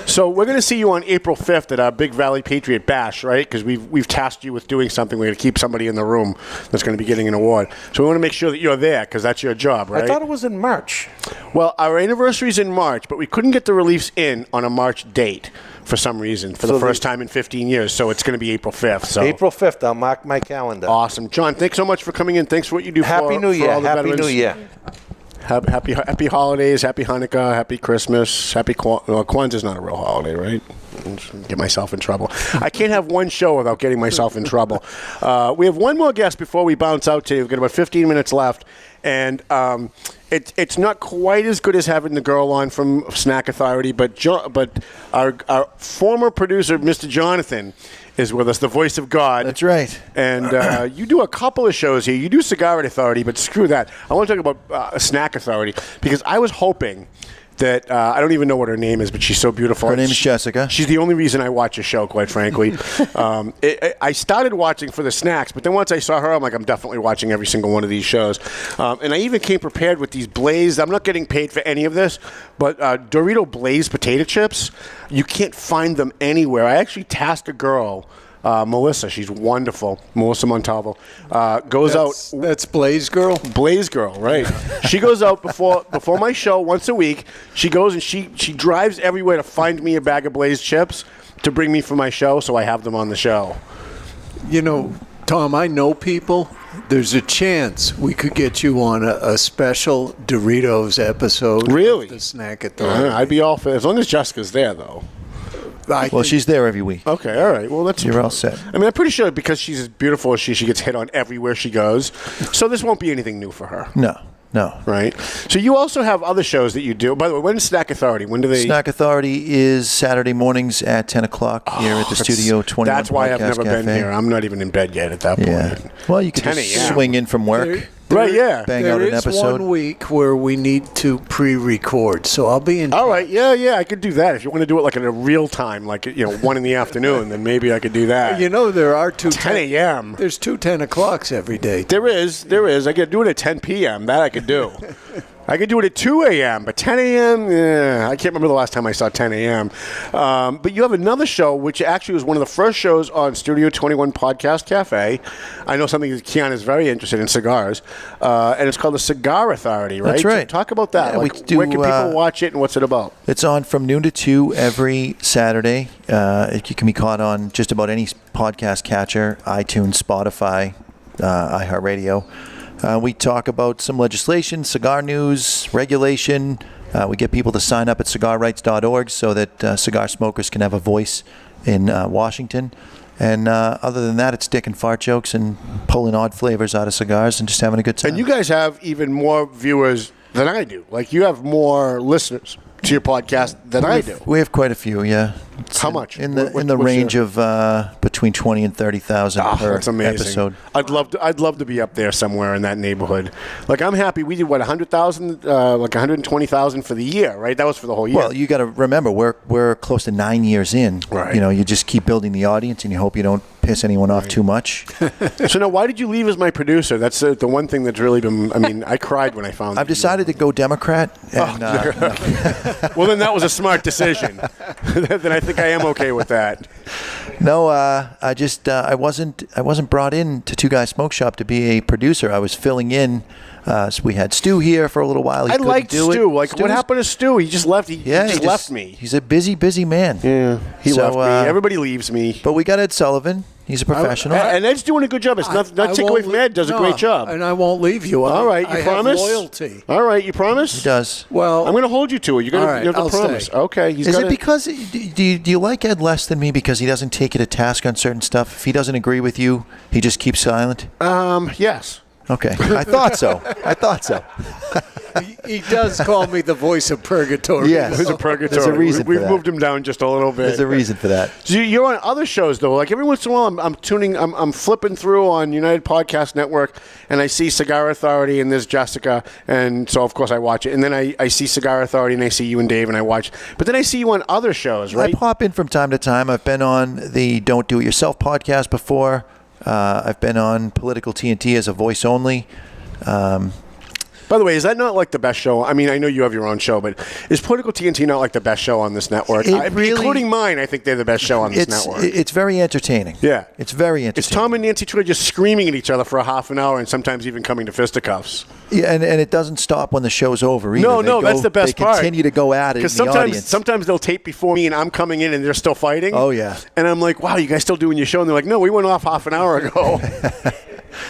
So we're going to see you on April 5th at our big Valley Patriot Bash, right? Because we've tasked you with doing something. We're going to keep somebody in the room that's going to be getting an award. So we want to make sure that you're there because that's your job, right? I thought it was in March. Well, our anniversary is in March, but we couldn't get the reliefs in on a March date for some reason for the first time in 15 years. So it's going to be April 5th. So April 5th, I'll mark my calendar. Awesome. John, thanks so much for coming in. Thanks for what you do Happy New Year. all the Happy veterans. New Year. Happy holidays, happy Hanukkah, happy Christmas, happy Kwanzaa's not a real holiday, right? Get myself in trouble. I can't have one show without getting myself in trouble. We have one more guest before we bounce out today. We've got about 15 minutes left, and it's not quite as good as having the girl on from Snack Authority, but our former producer, Mr. Jonathan, is with us, the voice of God. That's right. And you do a couple of shows here. You do Cigar Authority, but screw that. I want to talk about Snack Authority because I was hoping that I don't even know what her name is, but she's so beautiful. Her name is Jessica. She's the only reason I watch a show, quite frankly. I started watching for the snacks, but then once I saw her, I'm like, I'm definitely watching every single one of these shows. And I even came prepared with these Blaze. I'm not getting paid for any of this, but Dorito Blaze potato chips, you can't find them anywhere. I actually tasked a girl, Melissa, she's wonderful. Melissa Montalvo goes out. That's Blaze Girl. Blaze Girl, right? She goes out before my show once a week. She goes and she drives everywhere to find me a bag of Blaze chips to bring me for my show, so I have them on the show. You know, Tom, I know people. There's a chance we could get you on a special Doritos episode. Really? Of the Snack Authority. I'd be all for it, as long as Jessica's there, though. Well, she's there every week. Okay, all right. Well, You're all set. I mean, I'm pretty sure because she's as beautiful as she gets hit on everywhere she goes. So this won't be anything new for her. No. Right? So you also have other shows that you do. By the way, when's Snack Authority? When do they... Snack Authority is Saturday mornings at 10 o'clock here at the Studio 21 That's why I've never Cafe. been here. I'm not even in bed yet at that point. Well, you can just swing in from work. Right, yeah. Bang out an episode. There is 1 week where we need to pre-record, so I'll be in. All right, yeah, I could do that. If you want to do it like in a real time, like 1 in the afternoon, then maybe I could do that. You know, there are 10 a.m. There's 2 10 o'clocks every day. There is. I could do it at 10 p.m. That I could do. I could do it at 2 a.m., but 10 a.m., I can't remember the last time I saw 10 a.m. But you have another show, which actually was one of the first shows on Studio 21 Podcast Cafe. I know something that Quianna is very interested in, cigars, and it's called the Cigar Authority, right? That's right. So talk about that. Yeah, where can people watch it, and what's it about? It's on from noon to 2 every Saturday. You can be caught on just about any podcast catcher, iTunes, Spotify, iHeartRadio. We talk about some legislation, cigar news, regulation. We get people to sign up at cigarrights.org so that cigar smokers can have a voice in Washington. And other than that, it's dick and fart jokes and pulling odd flavors out of cigars and just having a good time. And you guys have even more viewers than I do. Like, you have more listeners to your podcast than I do. We have quite a few, yeah. How much? In the range of between 20 and 30,000 per that's amazing. episode. I'd love to be up there somewhere in that neighborhood. Like, I'm happy. We did 100,000, like 120,000 for the year, right? That was for the whole year. Well, you got to remember we're close to 9 years in. Right. You just keep building the audience, and you hope you don't piss anyone off too much. So now, why did you leave as my producer? That's the one thing that's really been. I mean, I cried when I found. I've decided to go Democrat. And, well, then that was a smart decision. Then I think I am okay with that. No, I just I wasn't brought in to Two Guys Smoke Shop to be a producer. I was filling in. So we had Stu here for a little while. I liked Stu. Like, what happened to Stu? He just left. He just left me. He's a busy man. Yeah, he left me. Everybody leaves me. But we got Ed Sullivan. He's a professional. And Ed's doing a good job. It's not take away from Ed. Does a great job. And I won't leave you. All right, you promise? Have loyalty. All right, you promise? He does. Well, I'm going to hold you to it. You have to promise. Stay. Okay. Is it because do you like Ed less than me because he doesn't take you to task on certain stuff? If he doesn't agree with you, he just keeps silent? Yes. Okay. I thought so. He does call me the voice of purgatory. Yes. Voice of purgatory. There's a reason We've for that. moved him down just a little bit. There's a reason for that. So you're on other shows, though. Like, every once in a while, I'm flipping through on United Podcast Network, and I see Cigar Authority, and there's Jessica, and so, of course, I watch it. And then I see Cigar Authority, and I see you and Dave, and I watch. But then I see you on other shows, right? I pop in from time to time. I've been on the Don't Do It Yourself podcast before. I've been on Political TNT as a voice only. But By the way, is that not like the best show? I mean, I know you have your own show, but is Political TNT not like the best show on this network? Including mine, I think they're the best show on this network. It's very entertaining. Yeah. It's very entertaining. It's Tom and Nancy Troy just screaming at each other for a half an hour and sometimes even coming to fisticuffs. Yeah, and it doesn't stop when the show's over either. No, that's the best part. They continue to go at it in the audience. Sometimes they'll tape before me and I'm coming in and they're still fighting. Oh, yeah. And I'm like, wow, you guys still doing your show? And they're like, no, we went off half an hour ago.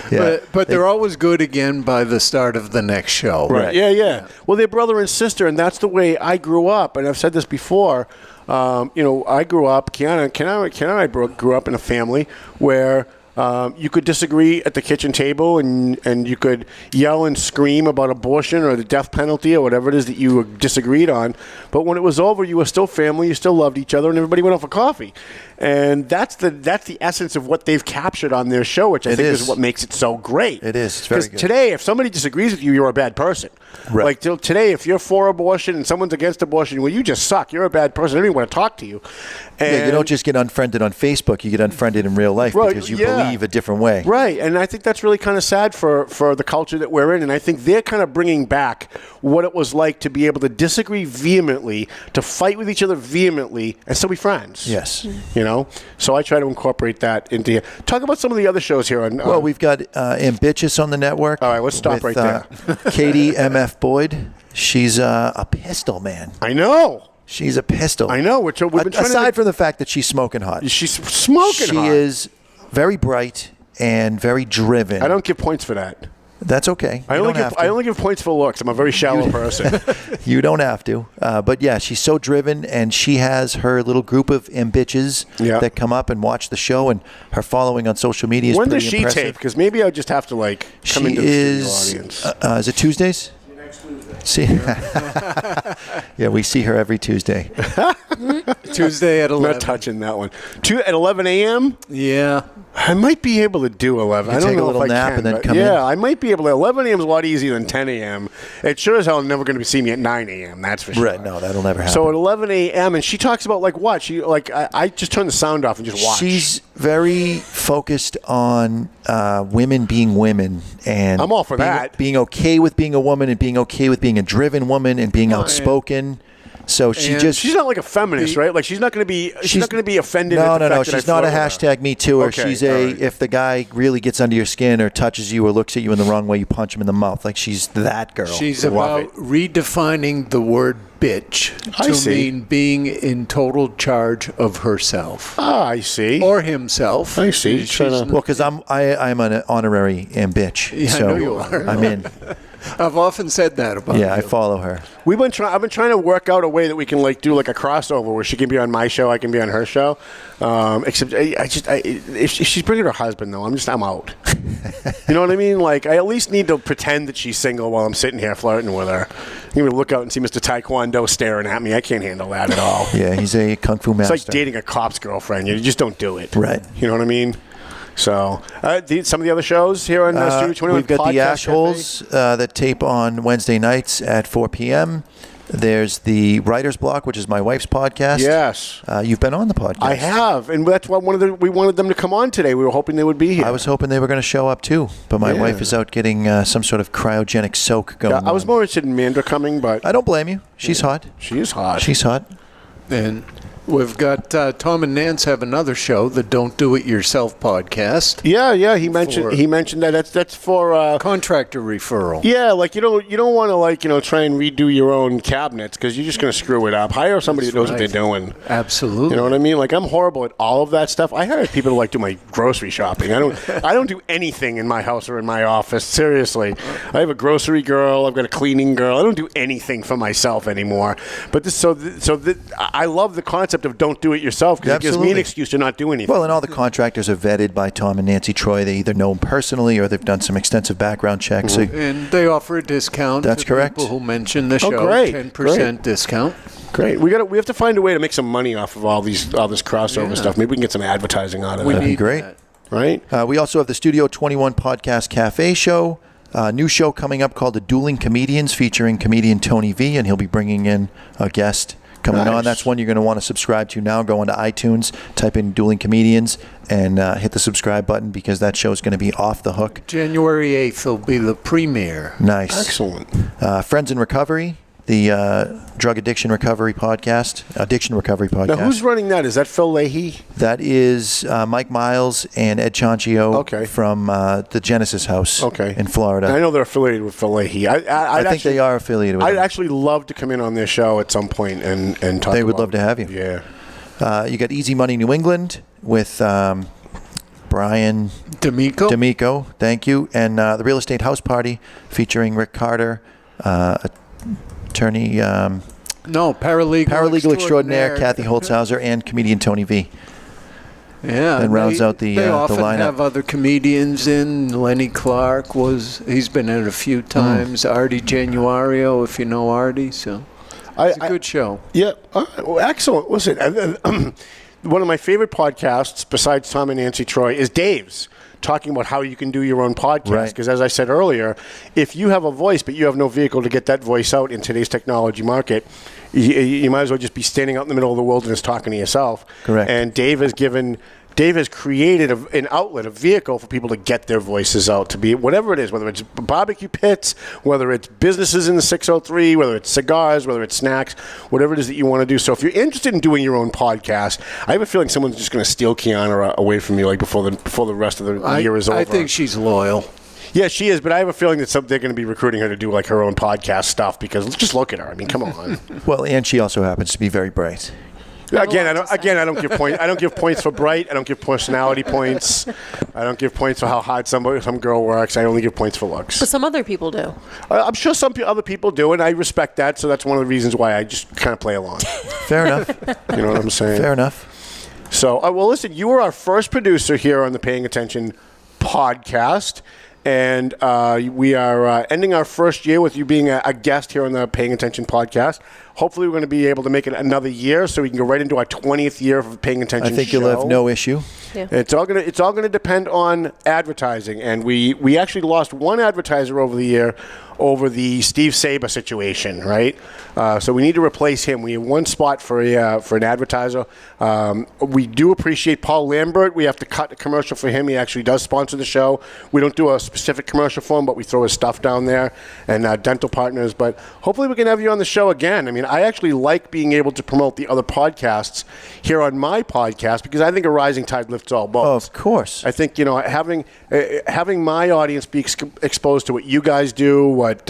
Yeah. But they're always good again by the start of the next show. Right. Yeah. Well, they're brother and sister, and that's the way I grew up. And I've said this before. I grew up, Quianna and I grew up in a family where you could disagree at the kitchen table and you could yell and scream about abortion or the death penalty or whatever it is that you disagreed on. But when it was over, you were still family, you still loved each other, and everybody went out for coffee. And that's the essence of what they've captured on their show, which I think is what makes it so great. It is. It's very good. Because today, if somebody disagrees with you, you're a bad person. Right. Like today, if you're for abortion and someone's against abortion, well, you just suck. You're a bad person. I don't even want to talk to you. And you don't just get unfriended on Facebook. You get unfriended in real life because you believe a different way. Right. And I think that's really kind of sad for the culture that we're in. And I think they're kind of bringing back what it was like to be able to disagree vehemently, to fight with each other vehemently, and still be friends. Yes. You know? So I try to incorporate that into here. Talk about some of the other shows here. Well, we've got Ambitious on the network. All right, let's stop right there. Katie M.F. Boyd. She's a pistol, man. I know. She's a pistol. I know. We've been trying Aside from the fact that she's smoking hot. She's smoking hot. She is very bright and very driven. I don't give points for that. That's okay. I only give points for looks. I'm a very shallow person. You don't have to. But yeah, she's so driven, and she has her little group of ambitches that come up and watch the show, and her following on social media is when pretty does she impressive. tape? Because maybe I just have to come into the audience. Is it Tuesdays? See, yeah, we see her every Tuesday. Tuesday at 11. I'm not touching that one. At 11 a.m.? Yeah. I might be able to do 11. I don't take know a little if I nap can, and then but come in. I might be able to. 11 a.m. is a lot easier than 10 a.m. It sure as hell never going to see me at 9 a.m. That's for sure. Right, no, that'll never happen. So at 11 a.m. and she talks about what? She I just turn the sound off and just watch. She's very focused on women being women, and I'm all for that. Being okay with being a woman and being okay with being a driven woman and being outspoken. So she's not like a feminist, right? Like she's not going to be offended. No. She's not a hashtag Me Tooer. Okay, she's if the guy really gets under your skin or touches you or looks at you in the wrong way, you punch him in the mouth. Like she's that girl. She's about redefining the word bitch to mean being in total charge of herself. Ah, I see. Or himself. I see. Well, because I'm an honorary bitch. Yeah, so I know you are. I'm in. I've often said that about you. Yeah, I follow her. I've been trying to work out a way that we can do a crossover where she can be on my show, I can be on her show. Except if she's bringing her husband though, I'm out. You know what I mean? Like I at least need to pretend that she's single while I'm sitting here flirting with her. You can look out and see Mr. Taekwondo staring at me. I can't handle that at all. Yeah, he's a kung fu master. It's like dating a cop's girlfriend. You just don't do it. Right. You know what I mean? So, some of the other shows here on Studio 21. We've got the Ashholes that tape on Wednesday nights at 4 p.m. There's the Writer's Block, which is my wife's podcast. Yes. You've been on the podcast. I have, and that's why we wanted them to come on today. We were hoping they would be here. I was hoping they were going to show up too, but my wife is out getting some sort of cryogenic soak going on. I was more interested in Mandra coming, but... I don't blame you. She's hot. She is hot. She's hot. And we've got Tom and Nance have another show, the Don't Do It Yourself podcast. Yeah. He mentioned that. That's for contractor referral. Yeah, like you don't want to try and redo your own cabinets because you're just going to screw it up. Hire somebody that knows what they're doing. Absolutely. You know what I mean? Like I'm horrible at all of that stuff. I hire people to do my grocery shopping. I don't do anything in my house or in my office. Seriously, I have a grocery girl. I've got a cleaning girl. I don't do anything for myself anymore. But I love the concept of don't do it yourself because it gives me an excuse to not do anything. Well, and all the contractors are vetted by Tom and Nancy Troy. They either know them personally or they've done some extensive background checks. Mm-hmm. And they offer a discount. That's correct. People who mention the show, great. 10% discount. Great. We have to find a way to make some money off of all this crossover stuff. Maybe we can get some advertising out of that. That'd be great. Right? We also have the Studio 21 Podcast Cafe show. New show coming up called The Dueling Comedians featuring comedian Tony V, and he'll be bringing in a guest coming on. Nice. That's one you're going to want to subscribe to now. Go into iTunes, type in Dueling Comedians, and hit the subscribe button because that show is going to be off the hook. January 8th will be the premiere. Nice. Excellent. Friends in Recovery, the drug addiction recovery podcast. Now, who's running that? Is that Phil Leahy? That is Mike Miles and Ed Chanchio from the Genesis House in Florida. I know they're affiliated with Phil Leahy. I think they are affiliated with I'd them. actually love to come in on their show at some point and talk They would about love to have you. Yeah. You got Easy Money New England with Brian D'Amico, thank you. And the Real Estate House Party featuring Rick Carter, attorney... Paralegal extraordinaire Kathy Holzhauser, and comedian Tony V. Yeah, and rounds out the they often lineup. have other comedians in. Lenny Clark he's been in it a few times. Artie Januario, if you know Artie, so it's a good show. Yeah, well, excellent. Listen, one of my favorite podcasts besides Tom and Nancy Troy is Dave's, talking about how you can do your own podcast. Because as I said earlier, if you have a voice but you have no vehicle to get that voice out in today's technology market, you might as well just be standing out in the middle of the wilderness talking to yourself. Correct. And Dave has created an outlet, a vehicle for people to get their voices out, to be whatever it is, whether it's barbecue pits, whether it's businesses in the 603, whether it's cigars, whether it's snacks, whatever it is that you want to do. So if you're interested in doing your own podcast, I have a feeling someone's just going to steal Quianna away from you before the rest of the year is over. I think she's loyal. Yeah, she is, but I have a feeling that they're going to be recruiting her to do her own podcast stuff because just look at her. I mean, come on. Well, and she also happens to be very bright. Again, I don't give points. I don't give points for bright. I don't give personality points. I don't give points for how hard some girl works. I only give points for looks. But some other people do. I'm sure some other people do, and I respect that. So that's one of the reasons why I just kind of play along. Fair enough. You know what I'm saying? Fair enough. So, well, listen. You were our first producer here on the Paying Attention podcast. And we are ending our first year with you being a guest here on the Paying Attention podcast. Hopefully, we're going to be able to make it another year so we can go right into our 20th year of Paying Attention. I think you'll have no issue. Yeah. It's all going to depend on advertising, and we actually lost one advertiser over the year over the Steve Saber situation, right? So we need to replace him. We have one spot for an advertiser. We do appreciate Paul Lambert. We have to cut a commercial for him. He actually does sponsor the show. We don't do a specific commercial for him, but we throw his stuff down there, and dental partners. But hopefully we can have you on the show again. I mean, I actually like being able to promote the other podcasts here on my podcast because I think a rising tide lifts all boats. Of course. I think, having my audience be exposed to what you guys do, what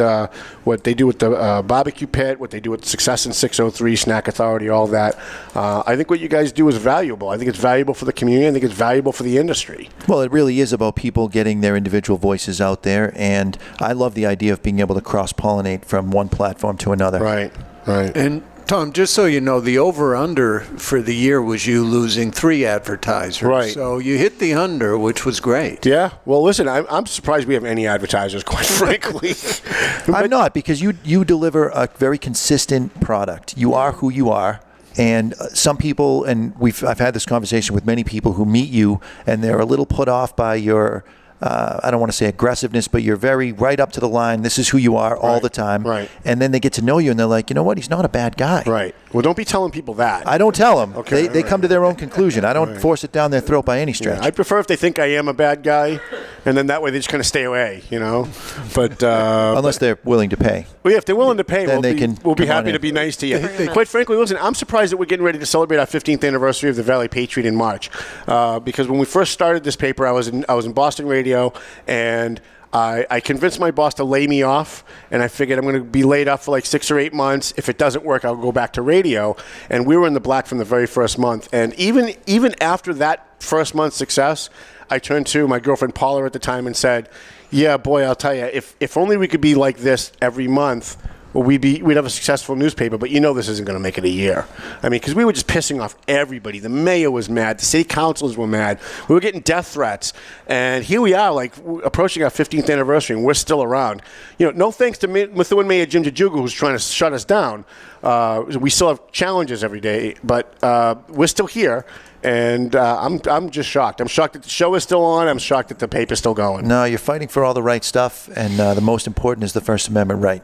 they do with the barbecue pit, what they do with Success in 603, Snack Authority, all that. I think what you guys do is valuable. I think it's valuable for the community. I think it's valuable for the industry. Well, it really is about people getting their individual voices out there, and I love the idea of being able to cross-pollinate from one platform to another. Right. And Tom, just so you know, the over-under for the year was you losing 3 advertisers. Right. So you hit the under, which was great. Yeah. Well, listen, I'm surprised we have any advertisers, quite frankly. I'm not, because you deliver a very consistent product. You are who you are. And some people, and I've had this conversation with many people who meet you, and they're a little put off by your I don't want to say aggressiveness, but you're very right up to the line. This is who you are all the time. Right. And then they get to know you, and they're like, you know what? He's not a bad guy. Right. Well, don't be telling people that. I don't tell them. Okay. They come to their own conclusion. I don't force it down their throat by any stretch. Yeah, I prefer if they think I am a bad guy, and then that way they just kind of stay away, But unless they're willing to pay. Well, yeah, if they're willing to pay, then we'll be happy to be nice to you. Quite frankly, listen, I'm surprised that we're getting ready to celebrate our 15th anniversary of the Valley Patriot in March, because when we first started this paper, I was in Boston radio, and I convinced my boss to lay me off, and I figured I'm going to be laid off for like 6 or 8 months. If it doesn't work, I'll go back to radio. And we were in the black from the very first month. And even after that first month's success, I turned to my girlfriend Paula at the time and said, yeah, boy, I'll tell you, if only we could be like this every month, well, we'd have a successful newspaper, but this isn't going to make it a year. I mean, because we were just pissing off everybody. The mayor was mad. The city councilors were mad. We were getting death threats. And here we are, like, approaching our 15th anniversary, and we're still around. No thanks to Methuen Mayor Jim DiZoglio, who's trying to shut us down. We still have challenges every day, but we're still here. And I'm just shocked. I'm shocked that the show is still on. I'm shocked that the paper's still going. No, you're fighting for all the right stuff, and the most important is the First Amendment right.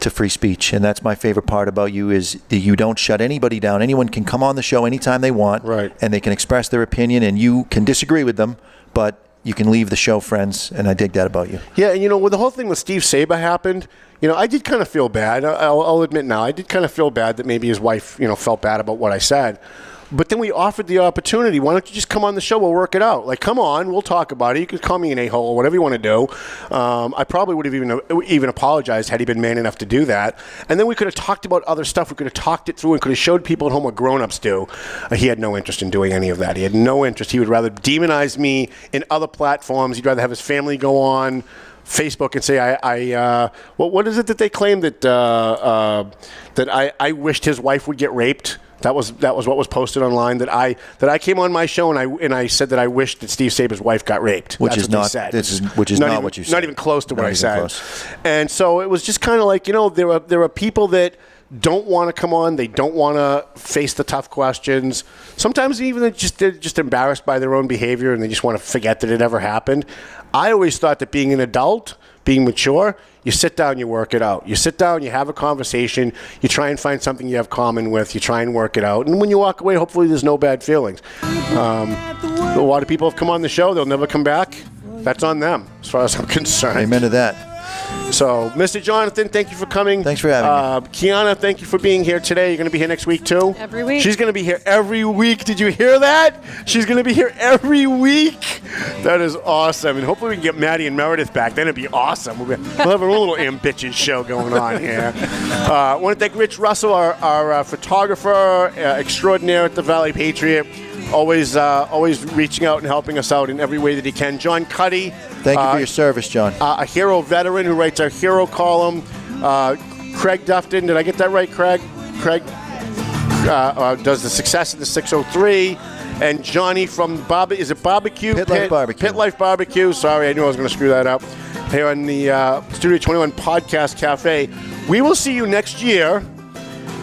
to free speech, and that's my favorite part about you is that you don't shut anybody down. Anyone can come on the show anytime they want, right, and they can express their opinion, and you can disagree with them, but you can leave the show friends, and I dig that about you. Yeah, and when the whole thing with Steve Saber happened, I did kind of feel bad. I'll admit now, I did kind of feel bad that maybe his wife, felt bad about what I said. But then we offered the opportunity. Why don't you just come on the show? We'll work it out. Like, come on, we'll talk about it. You could call me an a-hole or whatever you want to do. I probably would have even apologized had he been man enough to do that. And then we could have talked about other stuff. We could have talked it through and could have showed people at home what grown-ups do. He had no interest in doing any of that. He had no interest. He would rather demonize me in other platforms. He'd rather have his family go on Facebook and say, what is it that they claim that I wished his wife would get raped? That was what was posted online, that I came on my show and I said that I wished that Steve Saber's wife got raped. Which That's is what not they said. which is not what you said. Not even close to what I said. Close. And so it was just kind of like, there are people that don't want to come on. They don't want to face the tough questions. Sometimes even they're just embarrassed by their own behavior and they just want to forget that it ever happened. I always thought that being an adult, being mature, you sit down, you work it out. You sit down, you have a conversation, you try and find something you have common with, you try and work it out. And when you walk away, hopefully there's no bad feelings. A lot of people have come on the show, they'll never come back. That's on them, as far as I'm concerned. Amen to that. So, Mr. Jonathan, thank you for coming. Thanks for having me. Quianna, thank you for being here today. You're going to be here next week, too? Every week. She's going to be here every week. Did you hear that? She's going to be here every week. That is awesome. And hopefully we can get Maddie and Meredith back. Then it'd be awesome. We'll have a little ambitious show going on here. I want to thank Rich Russell, our photographer extraordinaire at the Valley Patriot. Always reaching out and helping us out in every way that he can. John Cuddy. Thank you for your service, John. A hero veteran who writes our hero column. Craig Dufton. Did I get that right, Craig? Craig does the Success of the 603. And Johnny from Barbecue? Pit Life BBQ. Pit Life BBQ. Sorry, I knew I was going to screw that up. Here on the Studio 21 Podcast Cafe. We will see you next year,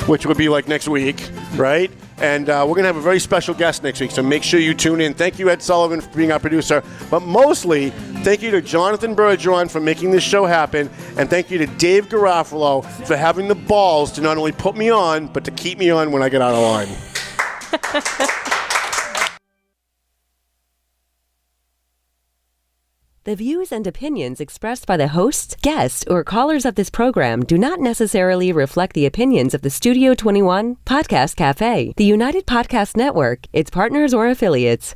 which would be like next week, right? And we're going to have a very special guest next week, so make sure you tune in. Thank you, Ed Sullivan, for being our producer. But mostly, thank you to Jonathan Bergeron for making this show happen. And thank you to Dave Garofalo for having the balls to not only put me on, but to keep me on when I get out of line. The views and opinions expressed by the hosts, guests, or callers of this program do not necessarily reflect the opinions of the Studio 21 Podcast Cafe, the United Podcast Network, its partners, or affiliates.